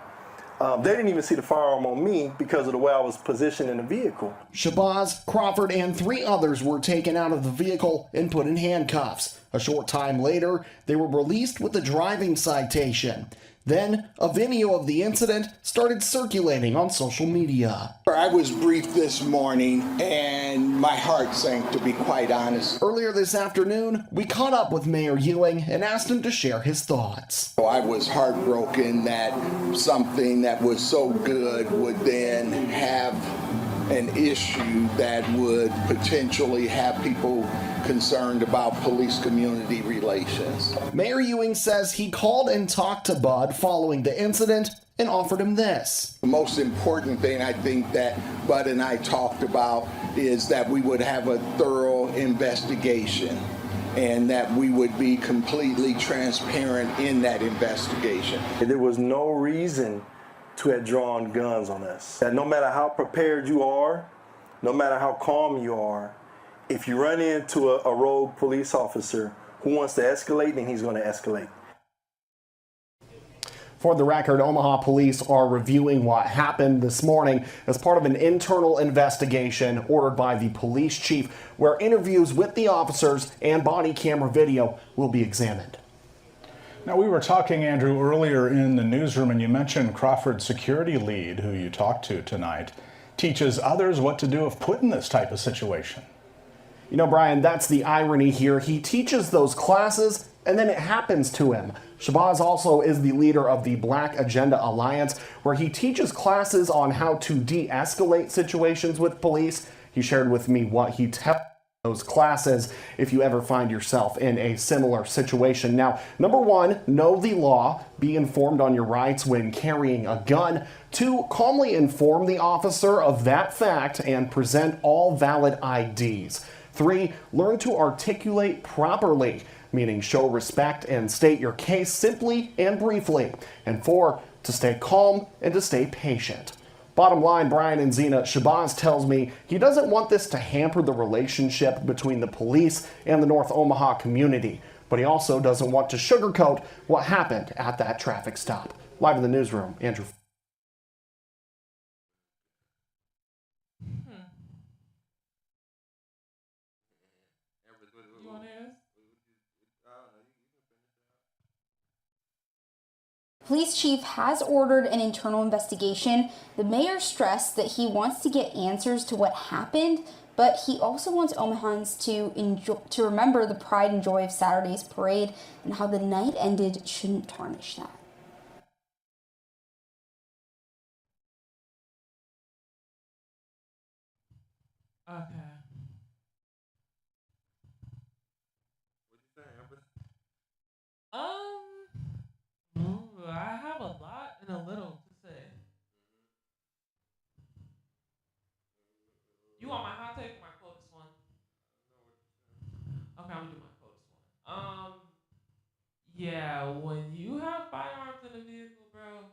They didn't even see the firearm on me because of the way I was positioned in the vehicle. Shabazz, Crawford, and 3 others were taken out of the vehicle and put in handcuffs. A short time later, they were released with a driving citation. Then, a video of the incident started circulating on social media. I was briefed this morning, and my heart sank, to be quite honest. Earlier this afternoon, we caught up with Mayor Ewing and asked him to share his thoughts. I was heartbroken that something that was so good would then have an issue that would potentially have people concerned about police-community relations. Mayor Ewing says he called and talked to Bud following the incident and offered him this. The most important thing I think that Bud and I talked about is that we would have a thorough investigation and that we would be completely transparent in that investigation. There was no reason to have drawn guns on us. That no matter how prepared you are, no matter how calm you are, if you run into a rogue police officer who wants to escalate, then he's going to escalate. For the record, Omaha police are reviewing what happened this morning as part of an internal investigation ordered by the police chief, where interviews with the officers and body camera video will be examined. Now, we were talking, Andrew, earlier in the newsroom, and you mentioned Crawford's security lead, who you talked to tonight, teaches others what to do if put in this type of situation. You know, Brian, that's the irony here. He teaches those classes, and then it happens to him. Shabazz also is the leader of the Black Agenda Alliance, where he teaches classes on how to de-escalate situations with police. He shared with me what he tells those classes if you ever find yourself in a similar situation. Now, number one, know the law. Be informed on your rights when carrying a gun. 2, calmly inform the officer of that fact and present all valid IDs. 3, learn to articulate properly, meaning show respect and state your case simply and briefly. And 4, to stay calm and to stay patient. Bottom line, Brian and Zena, Shabazz tells me he doesn't want this to hamper the relationship between the police and the North Omaha community, but he also doesn't want to sugarcoat what happened at that traffic stop. Live in the newsroom, Andrew. You want to hear this? Police chief has ordered an internal investigation. The mayor stressed that he wants to get answers to what happened, but he also wants Omahans to remember the pride and joy of Saturday's parade and how the night ended shouldn't tarnish that. Okay. What you saying, Empress? I have a lot and a little to say. You want my hot take or my coldest one? Okay, I'm gonna do my coldest one. Yeah, when you have firearms in the vehicle, bro,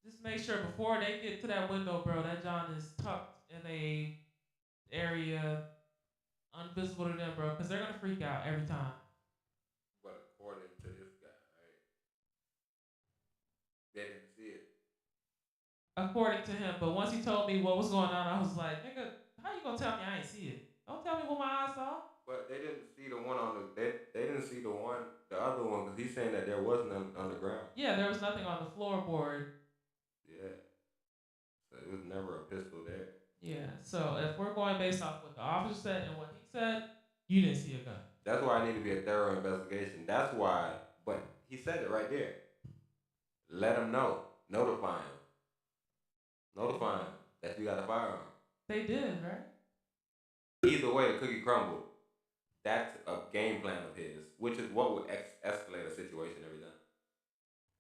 just make sure before they get to that window, bro, that John is tucked in a area invisible to them, bro, because they're gonna freak out every time. But according to this guy, right? They didn't see it. According to him, but once he told me what was going on, I was like, nigga, how you gonna tell me I ain't see it? Don't tell me what my eyes saw. But they didn't see the one on the. They didn't see the other one, because he's saying that there was none on the ground. Yeah, there was nothing on the floorboard. Yeah. So it was never a pistol there. Yeah. So if we're going based off what the officer said and what he said, you didn't see a gun. That's why I need to be a thorough investigation. That's why. But he said it right there. Let him know. Notify him. Notify him that you got a firearm. They did, right? Either way, the cookie crumbled. That's a game plan of his, which is what would escalate a situation every time.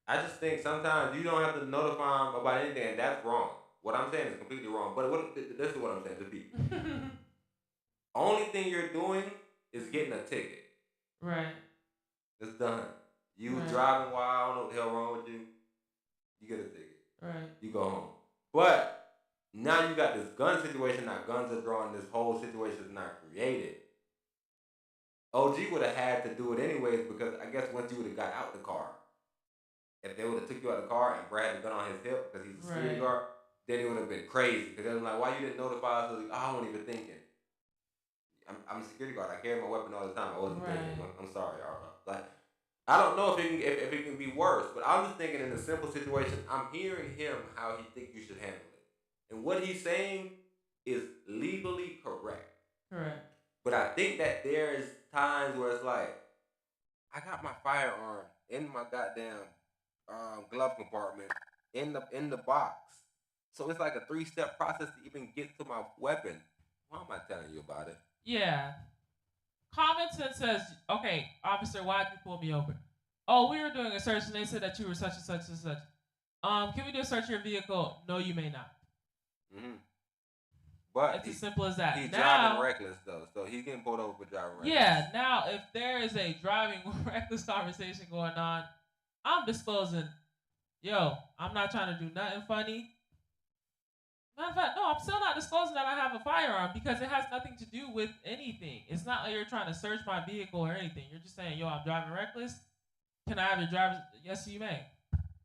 I just think sometimes you don't have to notify him about anything, and that's wrong. What I'm saying is completely wrong. But this is what I'm saying to people. Only thing you're doing is getting a ticket. Right. It's done. You Right. driving while I don't know what the hell wrong with you. You get a ticket. Right. You go home. But now you got this gun situation. Now guns are drawn. This whole situation is not created. OG would have had to do it anyways, because I guess once you would have got out the car, if they would have took you out the car and Brad had the gun on his hip because he's a security guard, then it would have been crazy. Because they was like, why you didn't notify us? I was like, I wasn't even thinking. I'm a security guard. I carry my weapon all the time. I wasn't thinking. I'm sorry, y'all. Like, I don't know if it can be worse, but I'm just thinking in a simple situation, I'm hearing him how he think you should handle it. And what he's saying is legally correct. Correct. But I think that there's times where it's like, I got my firearm in my goddamn glove compartment in the box. So it's like a 3-step process to even get to my weapon. Why am I telling you about it? Yeah. Common sense says, okay, officer, why'd you pull me over? Oh, we were doing a search and they said that you were such and such and such. Can we do a search of your vehicle? No, you may not. Mm-hmm. But it's as simple as that. He's now, driving reckless though, so he's getting pulled over for driving reckless. Yeah. Now, if there is a driving reckless conversation going on, I'm disclosing. Yo, I'm not trying to do nothing funny. Matter of fact, no, I'm still not disclosing that I have a firearm because it has nothing to do with anything. It's not like you're trying to search my vehicle or anything. You're just saying, yo, I'm driving reckless. Can I have your driver's? Yes, you may.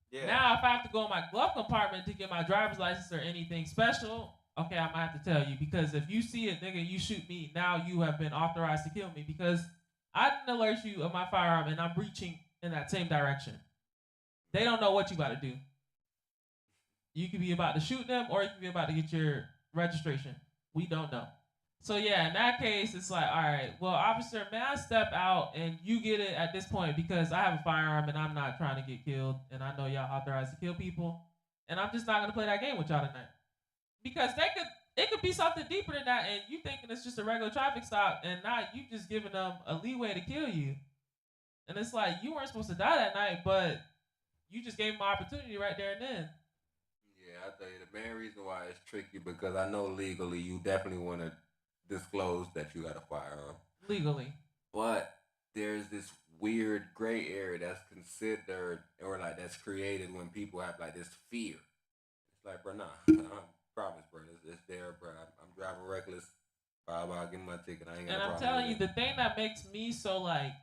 Yeah. Now, if I have to go in my glove compartment to get my driver's license or anything special, okay, I might have to tell you, because if you see it, nigga, you shoot me, now you have been authorized to kill me because I didn't alert you of my firearm and I'm reaching in that same direction. They don't know what you about to do. You could be about to shoot them or you could be about to get your registration. We don't know. So yeah, in that case, it's like, all right, well, officer, may I step out and you get it at this point because I have a firearm and I'm not trying to get killed and I know y'all authorized to kill people and I'm just not gonna play that game with y'all tonight because it could be something deeper than that and you thinking it's just a regular traffic stop and not you just giving them a leeway to kill you and it's like you weren't supposed to die that night but you just gave them an opportunity right there and then. Yeah, I tell you, the main reason why it's tricky because I know legally you definitely want to disclose that you got a firearm. Legally. But there's this weird gray area that's considered or like that's created when people have like this fear. It's like, bro, nah, I promise, bro, it's there, bro. I'm driving reckless. I'll give me my ticket. I ain't got And no I'm problem telling you, with it. the thing that makes me so like,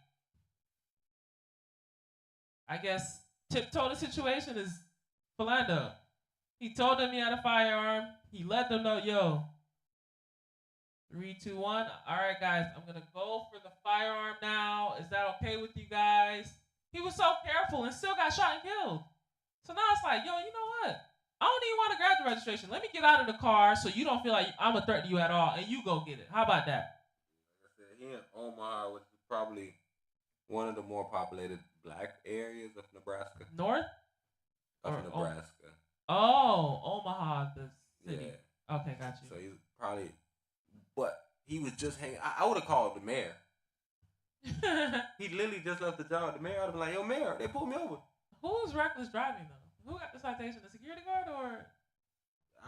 I guess, tiptoe the situation is Philando. He told them he had a firearm. He let them know, yo, 3, 2, 1. All right, guys, I'm gonna go for the firearm now. Is that okay with you guys? He was so careful and still got shot and killed. So now it's like, yo, you know what? I don't even want to grab the registration. Let me get out of the car so you don't feel like I'm a threat to you at all, and you go get it. How about that? Like I said, he in Omaha, which is probably one of the more populated black areas of Nebraska. North? Of Or Nebraska. Oh, Omaha, the city. Yeah. Okay, got you. So he's probably, but he was just hanging. I would have called the mayor. He literally just left the job. The mayor would have been like, yo, mayor, they pulled me over. Who's reckless driving, though? Who got the citation? The security guard or?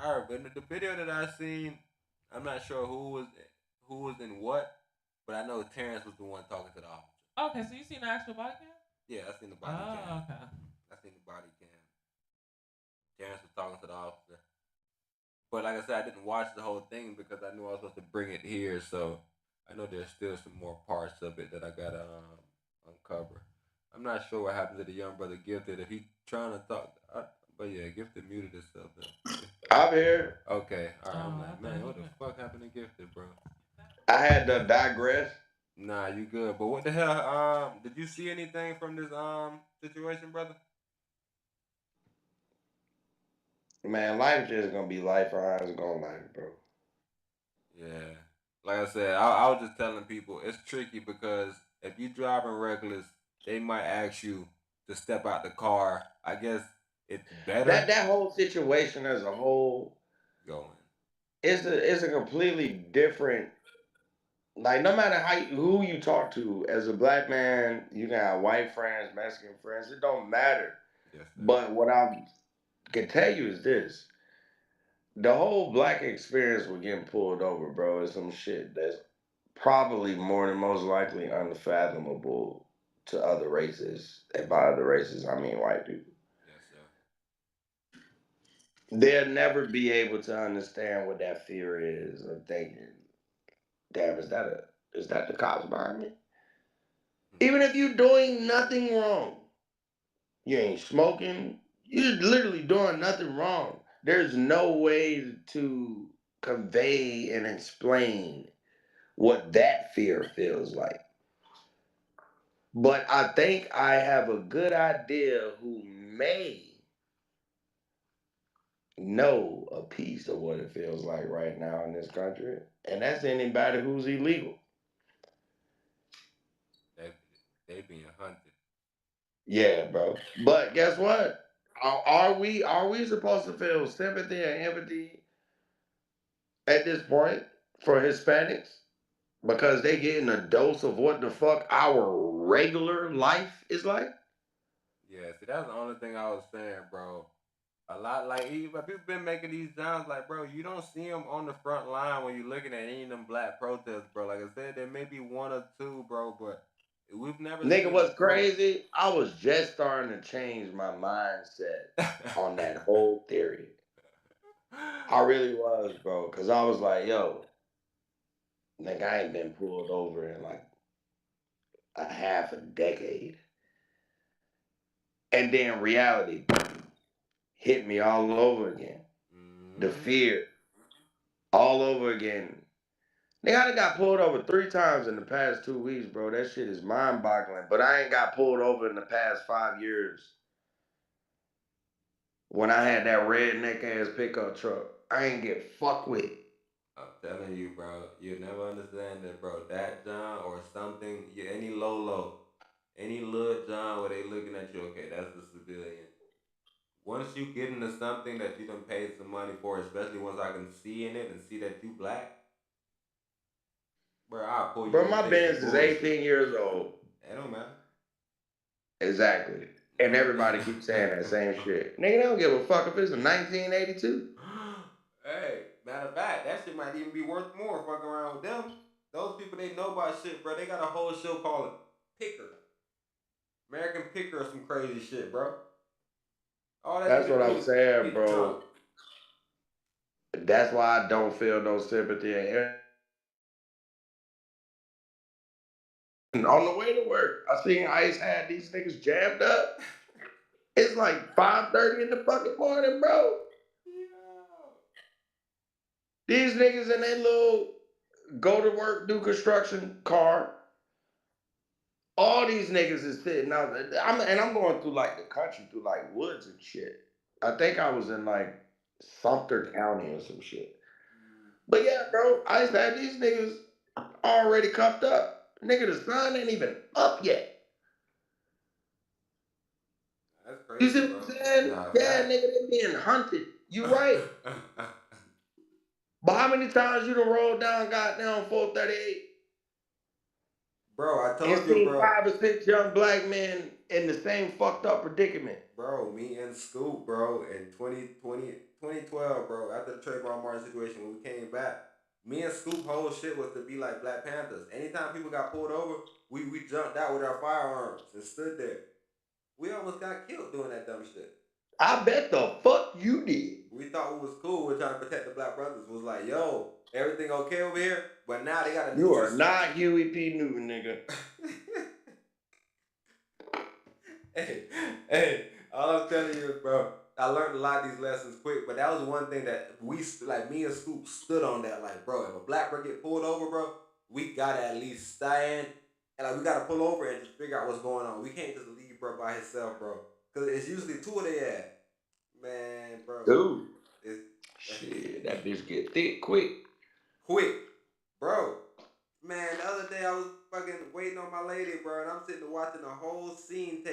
All right, but the video that I seen, I'm not sure who was in what, but I know Terrence was the one talking to the officer. Okay, so you seen the actual body cam? Yeah, I seen the body cam. Oh, okay. I seen the body cam. Terrence was talking to the officer. But like I said, I didn't watch the whole thing because I knew I was supposed to bring it here. So I know there's still some more parts of it that I gotta uncover. I'm not sure what happened to the young brother Gifted. If he trying to talk, but yeah, Gifted muted himself. I'm here. Okay, all right. I'm like, man, what the fuck happened to Gifted, bro? I had to digress. Nah, you good. But what the hell? Did you see anything from this situation, brother? Man, life just gonna be life or how it's gonna life, bro. Yeah. Like I said, I was just telling people it's tricky because if you driving reckless, they might ask you to step out the car. I guess it's better. That whole situation as a whole going. It's a completely different. Like no matter who you talk to, as a black man, you can have white friends, Mexican friends. It don't matter. Yes, but what I can tell you is this: the whole black experience with getting pulled over, bro, is some shit that's probably more than most likely unfathomable to other races. And by other races, I mean white people. They'll never be able to understand what that fear is of thinking, damn, is that the cops behind me? Even if you're doing nothing wrong, you ain't smoking, you're literally doing nothing wrong. There's no way to convey and explain what that fear feels like. But I think I have a good idea who may know a piece of what it feels like right now in this country, and that's anybody who's illegal. They being hunted. Yeah, bro. But guess what? Are we supposed to feel sympathy and empathy at this point for Hispanics because they getting a dose of what the fuck our regular life is like? Yeah, see, that's the only thing I was saying, bro. A lot like people been making these sounds like, bro, you don't see them on the front line when you're looking at any of them black protests, bro. Like I said, there may be one or two, bro, but we've never. Nigga, what's crazy? I was just starting to change my mindset on that whole theory. I really was, bro, because I was like, yo, nigga, I ain't been pulled over in like a half a decade. And then reality hit me all over again. The fear all over again. Nigga, I done got pulled over 3 times in the past 2 weeks, bro. That shit is mind-boggling. But I ain't got pulled over in the past 5 years. When I had that redneck ass pickup truck, I ain't get fucked with. I'm telling you, bro, you'll never understand that, bro. That John or something, any Lolo, any little John where they looking at you, okay, that's the civilian. Once you get into something that you done paid some money for, especially once I can see in it and see that you black, bro, I'll pull you Bro, over my for Benz some is bullshit. 18 years old. It don't matter. Exactly. And everybody keeps saying that same shit. Nigga, they don't give a fuck if it's a 1982. Hey, matter of fact, that shit might even be worth more fucking around with them. Those people, they know about shit, bro. They got a whole show called Picker. American Picker or some crazy shit, bro. All that That's nigga what do I'm is saying, get bro. drunk. That's why I don't feel no sympathy. And on the way to work, I seen Ice had these niggas jammed up. It's like 5:30 in the fucking morning, bro. These niggas in their little go to work, do construction car. All these niggas is sitting out there. I'm going through like the country, through like woods and shit. I think I was in like Sumter County or some shit. But yeah, bro, I used to have these niggas already cuffed up. Nigga, the sun ain't even up yet. That's You crazy, see bro. what I'm saying? Nah, Yeah, fact. nigga, they being hunted. You right. But how many times you done rolled down goddamn 438? Bro, I And told you, seen bro. 5 or 6 young black men in the same fucked up predicament. Bro, me and Scoop, bro, in 2012, bro, after the Trayvon Martin situation, when we came back, me and Scoop whole shit was to be like Black Panthers. Anytime people got pulled over, we jumped out with our firearms and stood there. We almost got killed doing that dumb shit. I bet the fuck you did. We thought we was cool. We were trying to protect the black brothers. It was like, yo, everything okay over here? But now they got a new You are system. not Huey P. Newton, nigga. Hey, all I'm telling you is, bro, I learned a lot of these lessons quick, but that was one thing that like me and Scoop stood on that, like, bro, if a black bro get pulled over, bro, we gotta at least stand, and like, we gotta pull over and just figure out what's going on. We can't just leave bro by himself, bro, because it's usually 2 of their ass. Man, bro. Dude. Shit, that bitch get thick quick. Quick. Bro. Man, the other day I was fucking waiting on my lady, bro, and I'm sitting there watching the whole scene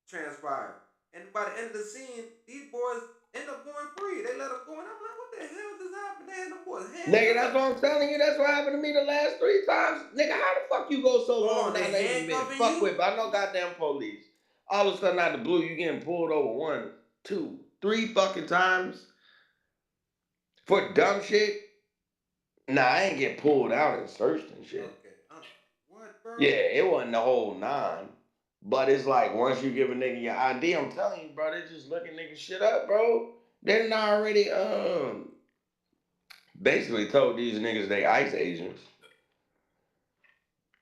transpire. And by the end of the scene, these boys end up going free. They let them go, and I'm like, what the hell just happened? They had them boys handcuffed. Nigga, that's what I'm telling you. That's what happened to me the last 3 times. Nigga, how the fuck you go so long down there even being fucked with? But I know goddamn police. All of a sudden out of the blue, you getting pulled over 1, 2, 3 fucking times for dumb shit. Nah, I ain't get pulled out and searched and shit. Okay. What, bro? Yeah, it wasn't the whole 9. But it's like once you give a nigga your ID, I'm telling you, bro, they just looking nigga shit up, bro. They done already basically told these niggas they ICE agents.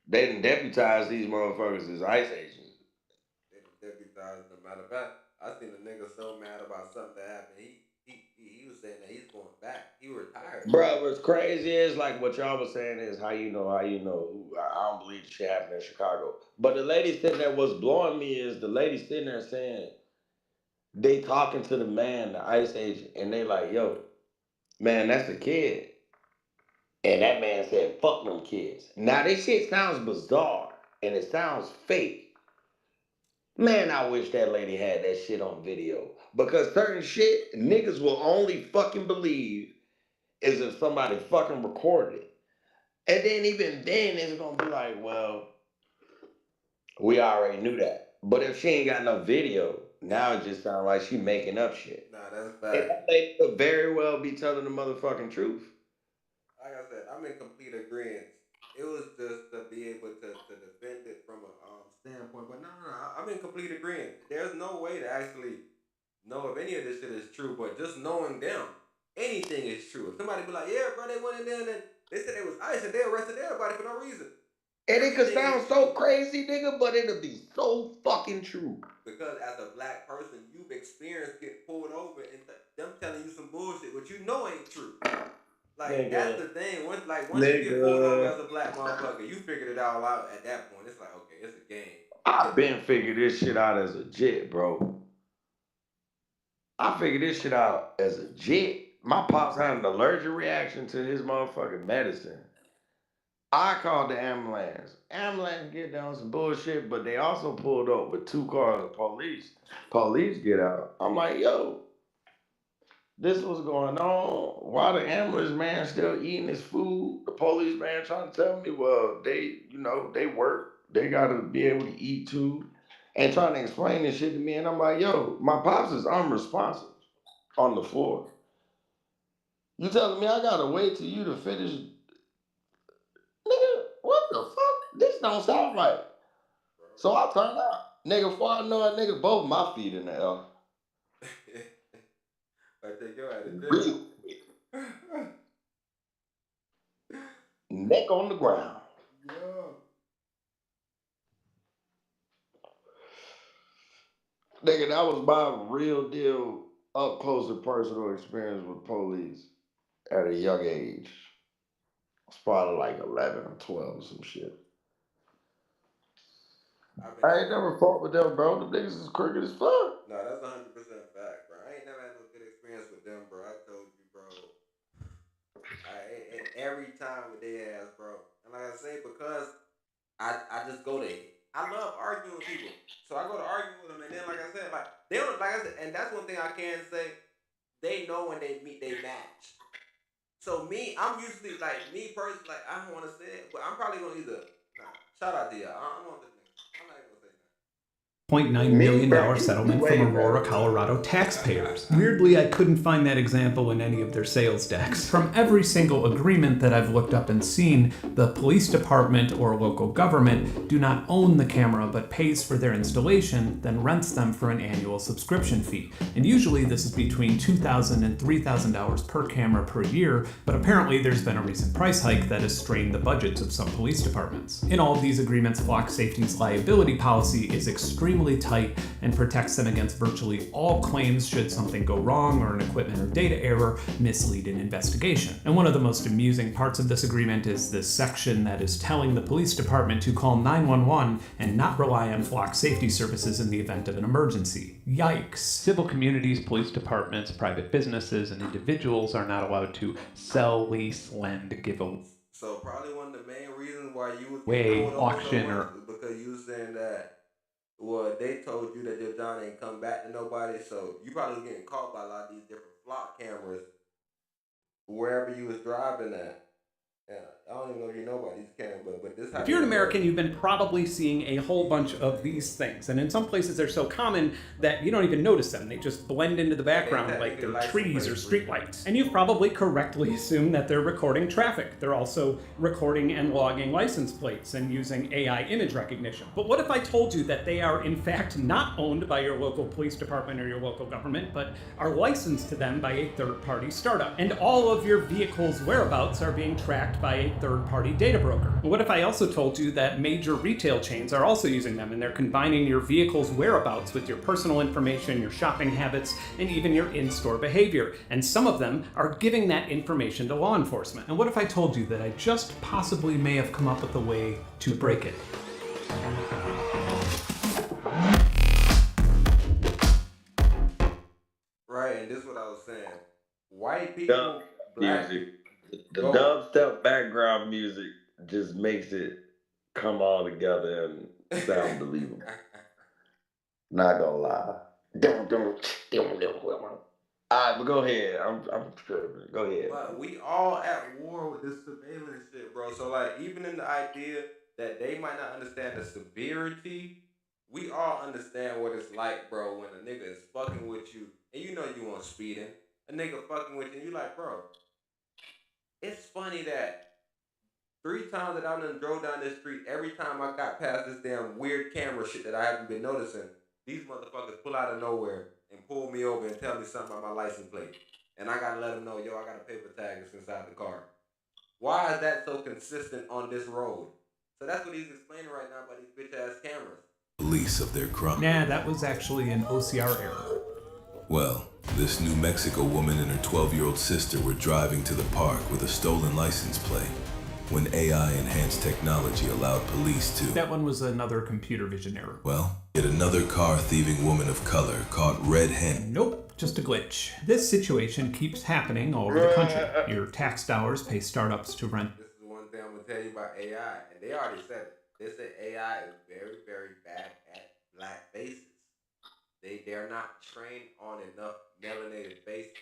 They done deputized these motherfuckers as ICE agents. They done deputized them. Matter of fact, I seen a nigga so mad about something that happened. He was saying that he's going back. He retired. Bro, what's crazy is like what y'all was saying is how you know. I don't believe the shit happened in Chicago. But the lady sitting there, what's blowing me is the lady sitting there saying they talking to the man, the ICE agent, and they like, yo, man, that's a kid. And that man said, fuck them kids. Now this shit sounds bizarre and it sounds fake. Man, I wish that lady had that shit on video. Because certain shit, niggas will only fucking believe is if somebody fucking recorded it. And then even then, it's gonna be like, well, we already knew that. But if she ain't got no video, now it just sounds like she making up shit. Nah, that's a And fact. that lady could very well be telling the motherfucking truth. Like I said, I'm in complete agreement. It was just to be able to defend it from a standpoint, but no, I'm in complete agreement. There's no way to actually know if any of this shit is true, but just knowing them, anything is true. If somebody be like, yeah, bro, they went in there and then they said they was ICE and they arrested everybody for no reason. And it could sound so crazy, nigga, but it'll be so fucking true. Because as a black person, you've experienced getting pulled over and them telling you some bullshit, which you know ain't true. Like that's the thing. Once you get pulled over as a black motherfucker, you figured it all out at that point. It's like, okay, it's a game. I've been figured this shit out as a jit, bro. I figured this shit out as a jit. My pops had an allergic reaction to his motherfucking medicine. I called the ambulance. Ambulance get down some bullshit, but they also pulled up with 2 cars of police. Police get out. I'm like, yo, this was going on. Why the ambulance man still eating his food? The police man trying to tell me, well, they work. They gotta be able to eat too. And trying to explain this shit to me. And I'm like, yo, my pops is unresponsive on the floor. You telling me I gotta wait till you to finish? Nigga, what the fuck? This don't sound right. So I turned out. Nigga, before I know it, nigga, both my feet in the air. I take your ass to Real jail. quick. Neck on the ground. Yeah. Nigga, that was my real deal up close and personal experience with police at a young age. I was probably like 11 or 12 or some shit. I ain't never fought with them, bro. Them niggas is crooked as fuck. No, that's 100% fact, bro. I ain't never had no good experience with them, bro. I told you, bro. Every time with their ass, bro. And like I say, because I just go to I love arguing with people. So I go to argue with them, and then like I said, like they don't like I said, and that's one thing I can say. They know when they meet they match. So me, I'm usually like me personally, like I don't want to say it, but I'm probably gonna either shout out to y'all. I'm on the I'm not even gonna say that. $0.9 million settlement from Aurora, Colorado taxpayers. Weirdly, I couldn't find that example in any of their sales decks. From every single agreement that I've looked up and seen, the police department or local government do not own the camera but pays for their installation, then rents them for an annual subscription fee. And usually this is between $2,000 and $3,000 per camera per year, but apparently there's been a recent price hike that has strained the budgets of some police departments. In all of these agreements, Flock Safety's liability policy is extremely tight and protects them against virtually all claims should something go wrong or an equipment or data error mislead an investigation. And one of the most amusing parts of this agreement is this section that is telling the police department to call 911 and not rely on Flock Safety services in the event of an emergency. Yikes. Civil communities, police departments, private businesses, and individuals are not allowed to sell, lease, lend, give a So probably one of the main reasons why you was way, auction, so or because you was saying that well, they told you that your John ain't come back to nobody, so you probably was getting caught by a lot of these different flock cameras wherever you was driving at. Yeah, I don't even know if you know about these cameras, but this. If you're an American, you've been probably seeing a whole bunch of these things, and in some places they're so common that you don't even notice them. They just blend into the background like they're trees or streetlights. And you've probably correctly assumed that they're recording traffic. They're also recording and logging license plates and using AI image recognition. But what if I told you that they are in fact not owned by your local police department or your local government, but are licensed to them by a third-party startup, and all of your vehicle's whereabouts are being tracked by a third-party data broker? What if I also told you that major retail chains are also using them, and they're combining your vehicle's whereabouts with your personal information, your shopping habits, and even your in-store behavior, and some of them are giving that information to law enforcement? And what if I told you that I just possibly may have come up with a way to break it? Right, and this is what I was saying. White people, black music. The dubstep background music just makes it come all together and sound believable. Not gonna lie. Alright, but go ahead. I'm tripping. Go ahead. But we all at war with this surveillance shit, bro. So like, even in the idea that they might not understand the severity, we all understand what it's like, bro. When a nigga is fucking with you, and you know you want speeding, a nigga fucking with you, and you like, bro. It's funny that 3 times that I done drove down this street, every time I got past this damn weird camera shit that I haven't been noticing, these motherfuckers pull out of nowhere and pull me over and tell me something about my license plate. And I gotta let them know, yo, I got a paper tag that's inside the car. Why is that so consistent on this road? So that's what he's explaining right now about these bitch ass cameras. Release of their crime. Nah, that was actually an OCR error. Well, this New Mexico woman and her 12-year-old sister were driving to the park with a stolen license plate when AI-enhanced technology allowed police to... That one was another computer vision error. Well, yet another car-thieving woman of color caught red-handed. Nope, just a glitch. This situation keeps happening all over the country. Your tax dollars pay startups to rent. This is one thing I'm going to tell you about AI, and they already said it. They said AI is very, very bad at black faces. They're not trained on enough melanated faces.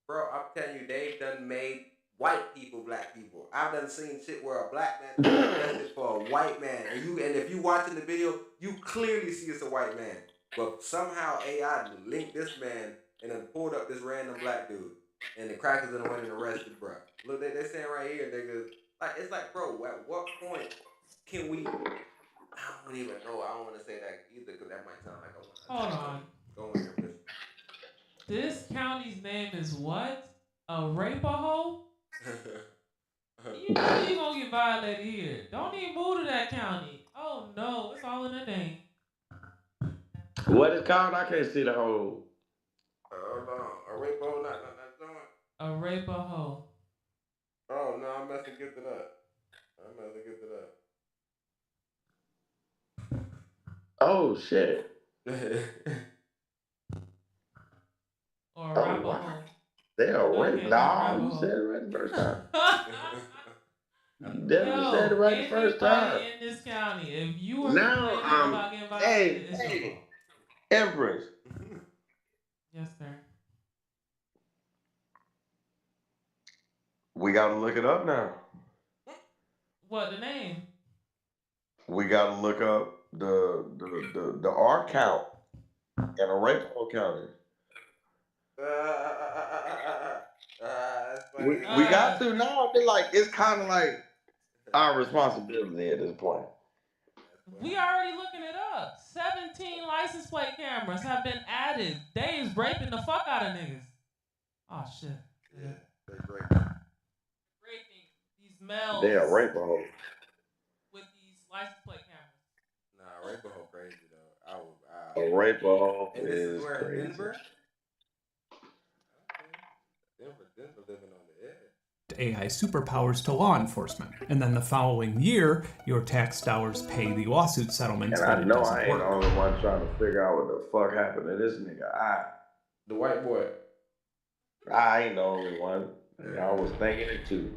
Bro, I'm telling you, they've done made white people black people. I've done seen shit where a black man is arrested for a white man, and if you watching the video, you clearly see it's a white man. But somehow AI linked this man and then pulled up this random black dude, and the crackers done went and arrested, bro. Look, they're saying right here, niggas. Like it's like, bro, at what point can we? I don't even know. I don't want to say that either because that might sound like a. Hold on. Go on here, bitch. This county's name is what? Arapahoe? You know you're gonna get violated here. Don't even move to that county. Oh no, it's all in the name. What is called? I can't see the whole. Arapahoe, not joint. Arapahoe. Oh no, I'm messing gifted up. Oh shit. Or Arapahoe. Wow. They are right. Nah, you said it right the first time. You definitely said it right the first time. In this county, if you were now, hey, Empress. Yes, sir. We gotta look it up now. What the name? We gotta look up the R count in Arapahoe County. We got to now. It's kind of like our responsibility at this point. We already looking it up. 17 license plate cameras have been added. They is raping the fuck out of niggas. Oh shit. Yeah, they raping these males. They are Arapahoe. With these license plate cameras. Nah, Arapahoe crazy though. Arapahoe and this is is where crazy. Denver living on the edge. AI superpowers to law enforcement. And then the following year, your tax dollars pay the lawsuit settlements. And I know I ain't the only one trying to figure out what the fuck happened to this nigga. The white boy. I ain't the only one. I was thinking it too.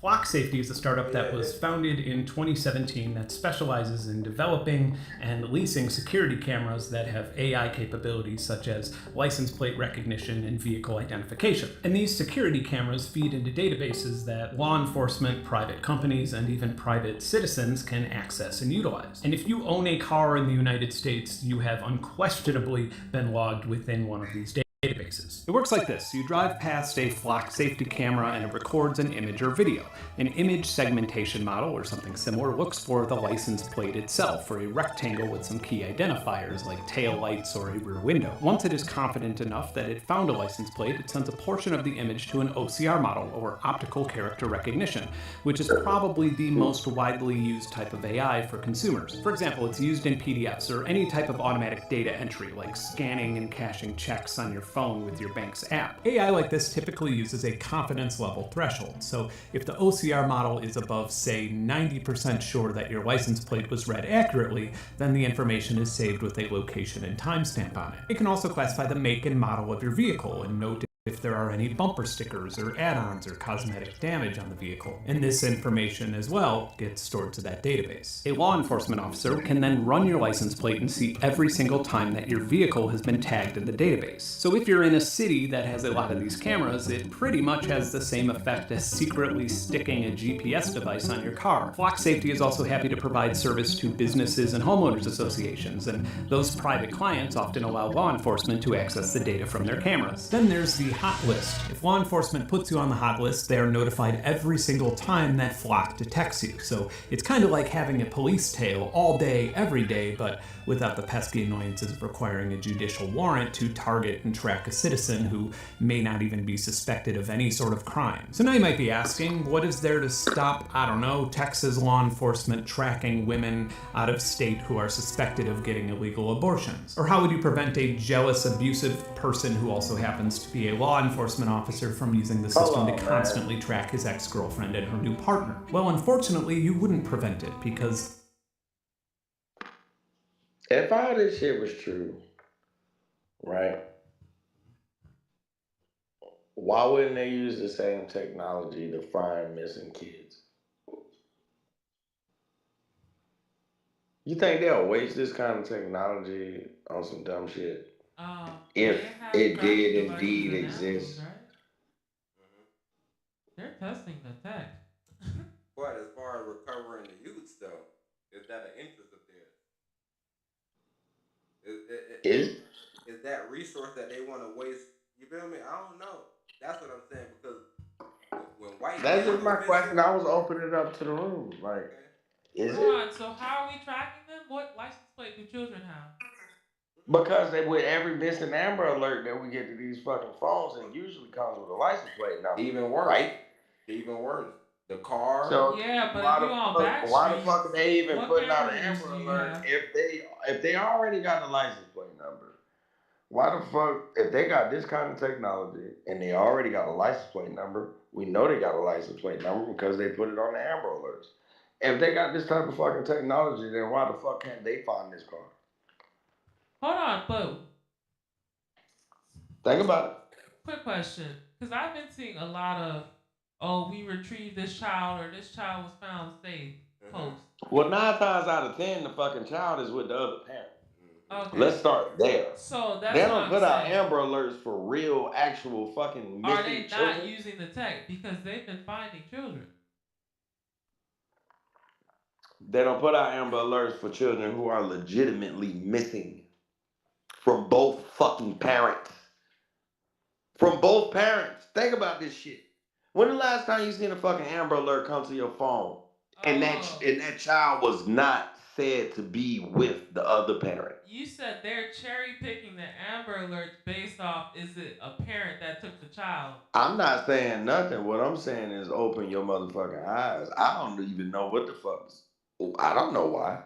Flock Safety is a startup that was founded in 2017 that specializes in developing and leasing security cameras that have AI capabilities such as license plate recognition and vehicle identification. And these security cameras feed into databases that law enforcement, private companies, and even private citizens can access and utilize. And if you own a car in the United States, you have unquestionably been logged within one of these databases. It works like this. You drive past a Flock Safety camera and it records an image or video. An image segmentation model or something similar looks for the license plate itself, or a rectangle with some key identifiers like tail lights or a rear window. Once it is confident enough that it found a license plate, it sends a portion of the image to an OCR model, or optical character recognition, which is probably the most widely used type of AI for consumers. For example, it's used in PDFs or any type of automatic data entry, like scanning and cashing checks on your phone with your bank's app. AI like this typically uses a confidence level threshold. So if the OCR model is above, say, 90% sure that your license plate was read accurately, then the information is saved with a location and timestamp on it. It can also classify the make and model of your vehicle and note if there are any bumper stickers or add-ons or cosmetic damage on the vehicle. And this information as well gets stored to that database. A law enforcement officer can then run your license plate and see every single time that your vehicle has been tagged in the database. So if you're in a city that has a lot of these cameras, it pretty much has the same effect as secretly sticking a GPS device on your car. Flock Safety is also happy to provide service to businesses and homeowners associations, and those private clients often allow law enforcement to access the data from their cameras. Then there's the hot list. If law enforcement puts you on the hot list, they are notified every single time that flock detects you. So it's kind of like having a police tail all day, every day, but without the pesky annoyances of requiring a judicial warrant to target and track a citizen who may not even be suspected of any sort of crime. So now you might be asking, what is there to stop, I don't know, Texas law enforcement tracking women out of state who are suspected of getting illegal abortions? Or how would you prevent a jealous, abusive person who also happens to be a law enforcement officer from using the system to constantly track his ex-girlfriend and her new partner? Well, unfortunately, you wouldn't prevent it because if all this shit was true, right? Why wouldn't they use the same technology to find missing kids? You think they'll waste this kind of technology on some dumb shit? If it did indeed exist. They're testing the tech. But as far as recovering the youths, though, is that an interest of theirs? Is that resource that they want to waste? You feel me? I don't know. That's what I'm saying, because when white That's kids just go my missing, question. I was opening it up to the room. Like, is Hold it? on. So how are we tracking them? What license plate do children have? Because with every missing Amber Alert that we get to these fucking phones, it usually comes with a license plate number. Even worse. Right? Even worse. The car. So Yeah, but why if you on back why the streets, fuck are they even what putting out an parameters Amber do you Alert have? if they already got the license plate number? Why the fuck, if they got this kind of technology and they already got a license plate number, we know they got a license plate number because they put it on the Amber Alerts. If they got this type of fucking technology, then why the fuck can't they find this car? Hold on, but Think about it. quick question, because I've been seeing a lot of, oh, we retrieved this child or this child was found safe posts. Well, 9 times out of 10, the fucking child is with the other parent. Okay. Let's start there. So that's They what don't I'm put out saying. Amber Alerts for real, actual fucking Are missing they children. not using the tech because they've been finding children? They don't put out Amber Alerts for children who are legitimately missing from both fucking parents. From both parents. Think about this shit. When the last time you seen a fucking Amber Alert come to your phone and that child was not said to be with the other parent? You said they're cherry picking the Amber Alerts based off, is it a parent that took the child? I'm not saying nothing. What I'm saying is open your motherfucking eyes. I don't even know what the fuck. I don't know why.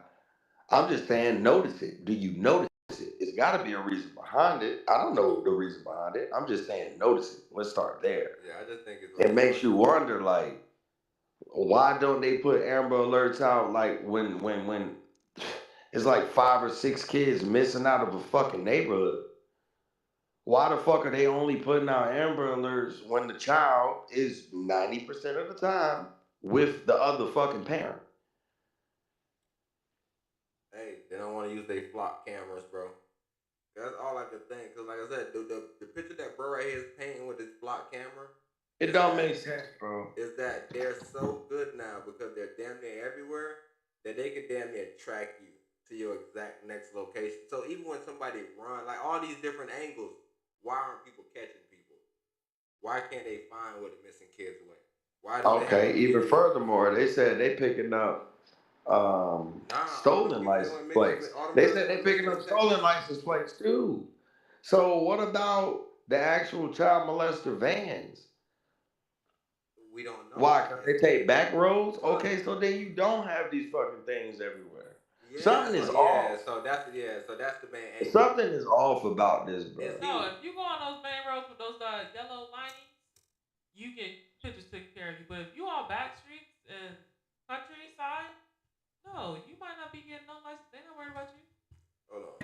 I'm just saying notice it. Do you notice it? It's got to be a reason behind it. I don't know the reason behind it. I'm just saying notice it. Let's start there. Yeah, I just think it's. It makes you wonder, like, why don't they put Amber Alerts out like when it's like 5 or 6 kids missing out of a fucking neighborhood? Why the fuck are they only putting out Amber Alerts when the child is 90% of the time with the other fucking parent? Hey, they don't want to use their flock cameras, bro. That's all I could think. Cause like I said, the picture that bro right here is painting with his flock camera. It don't make sense, bro. Is that they're so good now because they're damn near everywhere that they could damn near track you to your exact next location. So even when somebody run, like all these different angles, why aren't people catching people? Why can't they find where the missing kids went? Why do they have Even furthermore, they said they picking up stolen license plates. They said they picking up stolen license plates too. So what about the actual child molester vans? We don't know. Why? Because they take back roads? Okay, so then you don't have these fucking things everywhere. Yeah, Something is off. So that's the main angle. Something is off about this, bro. No, if you go on those main roads with those yellow linings, you get pictures taken care of you. But if you on back streets and countryside, no, you might not be getting no license. They're not worried about you.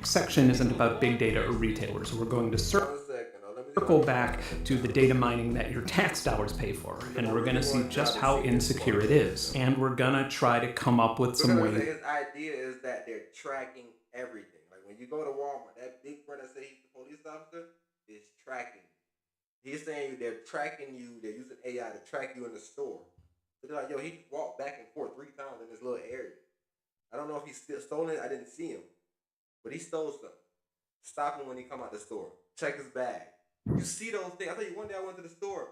next section isn't about big data or retailers. We're going to circle back to the data mining that your tax dollars pay for, and we're going to see just how insecure it is, and we're going to try to come up with some ways. His idea is that they're tracking everything. Like when you go to Walmart, that big brother say he's the police officer is tracking you. He's saying they're tracking you. They're using AI to track you in the store. So they're like, yo, he just walked back and forth 3 times in this little area. I don't know if he still stole it. I didn't see him, but he stole something. Stop him when he come out the store. Check his bag. You see those things. I tell you, one day I went to the store.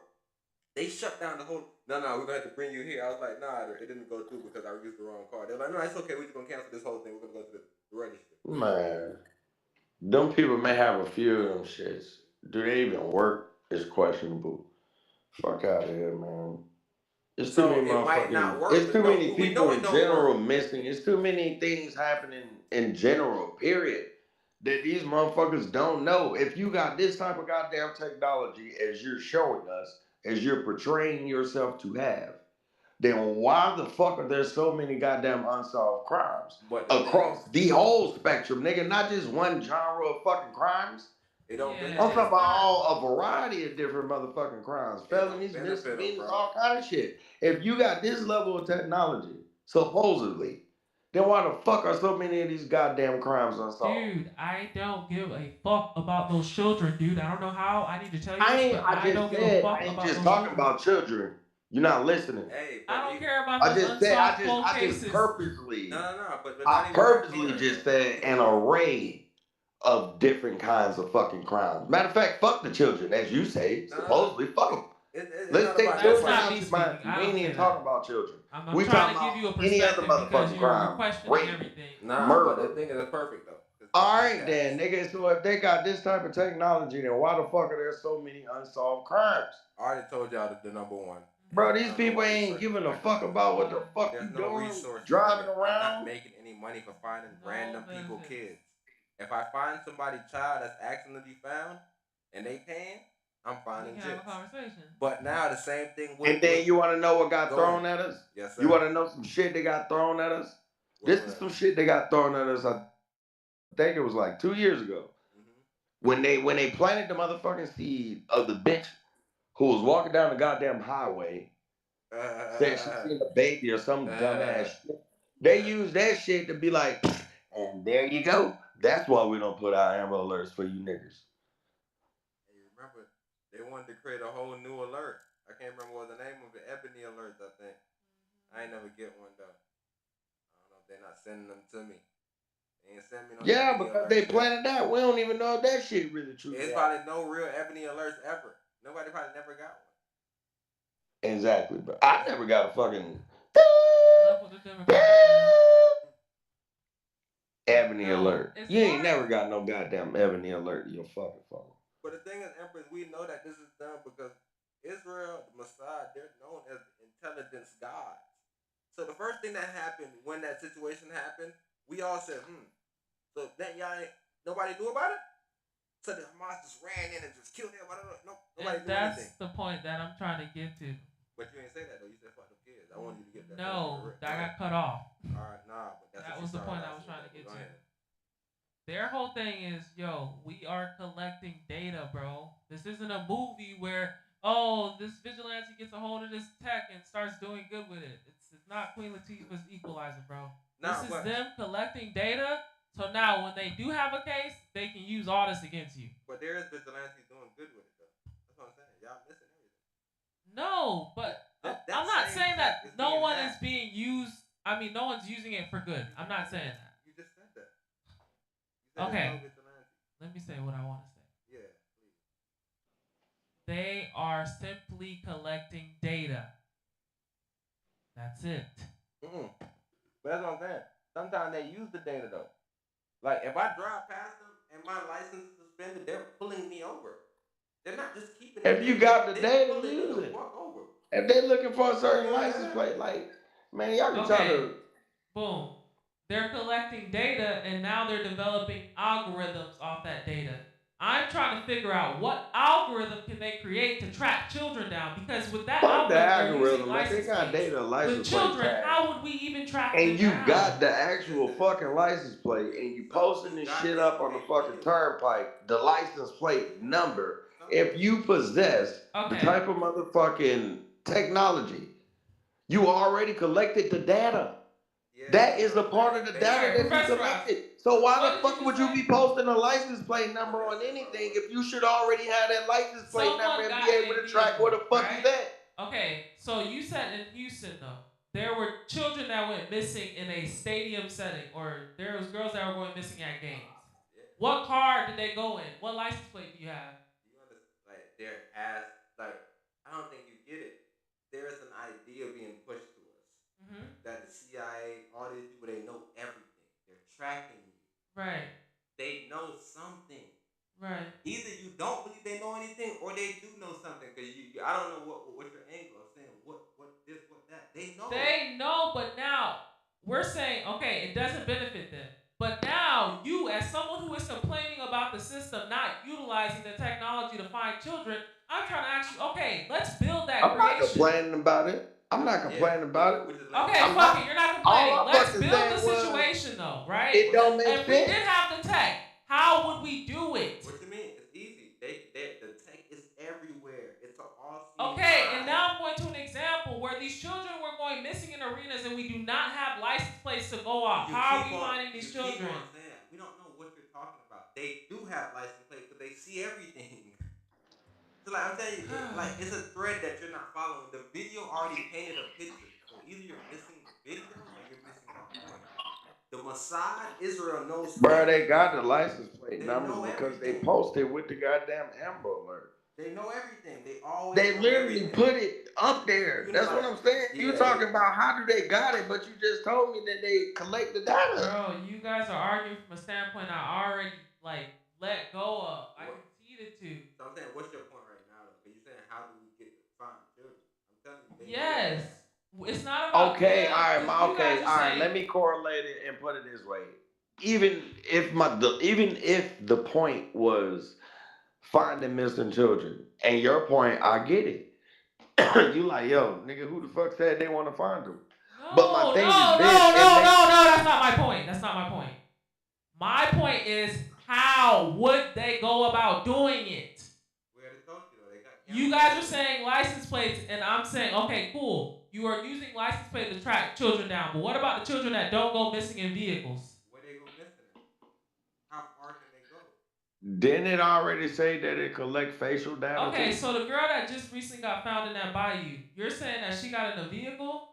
They shut down the whole. No, we're gonna have to bring you here. I was like, nah, it didn't go through because I used the wrong card. They're like, no, it's okay. We're just gonna cancel this whole thing. We're gonna go to the registry. Man, them people may have a few of them shits. Do they even work? It's questionable. Fuck out of here, man. It's too many motherfucking. It's too many people in general missing. It's too many things happening in general. Period. That these motherfuckers don't know. If you got this type of goddamn technology as you're showing us, as you're portraying yourself to have, then why the fuck are there so many goddamn unsolved crimes across the whole spectrum, nigga? Not just one genre of fucking crimes. It don't I'm talking about all a variety of different motherfucking crimes, felonies, misdemeanors, all kind of shit. If you got this level of technology, supposedly, then why the fuck are so many of these goddamn crimes unsolved? Dude, I don't give a fuck about those children, dude. I don't know how. I need to tell you I this, ain't. but I I don't just give a said fuck I ain't about just those talking children. about children. You're not listening. Hey, I don't care about I those just said. unsolved I cold just cases. purposely. No, but I purposely just said an array of different kinds of fucking crimes. Matter of fact, fuck the children, as you say. Supposedly, fuck them. Let's take children out your mind. We ain't even talking about children. I'm We trying talking to give you a about any other perspective because motherfucking you're crime. questioning Rape, everything. murder. But the thing is perfect though. All right, then, nigga. So if they got this type of technology, then why the fuck are there so many unsolved crimes? I already told y'all the number one. Bro, these people ain't giving a fuck about what the fuck you There's no doing, resources. driving I'm not around. making any money for finding random people kids. If I find somebody's child that's asking to be found and they paying, I'm finding We can have a chicks. conversation. But now the same thing with. And then you want to know what got thrown at us? Yes, sir. You want to know some shit that got thrown at us? This is some shit that got thrown at us. I think it was like 2 years ago when they planted the motherfucking seed of the bitch who was walking down the goddamn highway, said she seen a baby or some dumbass shit. They used that shit to be like, and there you go. That's why we don't put out Amber Alerts for you niggas. Hey, remember, they wanted to create a whole new alert. I can't remember what the name of it. Ebony Alerts, I think. I ain't never get one though. I don't know if they're not sending them to me. They ain't send me no. Yeah, Ebony because alerts they yet. planted that. We don't even know if that shit really true. It's probably no real Ebony Alerts ever. Nobody probably never got one. Exactly, bro. I never got a fucking Ebony Alert. You ain't never got no goddamn Ebony Alert in your fucking phone. But the thing is, Empress, we know that this is done because Israel, the Mossad, they're known as intelligence gods. So the first thing that happened when that situation happened, we all said, So that y'all ain't, nobody knew about it? So the Hamas just ran in and just killed everybody. Nobody knew That's anything. the point that I'm trying to get to. But you ain't say that though. You said fuck them kids. I wanted you to get that. No, that got cut off. Alright, nah, but that was the point I was trying to get to. Ahead. Their whole thing is, we are collecting data, bro. This isn't a movie where, this vigilante gets a hold of this tech and starts doing good with it. It's not Queen Latifah's Equalizer, bro. This is them collecting data, so now when they do have a case, they can use all this against you. But there is vigilantes doing good with it, though. That's what I'm saying. Y'all missing everything. No, but I'm not saying that no one is being used. I mean, no one's using it for good. I'm not saying that. You just said that. You said Okay. no vigilante. Let me say what I want to say. Yeah, please. They are simply collecting data. That's it. But that's what I'm saying. Sometimes they use the data though. Like if I drive past them and my license is suspended, they're pulling me over. They're not just keeping. If you got the data, use it. If they're looking for a certain license plate, like, man, y'all can try to. Boom. They're collecting data and now they're developing algorithms off that data. I'm trying to figure out what algorithm can they create to track children down, because with that algorithm, like they got data license with plate children, tag. how would we even track And them you down? got the actual fucking license plate, and you posting this shit up on the fucking turnpike, the license plate number. If you possess the type of motherfucking technology, you already collected the data. That is the part of the data that you collected. So why the fuck would you be posting a license plate number on anything if you should already have that license plate number and be able to track where the fuck you at? Okay, so you said in Houston though, there were children that went missing in a stadium setting, or there was girls that were going missing at games. What car did they go in? What license plate do you have? there has, like, I don't think you get it. There's an idea being pushed to us that the CIA, all these people, they know everything. They're tracking you. Right. They know something. Right. Either you don't believe they know anything, or they do know something. Cause I don't know what your angle of saying what this, what that. They know. They know, but now we're saying, okay, it doesn't benefit them. But now you, as someone who is complaining about the system not utilizing the technology to find children, I'm trying to ask you, okay, let's build that I'm not creation. complaining about it. I'm not complaining about it. Okay, fuck it, you're not complaining. Let's build the situation though, right? It don't make if sense. we did have the tech, how would we do it? What you mean? It's easy. The tech is everywhere. It's all. Okay, and now I'm going to an example where these children were going missing in arenas and we do not have license plates to go off. How are we finding these children? Keep on saying that. We don't know what you're talking about. They do have license plates because they see everything. So like I'm telling you, it's a thread that you're not following. The video already painted a picture. So either you're missing the video or you're missing my point. The Mossad, Israel knows. Bro, they got the license plate numbers because they posted with the goddamn Amber Alert. They know everything. They always. They literally put it up there. That's what I'm saying. You talking about how do they got it, but you just told me that they collect the data. Bro, you guys are arguing from a standpoint I already let go of. I conceded to. So I'm saying, what's your point right now, though? Because you're saying, how do we get to find the children? I'm telling you. Yes. It's not about. Okay, all right. Let me correlate it and put it this way. Even if the point was finding missing children, and your point, I get it. You like, yo, nigga, who the fuck said they want to find them? But my thing is this. No, that's not my point. That's not my point. My point is, how would they go about doing it? You guys are saying license plates, and I'm saying, okay, cool. You are using license plates to track children down, but what about the children that don't go missing in vehicles? Where they go missing at? How far can they go? Didn't it already say that it collect facial data? Okay, so the girl that just recently got found in that bayou, you're saying that she got in a vehicle?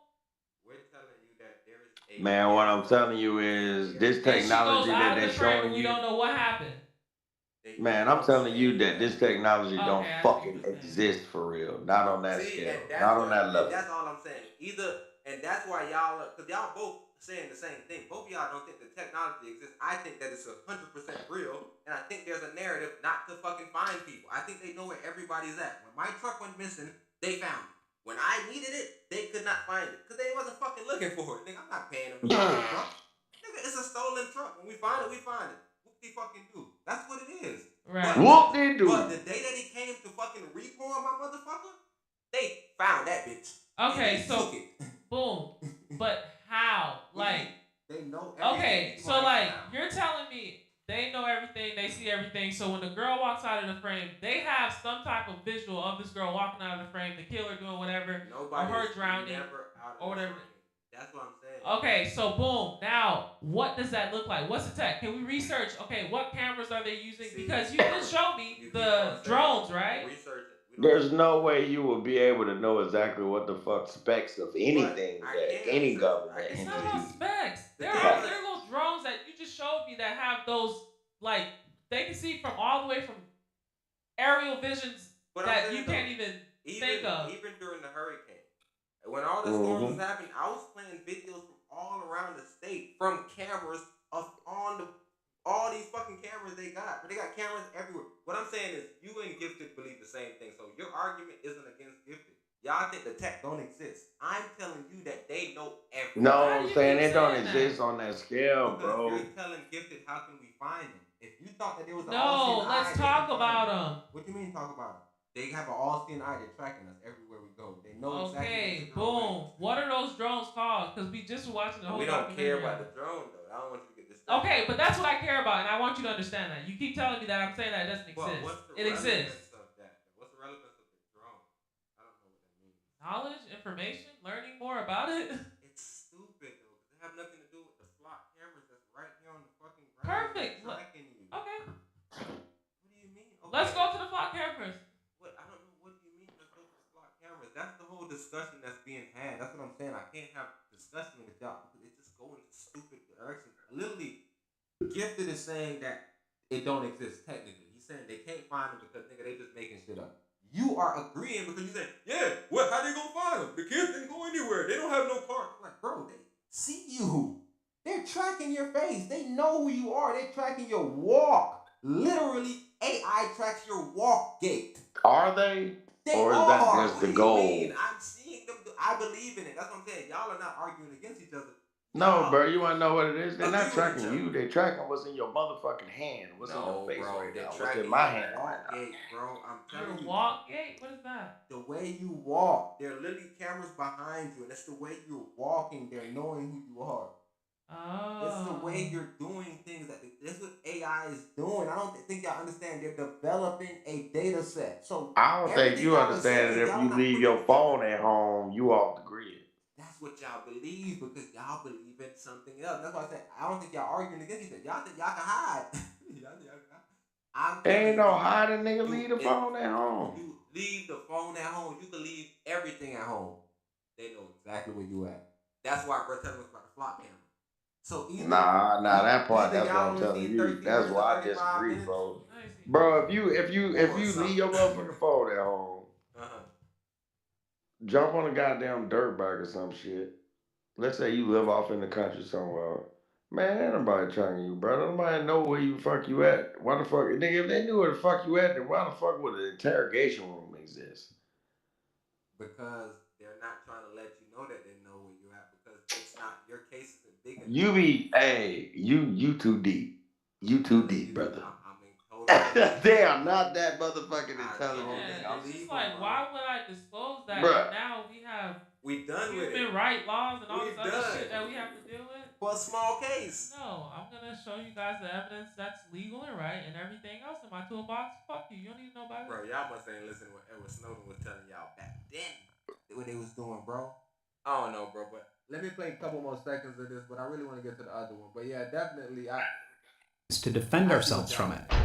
We're telling you that there is a. Man, what I'm telling you is this technology that they're showing you. We don't know what happened. Man, I'm telling you that this technology don't fucking exist for real. Not on that scale. Not on that level. That's all I'm saying. And that's why because y'all both saying the same thing. Both of y'all don't think the technology exists. I think that it's 100% real, and I think there's a narrative not to fucking find people. I think they know where everybody's at. When my truck went missing, they found it. When I needed it, they could not find it because they wasn't fucking looking for it. Nigga, I'm not paying them for the truck. Nigga, it's a stolen truck. When we find it, we find it. What they fucking do? That's what it is. Right. What they do? But the day that he came to fucking repo my motherfucker, they found that bitch. Okay, so boom. But how? Like they know everything. Okay, so like you're telling me they know everything, they see everything. So when the girl walks out of the frame, they have some type of visual of this girl walking out of the frame, the killer doing whatever, or her drowning, or whatever. That's what I'm saying. Okay, so boom. Now, what does that look like? What's the tech? Can we research? Okay, what cameras are they using? Because you just showed me the drones, right? Research it. There's no way you will be able to know exactly what the fuck specs of anything that any government It's entity. not about specs. There are little drones that you just showed me that have those, like, they can see from all the way from aerial visions that you can't even think of. Even during the hurricane, when all the storms was happening, I was playing videos from all around the state from cameras all these fucking cameras they got. But they got cameras everywhere. What I'm saying is, you and Gifted believe the same thing. So your argument isn't against Gifted. Y'all think the tech don't exist. I'm telling you that they know everything. No, I'm saying it don't exist on that scale, because bro. you're telling Gifted, how can we find them? If you thought that there was an No, let's talk about them. What do you mean talk about them? They have an all-seeing eye. They're tracking us everywhere we go. They know exactly. Okay, boom. What are those drones called? Because we just were watching the whole. We don't care about the drone though. I don't want you to get this. Okay, but that's what I care about, and I want you to understand that. You keep telling me that I'm saying that it doesn't exist. It exists. Of that? What's the relevance of the drone? I don't know what that means. Knowledge, information, learning more about it. It's stupid though, because it have nothing to do with the flock cameras that's right here on the fucking ground. Perfect. Tracking you. Okay. What do you mean? Okay. Let's go to the flock cameras. What? I don't know. What do you mean? Let's go to the flock cameras. That's the whole discussion that's being had. That's what I'm saying. I can't have discussion with y'all because it just go into stupid directions. Literally, Gifted is saying that it don't exist technically. He's saying they can't find them because nigga they just making shit up. you are agreeing because you say, yeah, what? How they gonna find them? The kids didn't go anywhere. They don't have no car. I'm like, bro, they see you. They're tracking your face. They know who you are. They're tracking your walk. Literally, AI tracks your walk gait. Are they? They Or is are. that just What the do you goal? mean? I'm seeing them. I believe in it. That's what I'm saying. Y'all are not arguing against each other. No, bro, you wanna know what it is? They're Agree not with tracking each other. you. They're tracking what's in your motherfucking hand. What's in your face bro, right they're now. What's tracking in my your hand right walk now. gait, bro. I'm telling you. Your walk gait? What is that? The way you walk. There are literally cameras behind you, and it's the way you're walking. They're knowing who you are. Oh. It's the way you're doing things. That's what AI is doing. I don't think y'all understand. They're developing a data set. So I don't think you understand that if you leave your phone at home, you off the grid. That's what y'all believe because y'all believe in something else. That's why I said I don't think y'all arguing against each other. Y'all think y'all can hide. Ain't no hiding, nigga. Leave the phone at home. You leave the phone at home. You can leave everything at home. They know exactly where you at. That's why bro telling us about the flock camera. So either that part. That's what y'all I'm only telling see you. 13 That's minutes or why I 35 disagree, minutes. bro. Bro, if you something. leave your motherfucking phone at home, jump on a goddamn dirt bike or some shit. Let's say you live off in the country somewhere. Man, ain't nobody tracking you, bro. Nobody know where you fuck you at. Why the fuck, nigga? If they knew where the fuck you at, then why the fuck would an interrogation room exist? Because they're not trying to let you know that they know where you're at because it's not your case isn't big enough. You be, hey, you too deep. You too deep, brother. They are not that motherfucking intelligent. Yeah, it's just like, why would I disclose that? Bruh. And now we have done with human it. right laws and all this other shit that we have to deal with. For a small case. No, I'm gonna show you guys the evidence that's legal and right, and everything else in my toolbox. Fuck you. You don't need to know about it. Bro, y'all must ain't listen to what Edward Snowden was telling y'all back then. What they was doing, bro. I don't know, bro, but let me play a couple more seconds of this, but I really want to get to the other one. But yeah, definitely to defend ourselves from it. I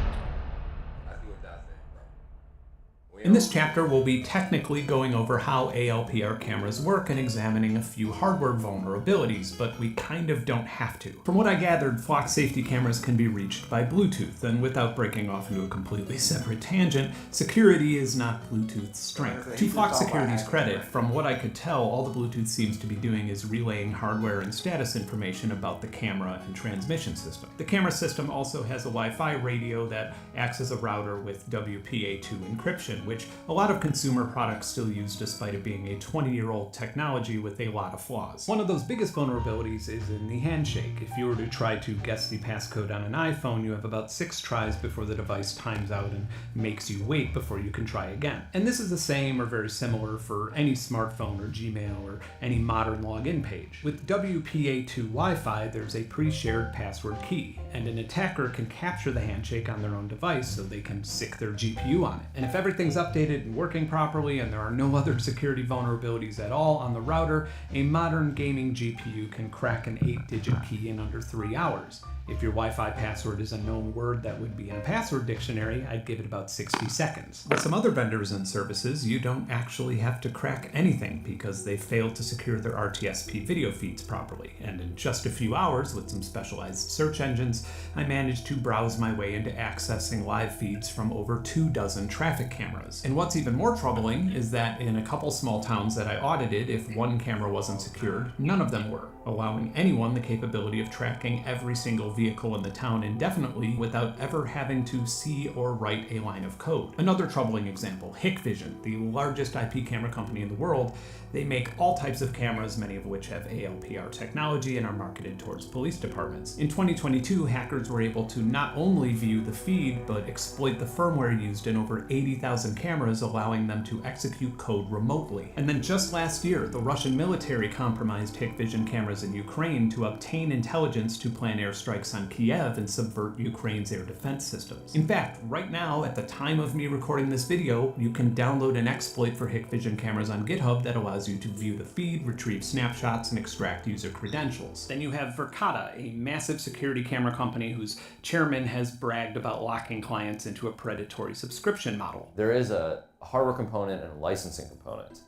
see what y'all saying, bro. In this chapter, we'll be technically going over how ALPR cameras work and examining a few hardware vulnerabilities, but we kind of don't have to. From what I gathered, flock safety cameras can be reached by Bluetooth, and without breaking off into a completely separate tangent, security is not Bluetooth's strength. To Flock Security's credit, from what I could tell, all the Bluetooth seems to be doing is relaying hardware and status information about the camera and transmission system. The camera system also has a Wi-Fi radio that acts as a router with WPA2 encryption, which a lot of consumer products still use despite it being a 20-year-old technology with a lot of flaws. One of those biggest vulnerabilities is in the handshake. If you were to try to guess the passcode on an iPhone, you have about 6 tries before the device times out and makes you wait before you can try again. And this is the same or very similar for any smartphone or Gmail or any modern login page. With WPA2 Wi-Fi, there's a pre-shared password key, and an attacker can capture the handshake on their own device so they can sick their GPU on it. And if everything's updated and working properly and there are no other security vulnerabilities at all on the router, a modern gaming GPU can crack an 8-digit key in under 3 hours. If your Wi-Fi password is a known word that would be in a password dictionary, I'd give it about 60 seconds. With some other vendors and services, you don't actually have to crack anything because they failed to secure their RTSP video feeds properly, and in just a few hours, with some specialized search engines, I managed to browse my way into accessing live feeds from over 24 traffic cameras. And what's even more troubling is that in a couple small towns that I audited, if one camera wasn't secured, none of them were, allowing anyone the capability of tracking every single vehicle in the town indefinitely without ever having to see or write a line of code. Another troubling example, Hikvision, the largest IP camera company in the world. They make all types of cameras, many of which have ALPR technology and are marketed towards police departments. In 2022, hackers were able to not only view the feed, but exploit the firmware used in over 80,000 cameras, allowing them to execute code remotely. And then just last year, the Russian military compromised Hikvision cameras in Ukraine to obtain intelligence to plan airstrikes on Kiev and subvert Ukraine's air defense systems. In fact, right now, at the time of me recording this video, you can download an exploit for Hikvision cameras on GitHub that allows you to view the feed, retrieve snapshots, and extract user credentials. Then you have Verkada, a massive security camera company whose chairman has bragged about locking clients into a predatory subscription model. There is a hardware component and a licensing component.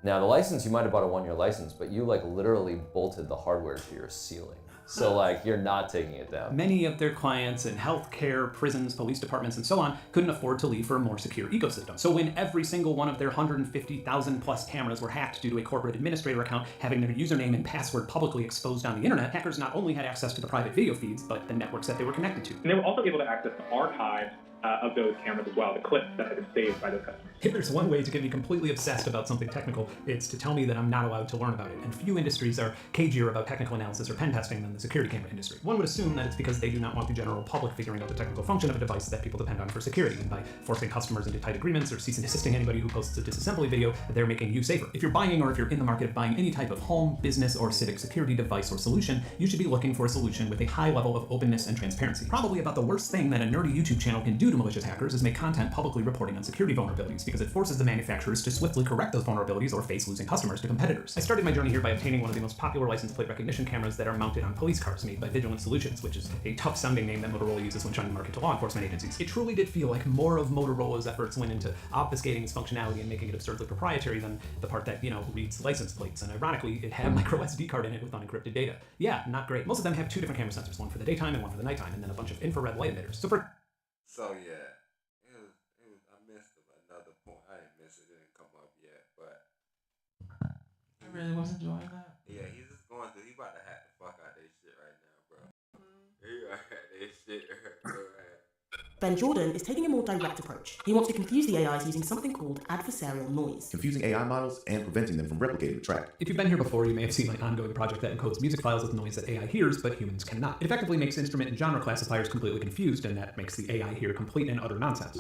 Now the license, you might have bought a 1-year license, but you like literally bolted the hardware to your ceiling. So like, you're not taking it down. Many of their clients in healthcare, prisons, police departments, and so on couldn't afford to leave for a more secure ecosystem. So when every single one of their 150,000 plus cameras were hacked due to a corporate administrator account having their username and password publicly exposed on the internet, hackers not only had access to the private video feeds, but the networks that they were connected to. And they were also able to access the archives of those cameras as well, the clips that had been saved by those customers. If there's one way to get me completely obsessed about something technical, it's to tell me that I'm not allowed to learn about it. And few industries are cagier about technical analysis or pen testing than the security camera industry. One would assume that it's because they do not want the general public figuring out the technical function of a device that people depend on for security. And by forcing customers into tight agreements or cease and desisting anybody who posts a disassembly video, they're making you safer. If you're buying or if you're in the market of buying any type of home, business, or civic security device or solution, you should be looking for a solution with a high level of openness and transparency. Probably about the worst thing that a nerdy YouTube channel can do to malicious hackers is make content publicly reporting on security vulnerabilities, because it forces the manufacturers to swiftly correct those vulnerabilities or face losing customers to competitors. I started my journey here by obtaining one of the most popular license plate recognition cameras that are mounted on police cars made by Vigilant Solutions, which is a tough sounding name that Motorola uses when trying to market to law enforcement agencies. It truly did feel like more of Motorola's efforts went into obfuscating its functionality and making it absurdly proprietary than the part that, reads license plates. And ironically, it had a micro SD card in it with unencrypted data. Yeah, not great. Most of them have two different camera sensors, one for the daytime and one for the nighttime, and then a bunch of infrared light emitters. So yeah. I missed another point. I didn't miss it. It didn't come up yet, but I really was enjoying that. Yeah, he's just going through. He about to hack the fuck out of this shit right now, bro. He about to hack this shit. Ben Jordan is taking a more direct approach. He wants to confuse the AIs using something called adversarial noise. Confusing AI models and preventing them from replicating the track. If you've been here before, you may have seen my ongoing project that encodes music files with noise that AI hears, but humans cannot. It effectively makes instrument and genre classifiers completely confused, and that makes the AI hear complete and utter nonsense.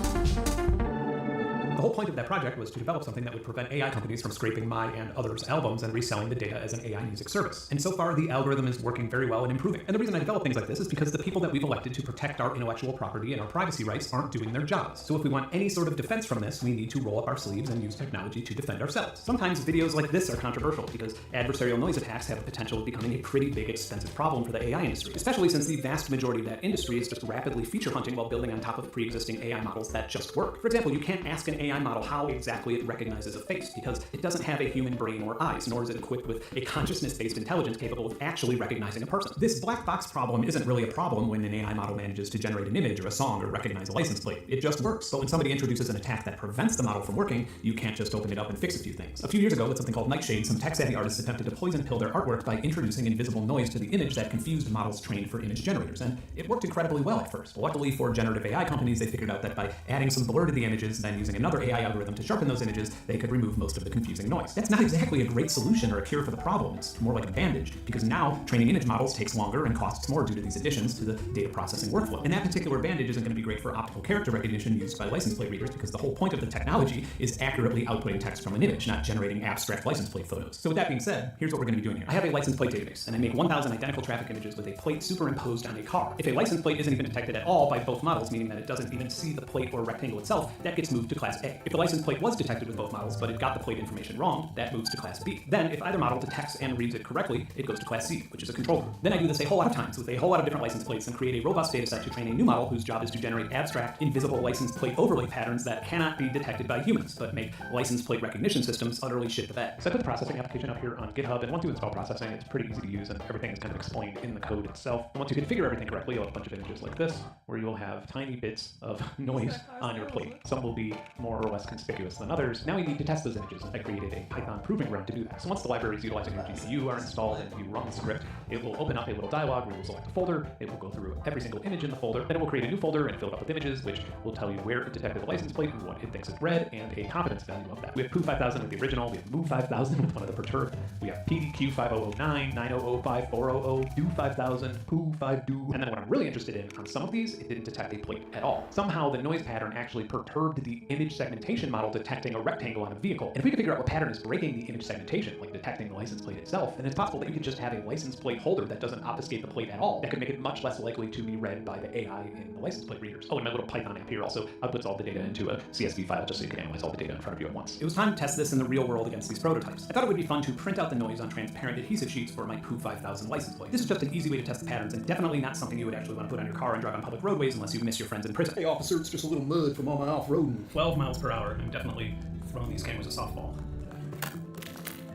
The whole point of that project was to develop something that would prevent AI companies from scraping my and others' albums and reselling the data as an AI music service. And so far, the algorithm is working very well and improving. And the reason I develop things like this is because the people that we've elected to protect our intellectual property and our privacy rights aren't doing their jobs. So if we want any sort of defense from this, we need to roll up our sleeves and use technology to defend ourselves. Sometimes videos like this are controversial because adversarial noise attacks have the potential of becoming a pretty big, expensive problem for the AI industry, especially since the vast majority of that industry is just rapidly feature hunting while building on top of pre-existing AI models that just work. For example, you can't ask an AI model how exactly it recognizes a face because it doesn't have a human brain or eyes, nor is it equipped with a consciousness-based intelligence capable of actually recognizing a person. This black box problem isn't really a problem when an AI model manages to generate an image or a song or recognize a license plate. It just works. But when somebody introduces an attack that prevents the model from working, you can't just open it up and fix a few things. A few years ago, with something called Nightshade, some tech-savvy artists attempted to poison pill their artwork by introducing invisible noise to the image that confused models trained for image generators, and it worked incredibly well at first. Luckily for generative AI companies, they figured out that by adding some blur to the images, then using another AI algorithm to sharpen those images, they could remove most of the confusing noise. That's not exactly a great solution or a cure for the problem. It's more like a bandage, because now training image models takes longer and costs more due to these additions to the data processing workflow. And that particular bandage isn't going to be great for optical character recognition used by license plate readers, because the whole point of the technology is accurately outputting text from an image, not generating abstract license plate photos. So with that being said, here's what we're going to be doing here. I have a license plate database, and I make 1,000 identical traffic images with a plate superimposed on a car. If a license plate isn't even detected at all by both models, meaning that it doesn't even see the plate or rectangle itself, that gets moved to class A. If the license plate was detected with both models, but it got the plate information wrong, that moves to class B. Then, if either model detects and reads it correctly, it goes to class C, which is a control group. Then I do this a whole lot of times with a whole lot of different license plates and create a robust data set to train a new model whose job is to generate abstract, invisible license plate overlay patterns that cannot be detected by humans, but make license plate recognition systems utterly shit the bed. So I put the processing application up here on GitHub, and once you install processing, it's pretty easy to use, and everything is kind of explained in the code itself. And once you configure everything correctly, you'll have a bunch of images like this, where you will have tiny bits of noise on your plate. Some will be more or less conspicuous than others. Now we need to test those images, and I created a Python proving ground to do that. So once the libraries utilizing your GPU are installed and you run the script, it will open up a little dialog where you'll select a folder, it will go through every single image in the folder, then it will create a new folder and fill it up with images, which will tell you where it detected the license plate and what it thinks it read, and a confidence value of that. We have Poo 5000 with the original, we have Moo 5000 with one of the perturbed, we have PDQ 5009, 9005, 400, Do 5000, Poo 5Do, and then what I'm really interested in, on some of these, it didn't detect a plate at all. Somehow the noise pattern actually perturbed the image segmentation model detecting a rectangle on a vehicle. And if we can figure out what pattern is breaking the image segmentation, like detecting the license plate itself, then it's possible that you can just have a license plate holder that doesn't obfuscate the plate at all. That could make it much less likely to be read by the AI in the license plate readers. Oh, and my little Python app here also outputs all the data into a CSV file just so you can analyze all the data in front of you at once. It was time to test this in the real world against these prototypes. I thought it would be fun to print out the noise on transparent adhesive sheets for my Poo 5000 license plate. This is just an easy way to test the patterns, and definitely not something you would actually want to put on your car and drive on public roadways unless you miss your friends in prison. Hey officer, it's just a little mud from all my off-roading. 12 miles per hour. I'm definitely throwing these cameras a softball.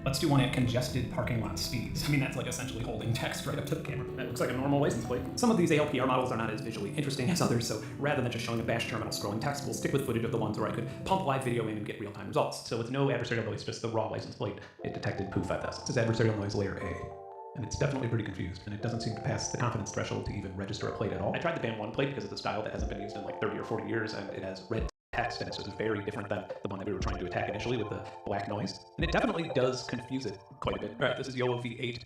Let's do one at congested parking lot speeds. I mean, that's like essentially holding text right up to the camera. That looks like a normal license plate. Some of these ALPR models are not as visually interesting as others, so rather than just showing a bash terminal scrolling text, we'll stick with footage of the ones where I could pump live video in and get real-time results. So with no adversarial voice, just the raw license plate, it detected poof at this. This is adversarial noise layer A. And it's definitely pretty confused, and it doesn't seem to pass the confidence threshold to even register a plate at all. I tried the Band 1 plate because it's a style that hasn't been used in like 30 or 40 years, and it has red text, and it's just very different than the one that we were trying to attack initially with the black noise. And it definitely does confuse it quite a bit. All right, this is YOLO V8.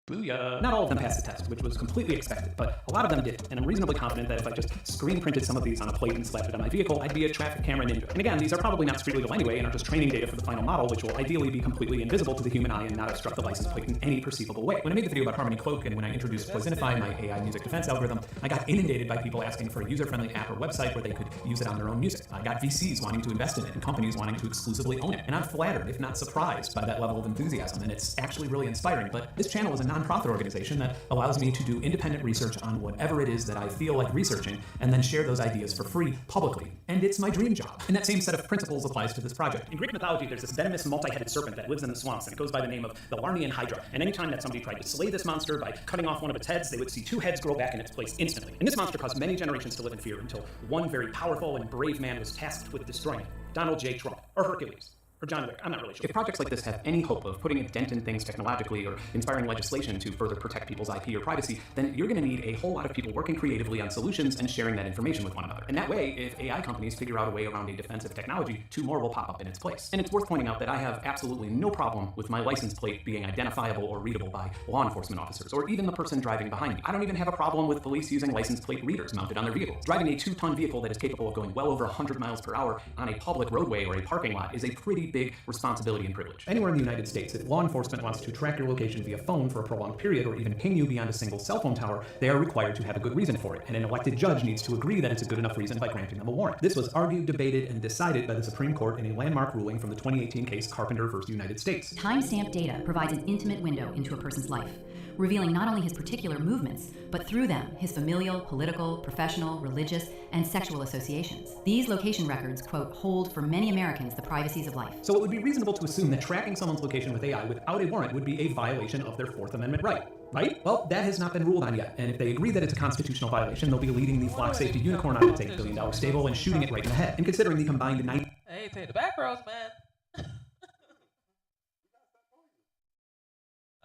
Booyah. Not all of them passed the test, which was completely expected, but a lot of them did, and I'm reasonably confident that if I just screen printed some of these on a plate and slapped it on my vehicle, I'd be a traffic camera ninja. And again, these are probably not street legal anyway, and are just training data for the final model, which will ideally be completely invisible to the human eye and not obstruct the license plate in any perceivable way. When I made the video about Harmony Cloak, and when I introduced Poisonify, my AI music defense algorithm, I got inundated by people asking for a user-friendly app or website where they could use it on their own music. I got VCs wanting to invest in it, and companies wanting to exclusively own it. And I'm flattered, if not surprised, by that level of enthusiasm, and it's actually really inspiring. But this channel is a non-profit organization that allows me to do independent research on whatever it is that I feel like researching, and then share those ideas for free, publicly. And it's my dream job. And that same set of principles applies to this project. In Greek mythology, there's this venomous, multi-headed serpent that lives in the swamps, and it goes by the name of the Larnean Hydra. And anytime that somebody tried to slay this monster by cutting off one of its heads, they would see two heads grow back in its place instantly. And this monster caused many generations to live in fear until one very powerful and brave man was tasked with destroying it. Donald J. Trump, or Hercules. Or John Wick, I'm not really sure. If projects like this have any hope of putting a dent in things technologically or inspiring legislation to further protect people's IP or privacy, then you're going to need a whole lot of people working creatively on solutions and sharing that information with one another. And that way, if AI companies figure out a way around a defensive technology, two more will pop up in its place. And it's worth pointing out that I have absolutely no problem with my license plate being identifiable or readable by law enforcement officers, or even the person driving behind me. I don't even have a problem with police using license plate readers mounted on their vehicles. Driving a 2-ton vehicle that is capable of going well over 100 miles per hour on a public roadway or a parking lot is a pretty big responsibility and privilege. Anywhere in the United States, if law enforcement wants to track your location via phone for a prolonged period or even ping you beyond a single cell phone tower, they are required to have a good reason for it, and an elected judge needs to agree that it's a good enough reason by granting them a warrant. This was argued, debated, and decided by the Supreme Court in a landmark ruling from the 2018 case Carpenter v. United States. Timestamp data provides an intimate window into a person's life, revealing not only his particular movements, but through them, his familial, political, professional, religious, and sexual associations. These location records, quote, hold for many Americans the privacies of life. So it would be reasonable to assume that tracking someone's location with AI without a warrant would be a violation of their Fourth Amendment right. Right? Well, that has not been ruled on yet, and if they agree that it's a constitutional violation, they'll be leading the flock safety unicorn out of its $8 billion stable and shooting it right in the head. And considering the combined 9... Hey, take the back roads, man.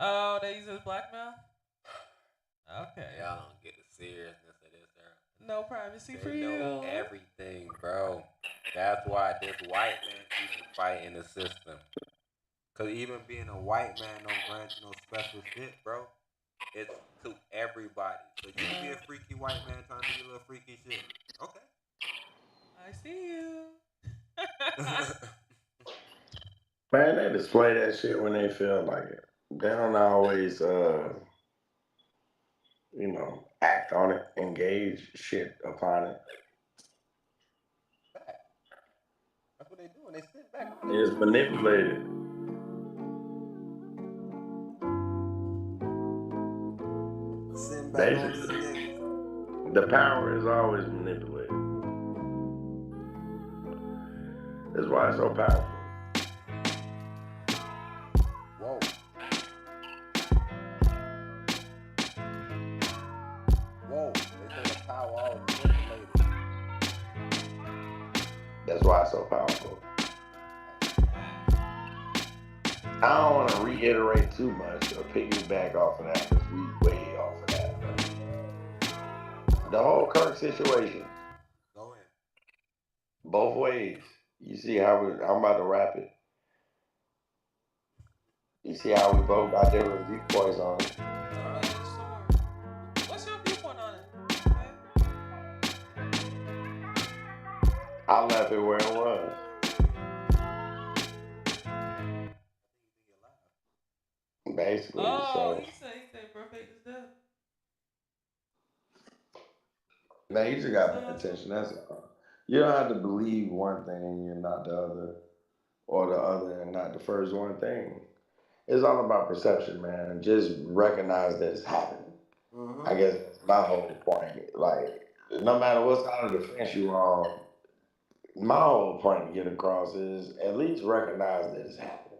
Oh, they use it as blackmail? Okay. Y'all don't get the seriousness of this, bro. No privacy for you. They know everything, bro. That's why this white man keeps fighting the system. Cause even being a white man don't grant you no special shit, bro. It's to everybody. So you can be a freaky white man trying to do a little freaky shit. Okay. I see you. Man, they display that shit when they feel like it. They don't always, act on it, engage shit upon it. That's what they do when they sit back. It's manipulated. Basically, the power is always manipulated. That's why it's so powerful. Whoa. Whoa. They say the power always manipulated. That's why it's so powerful. I don't want to reiterate too much or piggyback off of that because we way off of that. The whole Kirk situation. Go ahead. Both ways. You see how I'm about to wrap it. You see how we both got different viewpoints on it. What's your viewpoint on it? I left it where it was. Basically, so. He said bro faked his death. Man, you just got to pay attention. That's all. You don't have to believe one thing and you're not the other, or the other and not the first one thing. It's all about perception, man. Just recognize that it's happening. I guess that's my whole point. Like, no matter what side of the fence you're on, my whole point to get across is at least recognize that it's happening.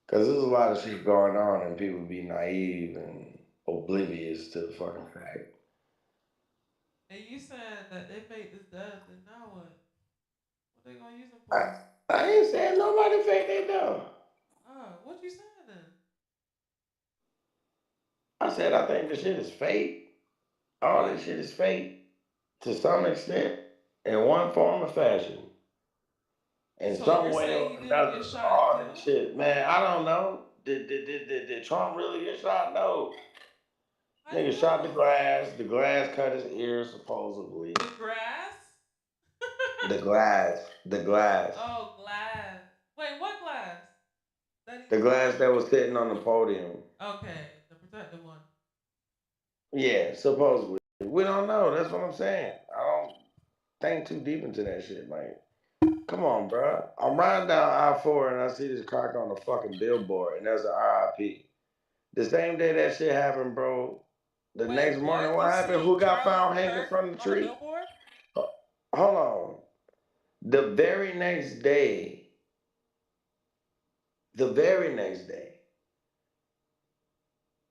Because there's a lot of shit going on and people be naive and oblivious to the fucking fact. And you saying that they faked his death, and now what? What they gonna use him I, for? I ain't saying nobody fake they though. Oh, what you saying then? I said I think the shit is fake. All this shit is fake to some extent, in one form or fashion. In So some you're way saying or he didn't another, get shot and all this killed? shit, man, I don't know. Did Trump really get shot? No. How you Nigga shot know? the glass cut his ear supposedly. The grass? The glass. Oh, glass. Wait, what glass? That he The threw glass on that the. was sitting on the podium. Okay, the protective one. Yeah, supposedly. We don't know. That's what I'm saying. I don't think too deep into that shit. Like, come on, bro. I'm riding down I-4 and I see this crack on the fucking billboard, and there's an RIP. The same day that shit happened, bro. The Wait, next what? morning, what You happened? see Who got Charlie found hanging Kirk from the on a tree? billboard? Hold on. The very next day,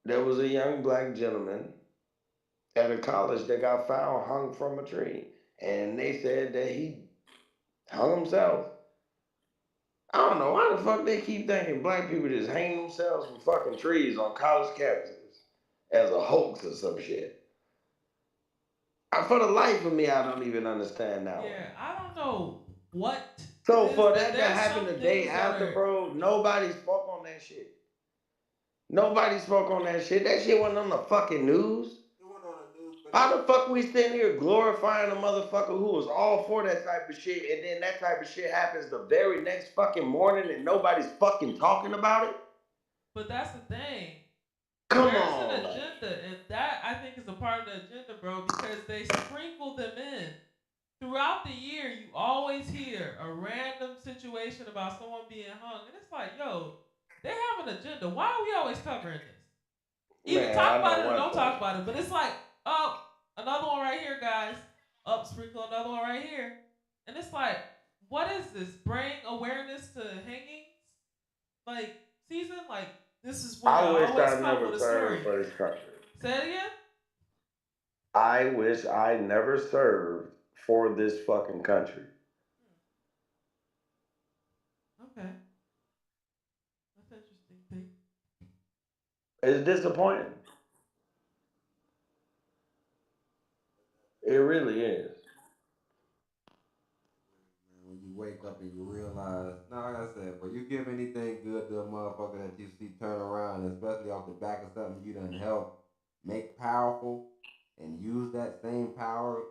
there was a young black gentleman at a college that got found hung from a tree. And they said that he hung himself. I don't know why the fuck they keep thinking black people just hang themselves from fucking trees on college campuses as a hoax or some shit. For the life of me, I don't even understand that one. Yeah, I don't know what So it is, for but that to there's happen some the day things that after, are. bro, nobody spoke on that shit. Nobody spoke on that shit. That shit wasn't on the fucking news. How the fuck we sitting here glorifying a motherfucker who was all for that type of shit, and then that type of shit happens the very next fucking morning and nobody's fucking talking about it? But that's the thing. Come There's an on, man. agenda, and that I think is a part of the agenda, bro, because they sprinkle them in. Throughout the year, you always hear a random situation about someone being hung, and it's like, yo, they have an agenda. Why are we always covering this? Either Man, talk I about know it or one don't talk thing. about it. But it's like, oh, another one right here, guys. Up, sprinkle another one right here. And it's like, what is this? Bring awareness to hangings? Like, season? Like, this is when I y'all wish always I come never with a served story. for this country. Say it again? I wish I never served for this fucking country. Okay. That's interesting, Pete. It's disappointing. It really is. When you wake up and you realize, no, like I said, but you give anything good to a motherfucker that you see turn around, especially off the back of something you done helped make powerful, and use that same power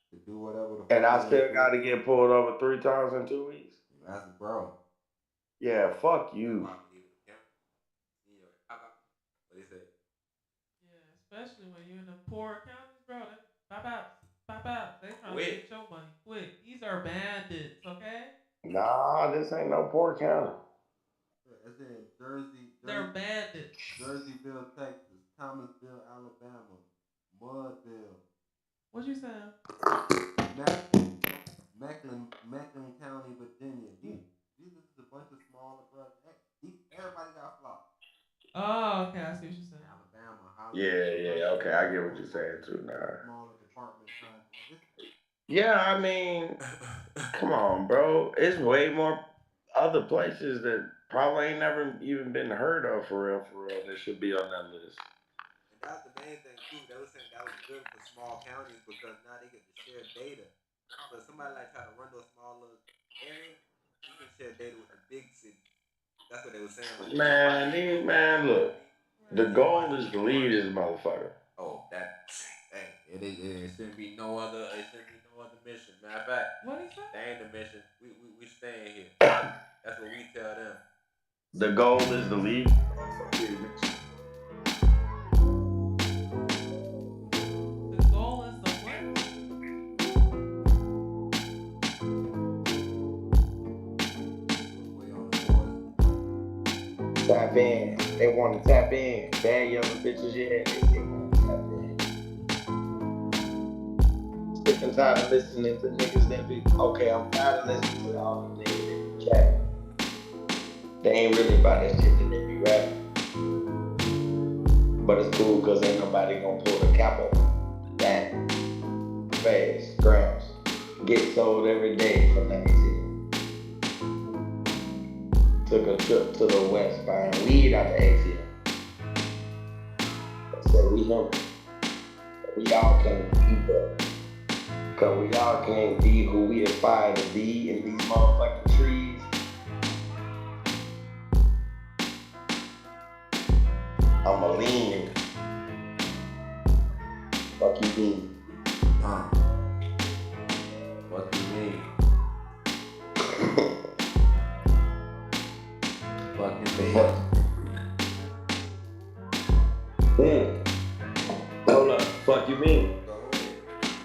to do whatever the fuck. And I you still do. got to get pulled over 3 times in 2 weeks. That's bro. Yeah, fuck you. What he said? Yeah, especially when you're in the poorer counties, bro. Them bop-bops. They trying to get your money quick. These are bandits, okay? Nah, this ain't no poor county. It's in Jersey. They're bandits. Jerseyville, Texas. Thomasville, Alabama. Mudville. What you saying? Macklin County, Virginia. These is a bunch of smaller brothers. Everybody got flaws. Oh, okay. I see what you're saying. Alabama, Hollywood. Yeah, okay. I get what you're saying too now. Smaller department projects. Yeah, I mean, come on, bro. It's way more other places that probably ain't never even been heard of for real, that should be on that list. And that's the main thing too. They were saying that was good for small counties because now they get to share data. So if somebody like try to run to a small little area, you can share data with the big cities. That's what they were saying. Like, Man, look. The goal is to lead this motherfucker. Oh, that. Hey, it shouldn't be no other. It shouldn't be no other mission. Matter of fact, what he said? They ain't the mission. We staying here. That's what we tell them. The goal is to lead. The goal is the what? Tap in. They want to tap in. Bad yellow bitches, yeah. They want to tap in. Sick and tired of listening to niggas that be. Okay, I'm tired of listening to all the niggas that be chatting. They ain't really about that shit that they be rapping. But it's cool cause ain't nobody gonna pull the cap off. That fast grams get sold every day from that museum. Took a trip to the west buying weed out the ATM. So we hungry. We all can't keep up. Cause we all can't be who we aspire to be in these motherfucking trees. I'm a lean. Fuck you mean? What do you mean? Fuck you mean? Hold up, fuck you mean?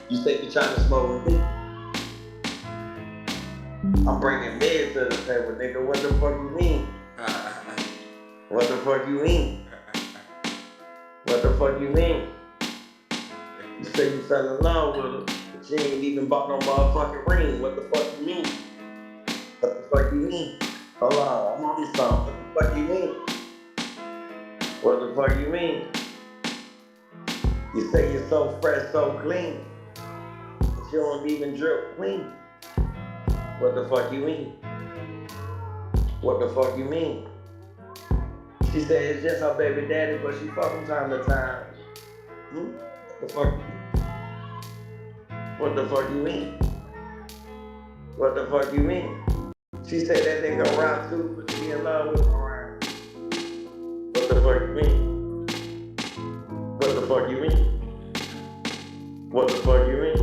You say you trying to smoke with me? I'm bringing meds to the table, nigga. What the fuck you mean? What the fuck you mean? What the fuck you mean? You say you fell in love with her, but you ain't even bought no motherfucking ring. What the fuck you mean? What the fuck you mean? Hold on, I'm on this song. What the fuck you mean? What the fuck you mean? You say you're so fresh, so clean, but you don't even drip clean. What the fuck you mean? What the fuck you mean? She said it's just her baby daddy, but she fuck from time to time. What the fuck? What the fuck you mean? What the fuck you mean? She said that nigga around too, but she in love with him around. What the fuck you mean? What the fuck you mean? What the fuck you mean?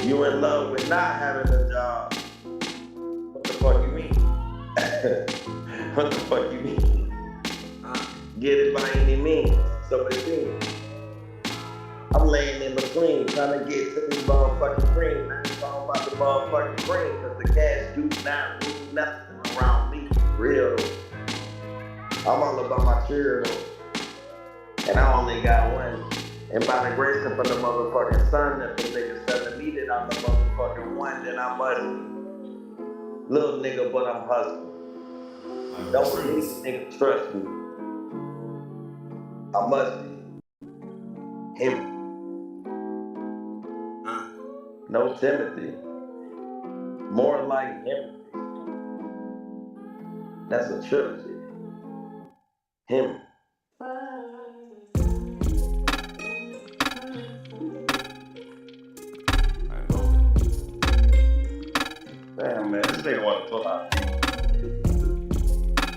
You in love with not having a job. What the fuck you mean? What the fuck you mean? Get it by any means. So it seems. I'm laying in between, trying to get to this motherfucking cream. I ain't talking about the motherfucking cream, cause the cash do not mean nothing around me. Real though. I'm all about my cheer though. And I only got one. And by the grace of the motherfucking sun, if the nigga selling me that I'm the motherfucking one, then I must be. Little nigga, but I'm hustling. Don't believe nigga, trust me. I must be. Him. No Timothy. More like him. That's a trilogy. Him. Damn, man, this nigga want to pull out.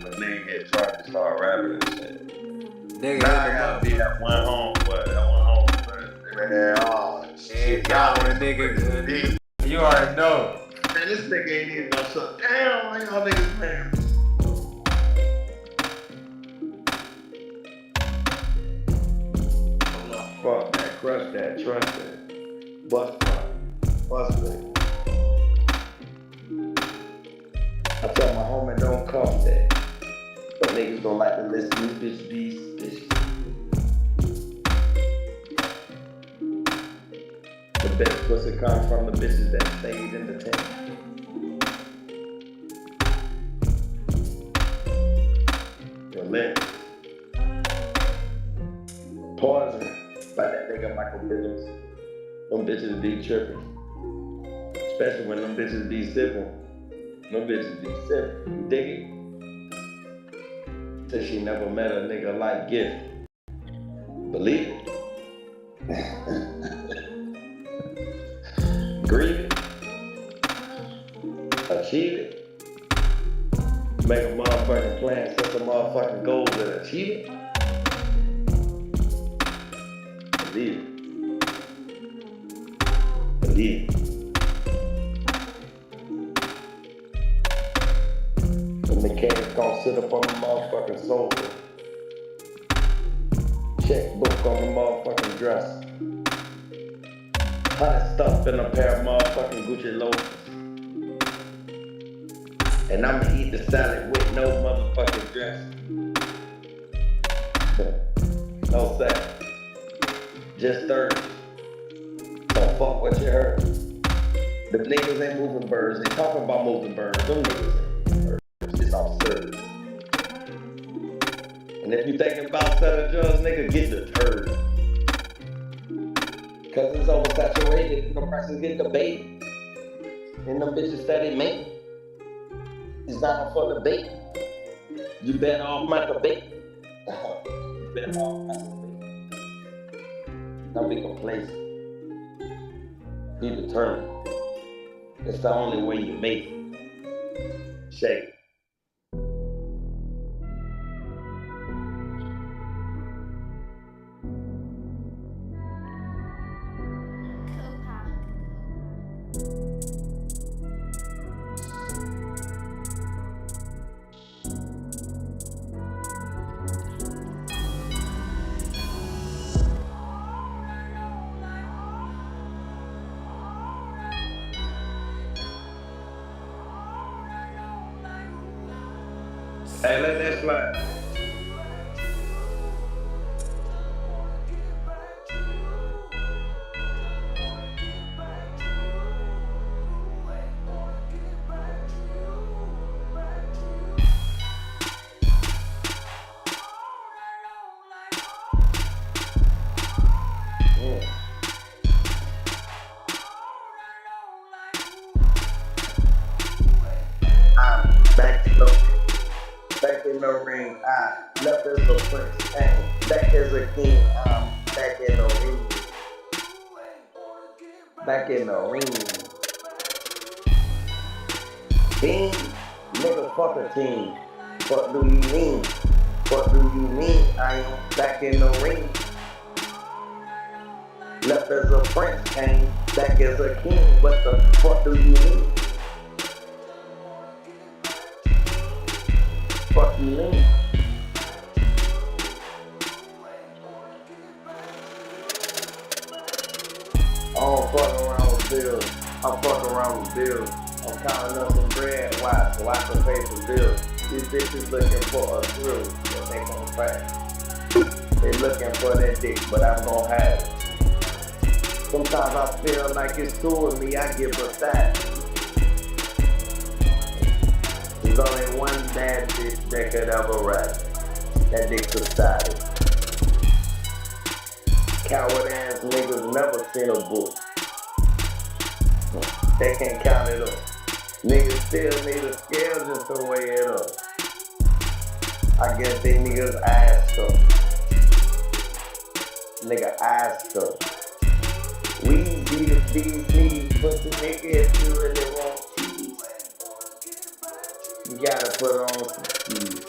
But nigga get tried to start rapping and shit. Nigga, now I gotta be that one home, but that one home, but man, oh shit. Y'all a nigga. You already know. Man, this nigga ain't even no shut down. Why y'all niggas, man? Fuck that, crush that, trust that. Bust that. I tell my homie don't call that. But niggas don't like to listen to bitch be suspicious. The best pussy comes from the bitches that stayed in the tent. Relentless. Poison. By that nigga Michael Bivens. Them bitches be tripping. Especially when them bitches be sipping. Them bitches be sipping. You dig it? Said she never met a nigga like Gift. Believe it. Grieve it. Achieve it. Make a motherfucking plan, set some motherfucking goals and achieve it. Believe it. Believe it. The mechanics gonna sit up on the motherfucking sofa. Checkbook on the motherfucking dresser. Hot stuff in a pair of motherfucking Gucci loafers. And I'ma eat the salad with no motherfucking dressing. No salad. Just thirst. So fuck what you heard. The niggas ain't moving birds. They talking about moving birds. Them niggas ain't moving birds. It's all service. And if you thinking about selling drugs, nigga, get deterred. Cause it's oversaturated and the prices get debated. And them bitches that they make, it's not up for debate. You better off my debate. You better off my debate. Don't be complacent. Be determined. It's the only way you make it. Shake it. Hey, let that slide. I'm back in the ring. I left as a prince, and back as a king. I'm back in the ring. Back in the ring. Team, nigga, fuck a team. What do you mean? What do you mean? I am back in the ring. Left as a prince, came back as a king. What the fuck do you mean? Fuck you mean? I don't fuck around with bills. I'm fucking around with bills. I'm counting up some bread. Why? So I can pay some bills. These bitches looking for a thrill, but they gon' fast. They looking for that dick, but I'm gon' have it. Sometimes I feel like it's two of me, I give a side. There's only one bad bitch that could ever ride. That dick subsided. Coward ass niggas never seen a book. They can't count it up. Niggas still need a scale just to weigh it up. I guess they niggas ass up. Nigga ass up. We be the BC, but the nigga if you really want cheese. You gotta put on some cheese.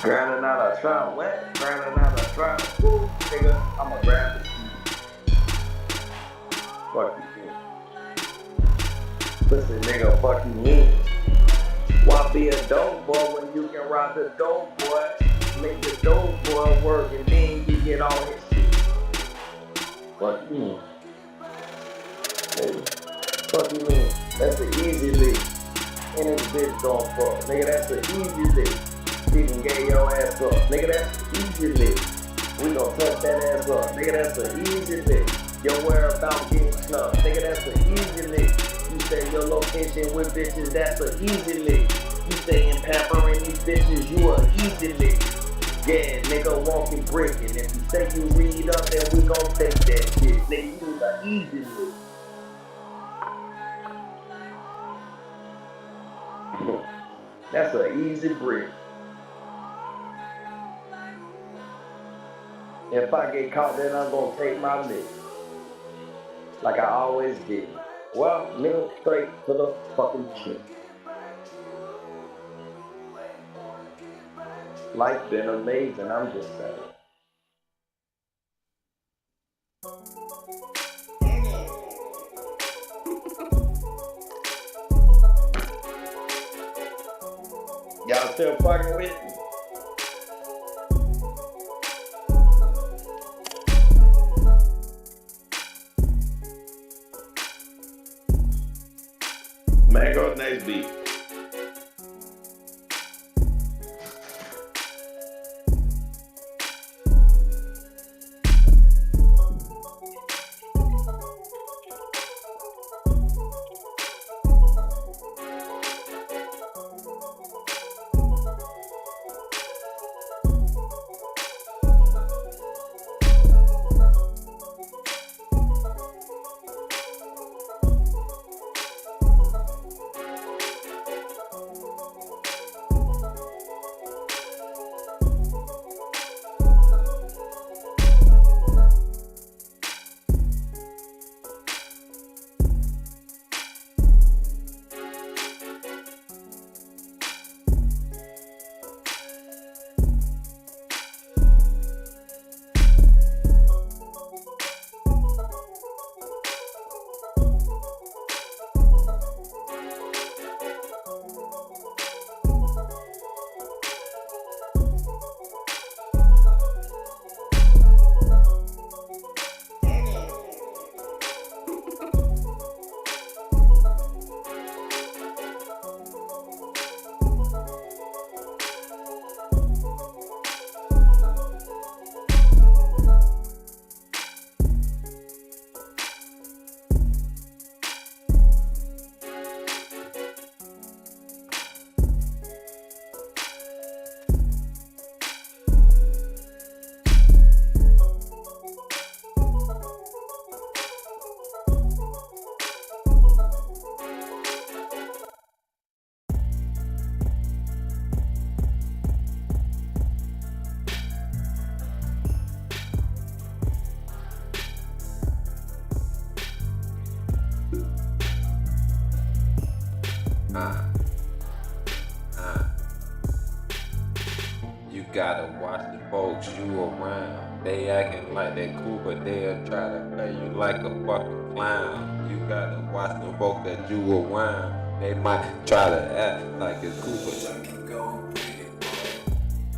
Grinding out a trunk, what? Grinding out a trunk. Woo, nigga, I'ma grab the cheese. Fuck you. Pussy nigga, fuck you mean. Why be a dope boy when you can rock the dope boy? Make the dope boy work and then you get all his shit. Fuck you mean? Hey, fuck you mean? That's an easy lick. And this bitch gon' fuck. Nigga, that's an easy lick. She can get your ass up. Nigga, that's an easy lick. We gon' touch that ass up. Nigga, that's an easy lick. Your whereabouts getting snubbed. Nigga, that's an easy lick. You say your location with bitches, that's an easy lick. You saying pampering these bitches, you a easy lick. Yeah, nigga, walking brickin'. If you say you read up, then we gon' take that shit. Nigga, you a easy lick. That's an easy brick. If I get caught, then I'm gonna take my lick. Like I always did. Well, nigga, straight to the fucking shit. Life's been amazing, I'm just saying. Y'all still fucking with me? Man, go next beat. gotta watch the folks you around. They acting like they cool, but they'll try to play you like a fucking clown. You gotta watch the folks that you around. They might try to act like it's cool, but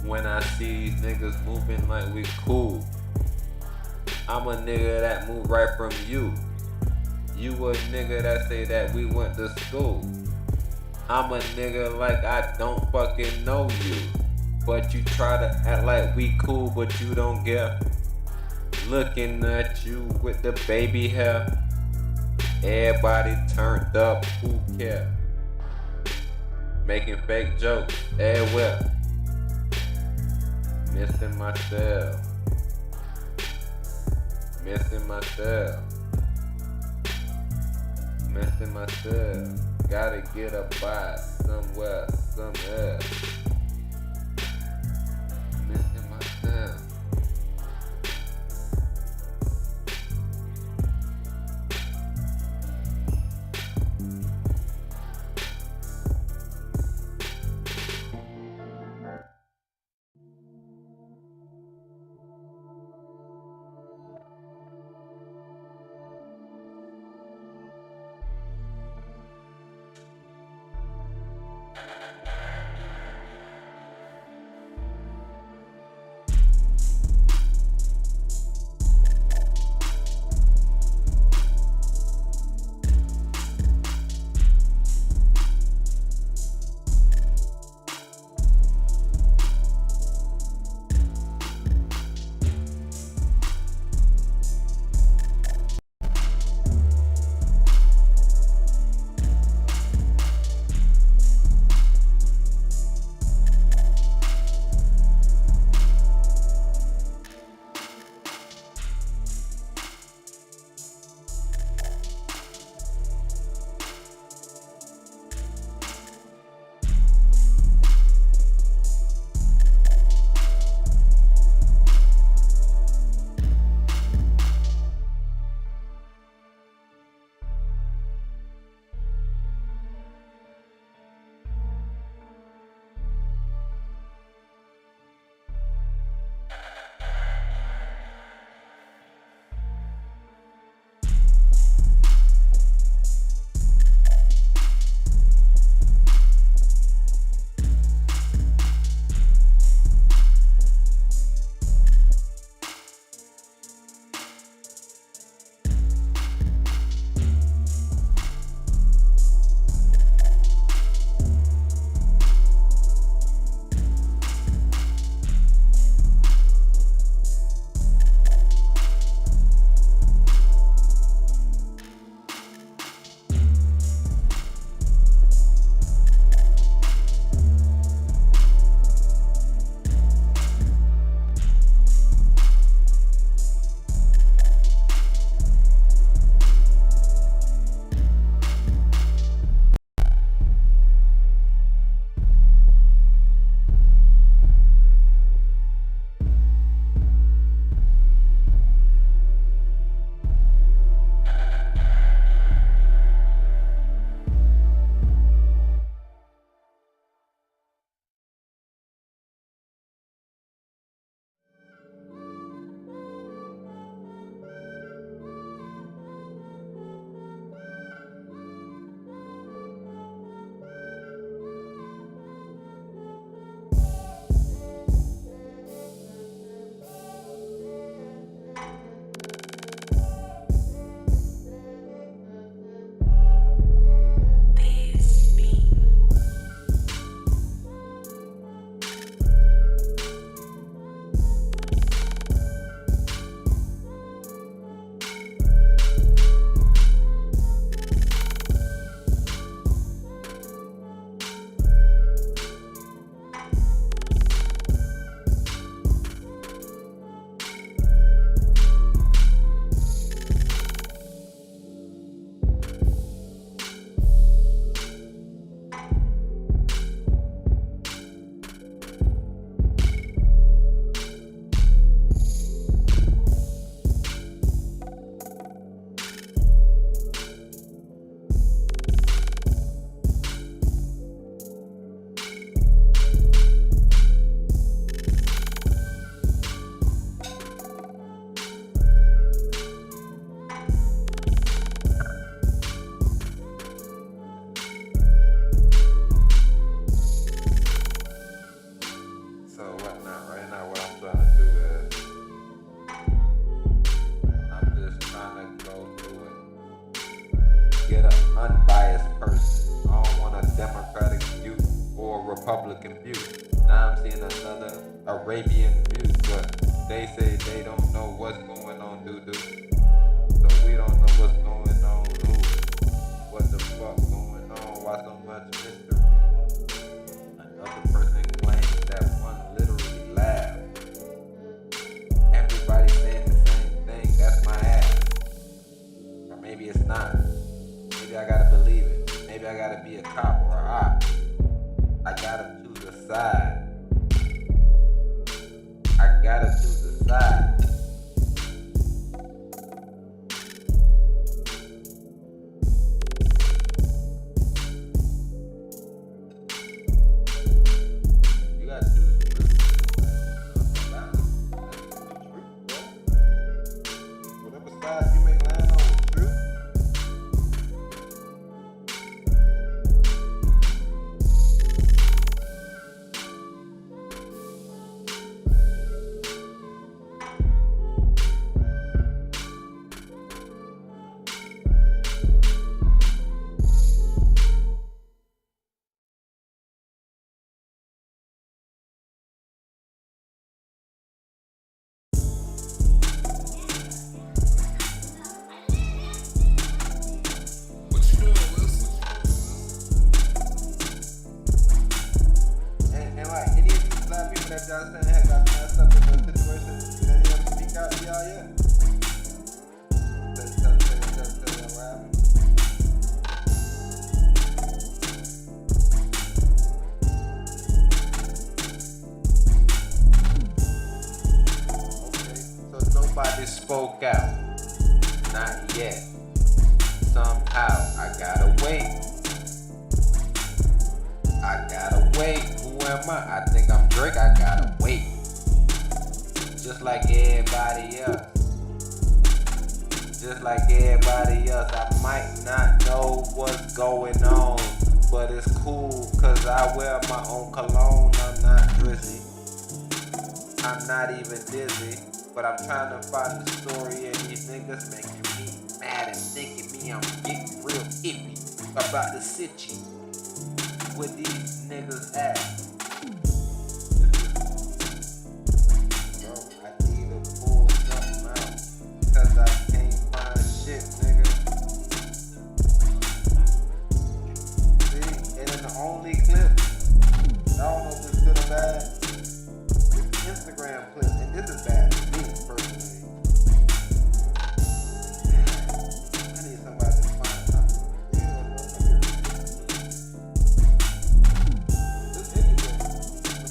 when I see these niggas moving like we cool, I'm a nigga that move right from you. You a nigga that say that we went to school. I'm a nigga like I don't fucking know you. But you try to act like we cool, but you don't get. Looking at you with the baby hair. Everybody turned up, who care? Making fake jokes everywhere. Missing myself. Missing myself. Missing myself. Gotta get a bite somewhere, somewhere. Missing myself. Republican view. Now I'm seeing another Arabian view, but they say they don't know what's going on, doo-doo. So we don't know what's going on, who, what the fuck going on, why so much mystery. Another person claims that one literally laughed. Everybody saying the same thing, that's my ass. Or maybe it's not. Maybe I gotta believe it. Maybe I gotta be a cop or a op. I gotta choose a side. I gotta choose a side. You gotta choose the truth. That's the truth, bro. Whatever side you may land on is true. And like any of these black people that y'all saying had got messed up in the situation, did any of them speak out to y'all yet? Tell y'all what happened. Okay, so nobody spoke out. Not yet. Somehow I gotta wait. I gotta wait. Who am I? I think I'm Drake. I gotta wait. Just like everybody else. Just like everybody else. I might not know what's going on, but it's cool cause I wear my own cologne. I'm not drizzy. I'm not even dizzy, but I'm trying to find the story and these niggas making me mad and thinking me I'm getting real iffy about the city. With these niggas at. Bro, I need to pull something out, cause I can't find shit, nigga. See, and in the only clip, I don't know if it's good or bad, this Instagram clip, and this is bad to me personally. I need somebody to find something.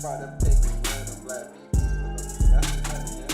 About them taking random black people. That's the money, yeah.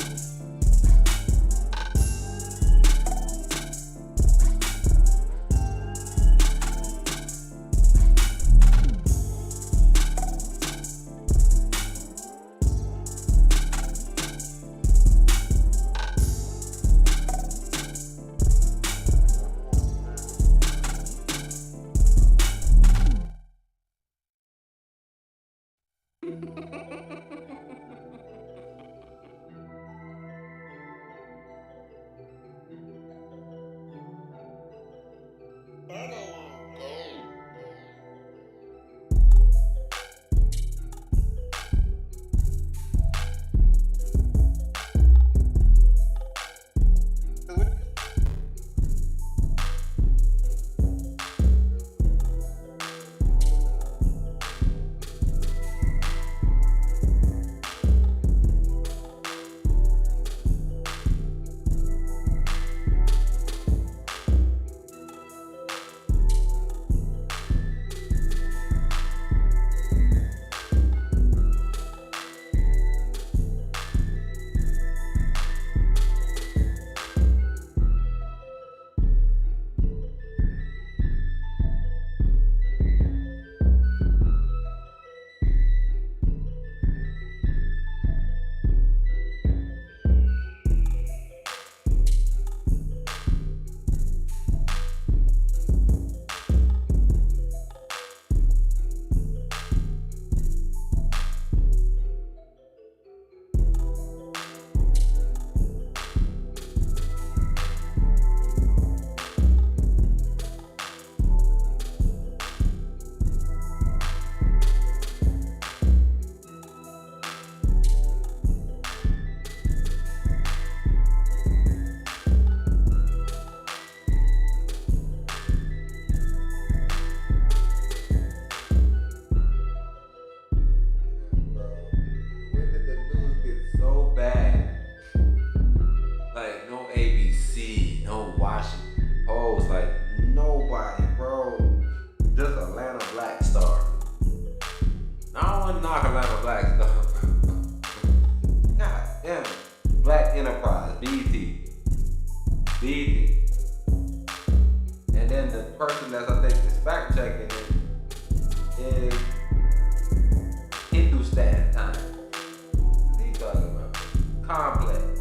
BT. And then the person that's I think is fact checking it is Hindustan time. What are you talking about? Complex.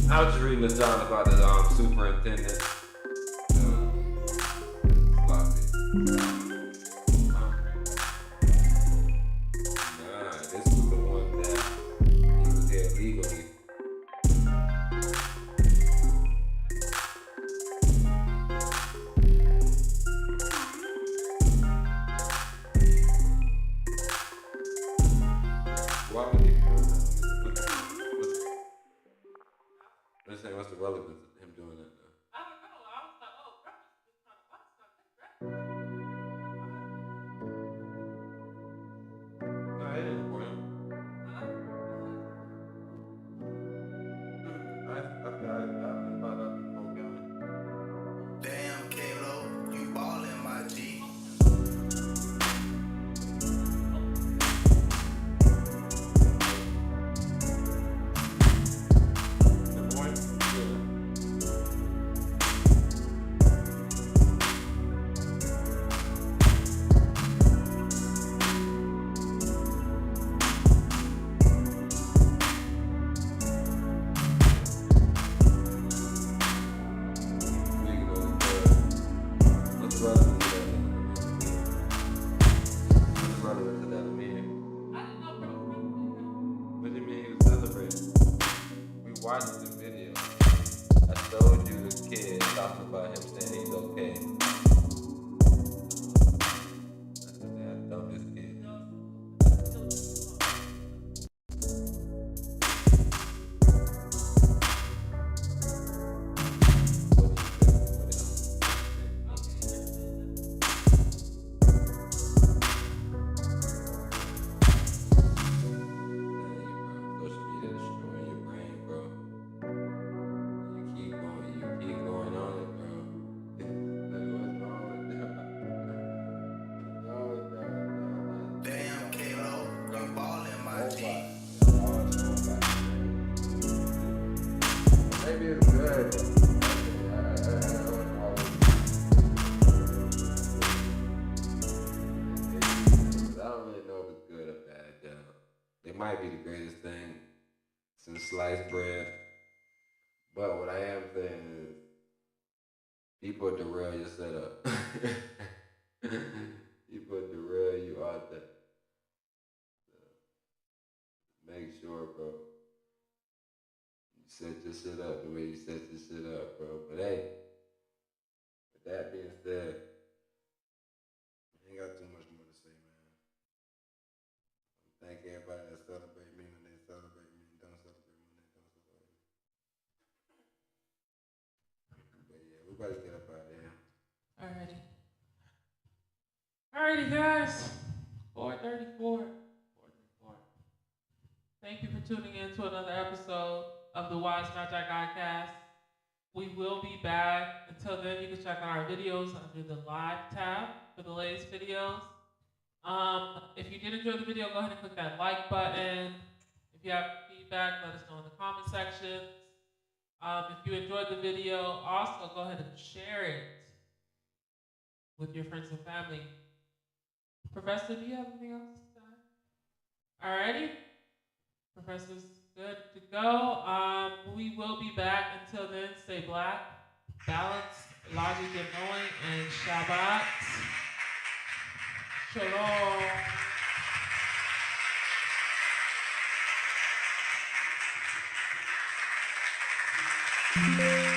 I was just reading this down about the superintendent. This was the one that he was there legally. Why would he be doing that? Let's say, what's the relevance of him doing that now? I don't know. I was like, oh, bro, just trying to watch something. No, it didn't for him. I've been brought up in Polk County. Damn, Kalo, you ballin', my G. Watched the video. I showed you the kid talking about him saying he's okay. I said, man, dumb this kid. Maybe it's good, but I don't really know if it's good or bad. It might be the greatest thing since sliced bread. But what I am saying is, people derail your setup. People derail you out there. Make sure, bro, you set your shit up the way you set your shit up, bro. But hey, with that being said, I ain't got too much more to say, man. Thank everybody that celebrate me when they celebrate me and don't celebrate me when they don't. Thank you for tuning in to another episode of the Wise Magi Godcast. We will be back. Until then, you can check out our videos under the live tab for the latest videos. If you did enjoy the video, go ahead and click that like button. If you have feedback, let us know in the comment section. If you enjoyed the video, also go ahead and share it with your friends and family. Professor, do you have anything else to say? Alrighty. Professor's good to go. We will be back. Until then, stay black, balanced, logic and knowing, and Shabbat Shalom.